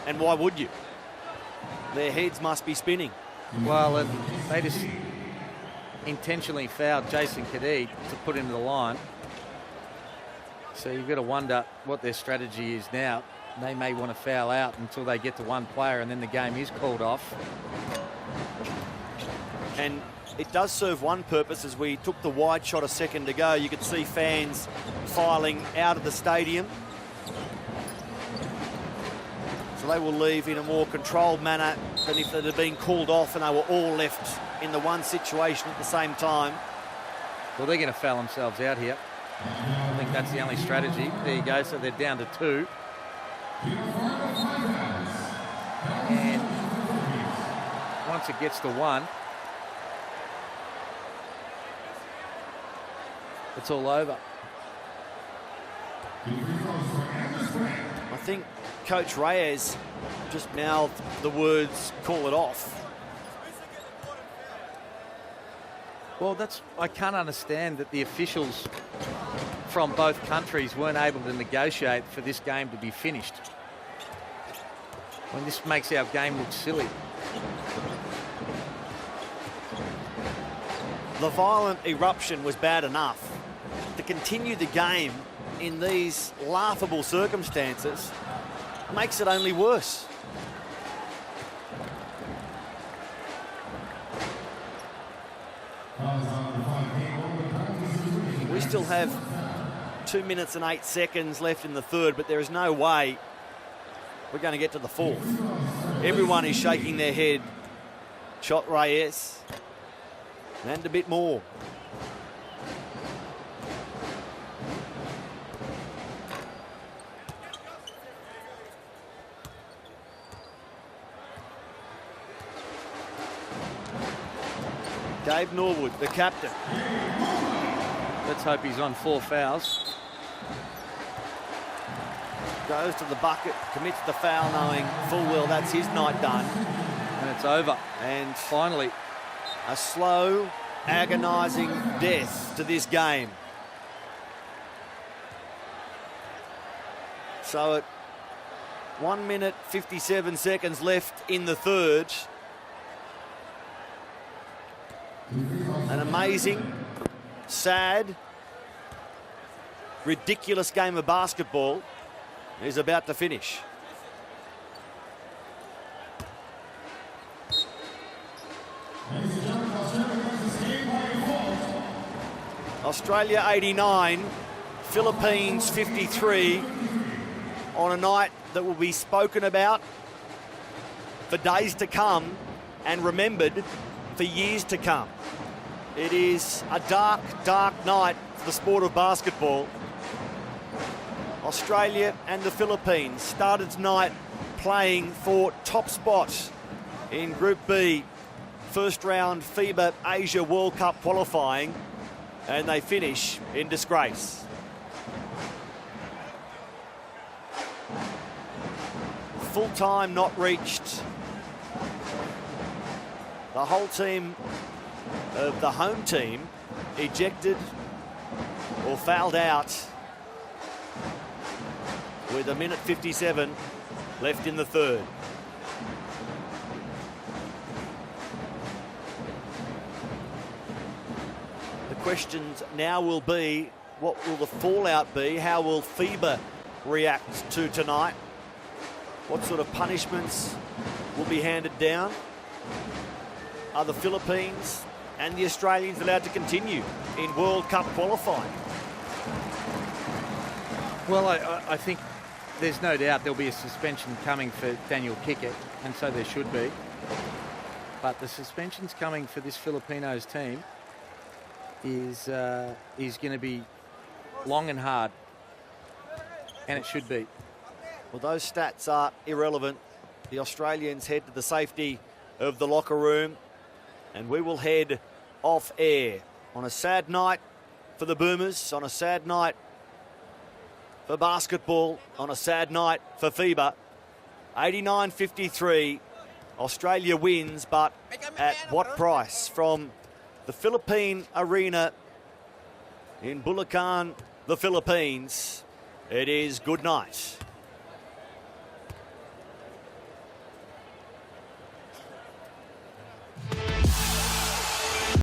Speaker 1: And why would you? Their heads must be spinning.
Speaker 2: Well, and they just intentionally fouled Jason Kadid to put him to the line. So you've got to wonder what their strategy is now. They may want to foul out until they get to one player, and then the game is called off.
Speaker 1: And it does serve one purpose. As we took the wide shot a second ago, you could see fans filing out of the stadium. So they will leave in a more controlled manner than if it had been called off and they were all left in the one situation at the same time.
Speaker 2: Well, they're going to foul themselves out here. I think that's the only strategy. There you go. So they're down to 2. And once it gets to 1, it's all over.
Speaker 1: I think Coach Reyes just mouthed the words, call it off.
Speaker 2: Well, I can't understand that the officials from both countries weren't able to negotiate for this game to be finished. When this makes our game look silly.
Speaker 1: The violent eruption was bad enough. To continue the game in these laughable circumstances makes it only worse. We still have 2 minutes and 8 seconds left in the third, but there is no way we're going to get to the fourth. Everyone is shaking their head. Shot Reyes. And a bit more. Dave Norwood, the captain.
Speaker 2: Let's hope he's on 4 fouls.
Speaker 1: Goes to the bucket, commits the foul, knowing full well that's his night done.
Speaker 2: And it's over.
Speaker 1: And
Speaker 2: finally,
Speaker 1: a slow, agonising death to this game. So at 1 minute 57 seconds left in the third. An amazing, sad, ridiculous game of basketball is about to finish. Australia 89, Philippines 53 on a night that will be spoken about for days to come and remembered for years to come. It is a dark, dark night for the sport of basketball. Australia and the Philippines started tonight playing for top spot in Group B, first round FIBA Asia World Cup qualifying, and they finish in disgrace. Full time not reached. The whole team of the home team ejected or fouled out with 1 minute 57 left in the third. The questions now will be, what will the fallout be? How will FIBA react to tonight? What sort of punishments will be handed down? Are the Philippines and the Australians allowed to continue in World Cup qualifying?
Speaker 2: Well, I think there's no doubt there'll be a suspension coming for Daniel Kickett, and so there should be. But the suspensions coming for this Filipinos team is going to be long and hard, and it should be.
Speaker 1: Well, those stats are irrelevant. The Australians head to the safety of the locker room, and we will head off air on a sad night for the Boomers, on a sad night for basketball, on a sad night for FIBA. 89-53, Australia wins, but at what price? From the Philippine Arena in Bulacan, the Philippines. It is good night.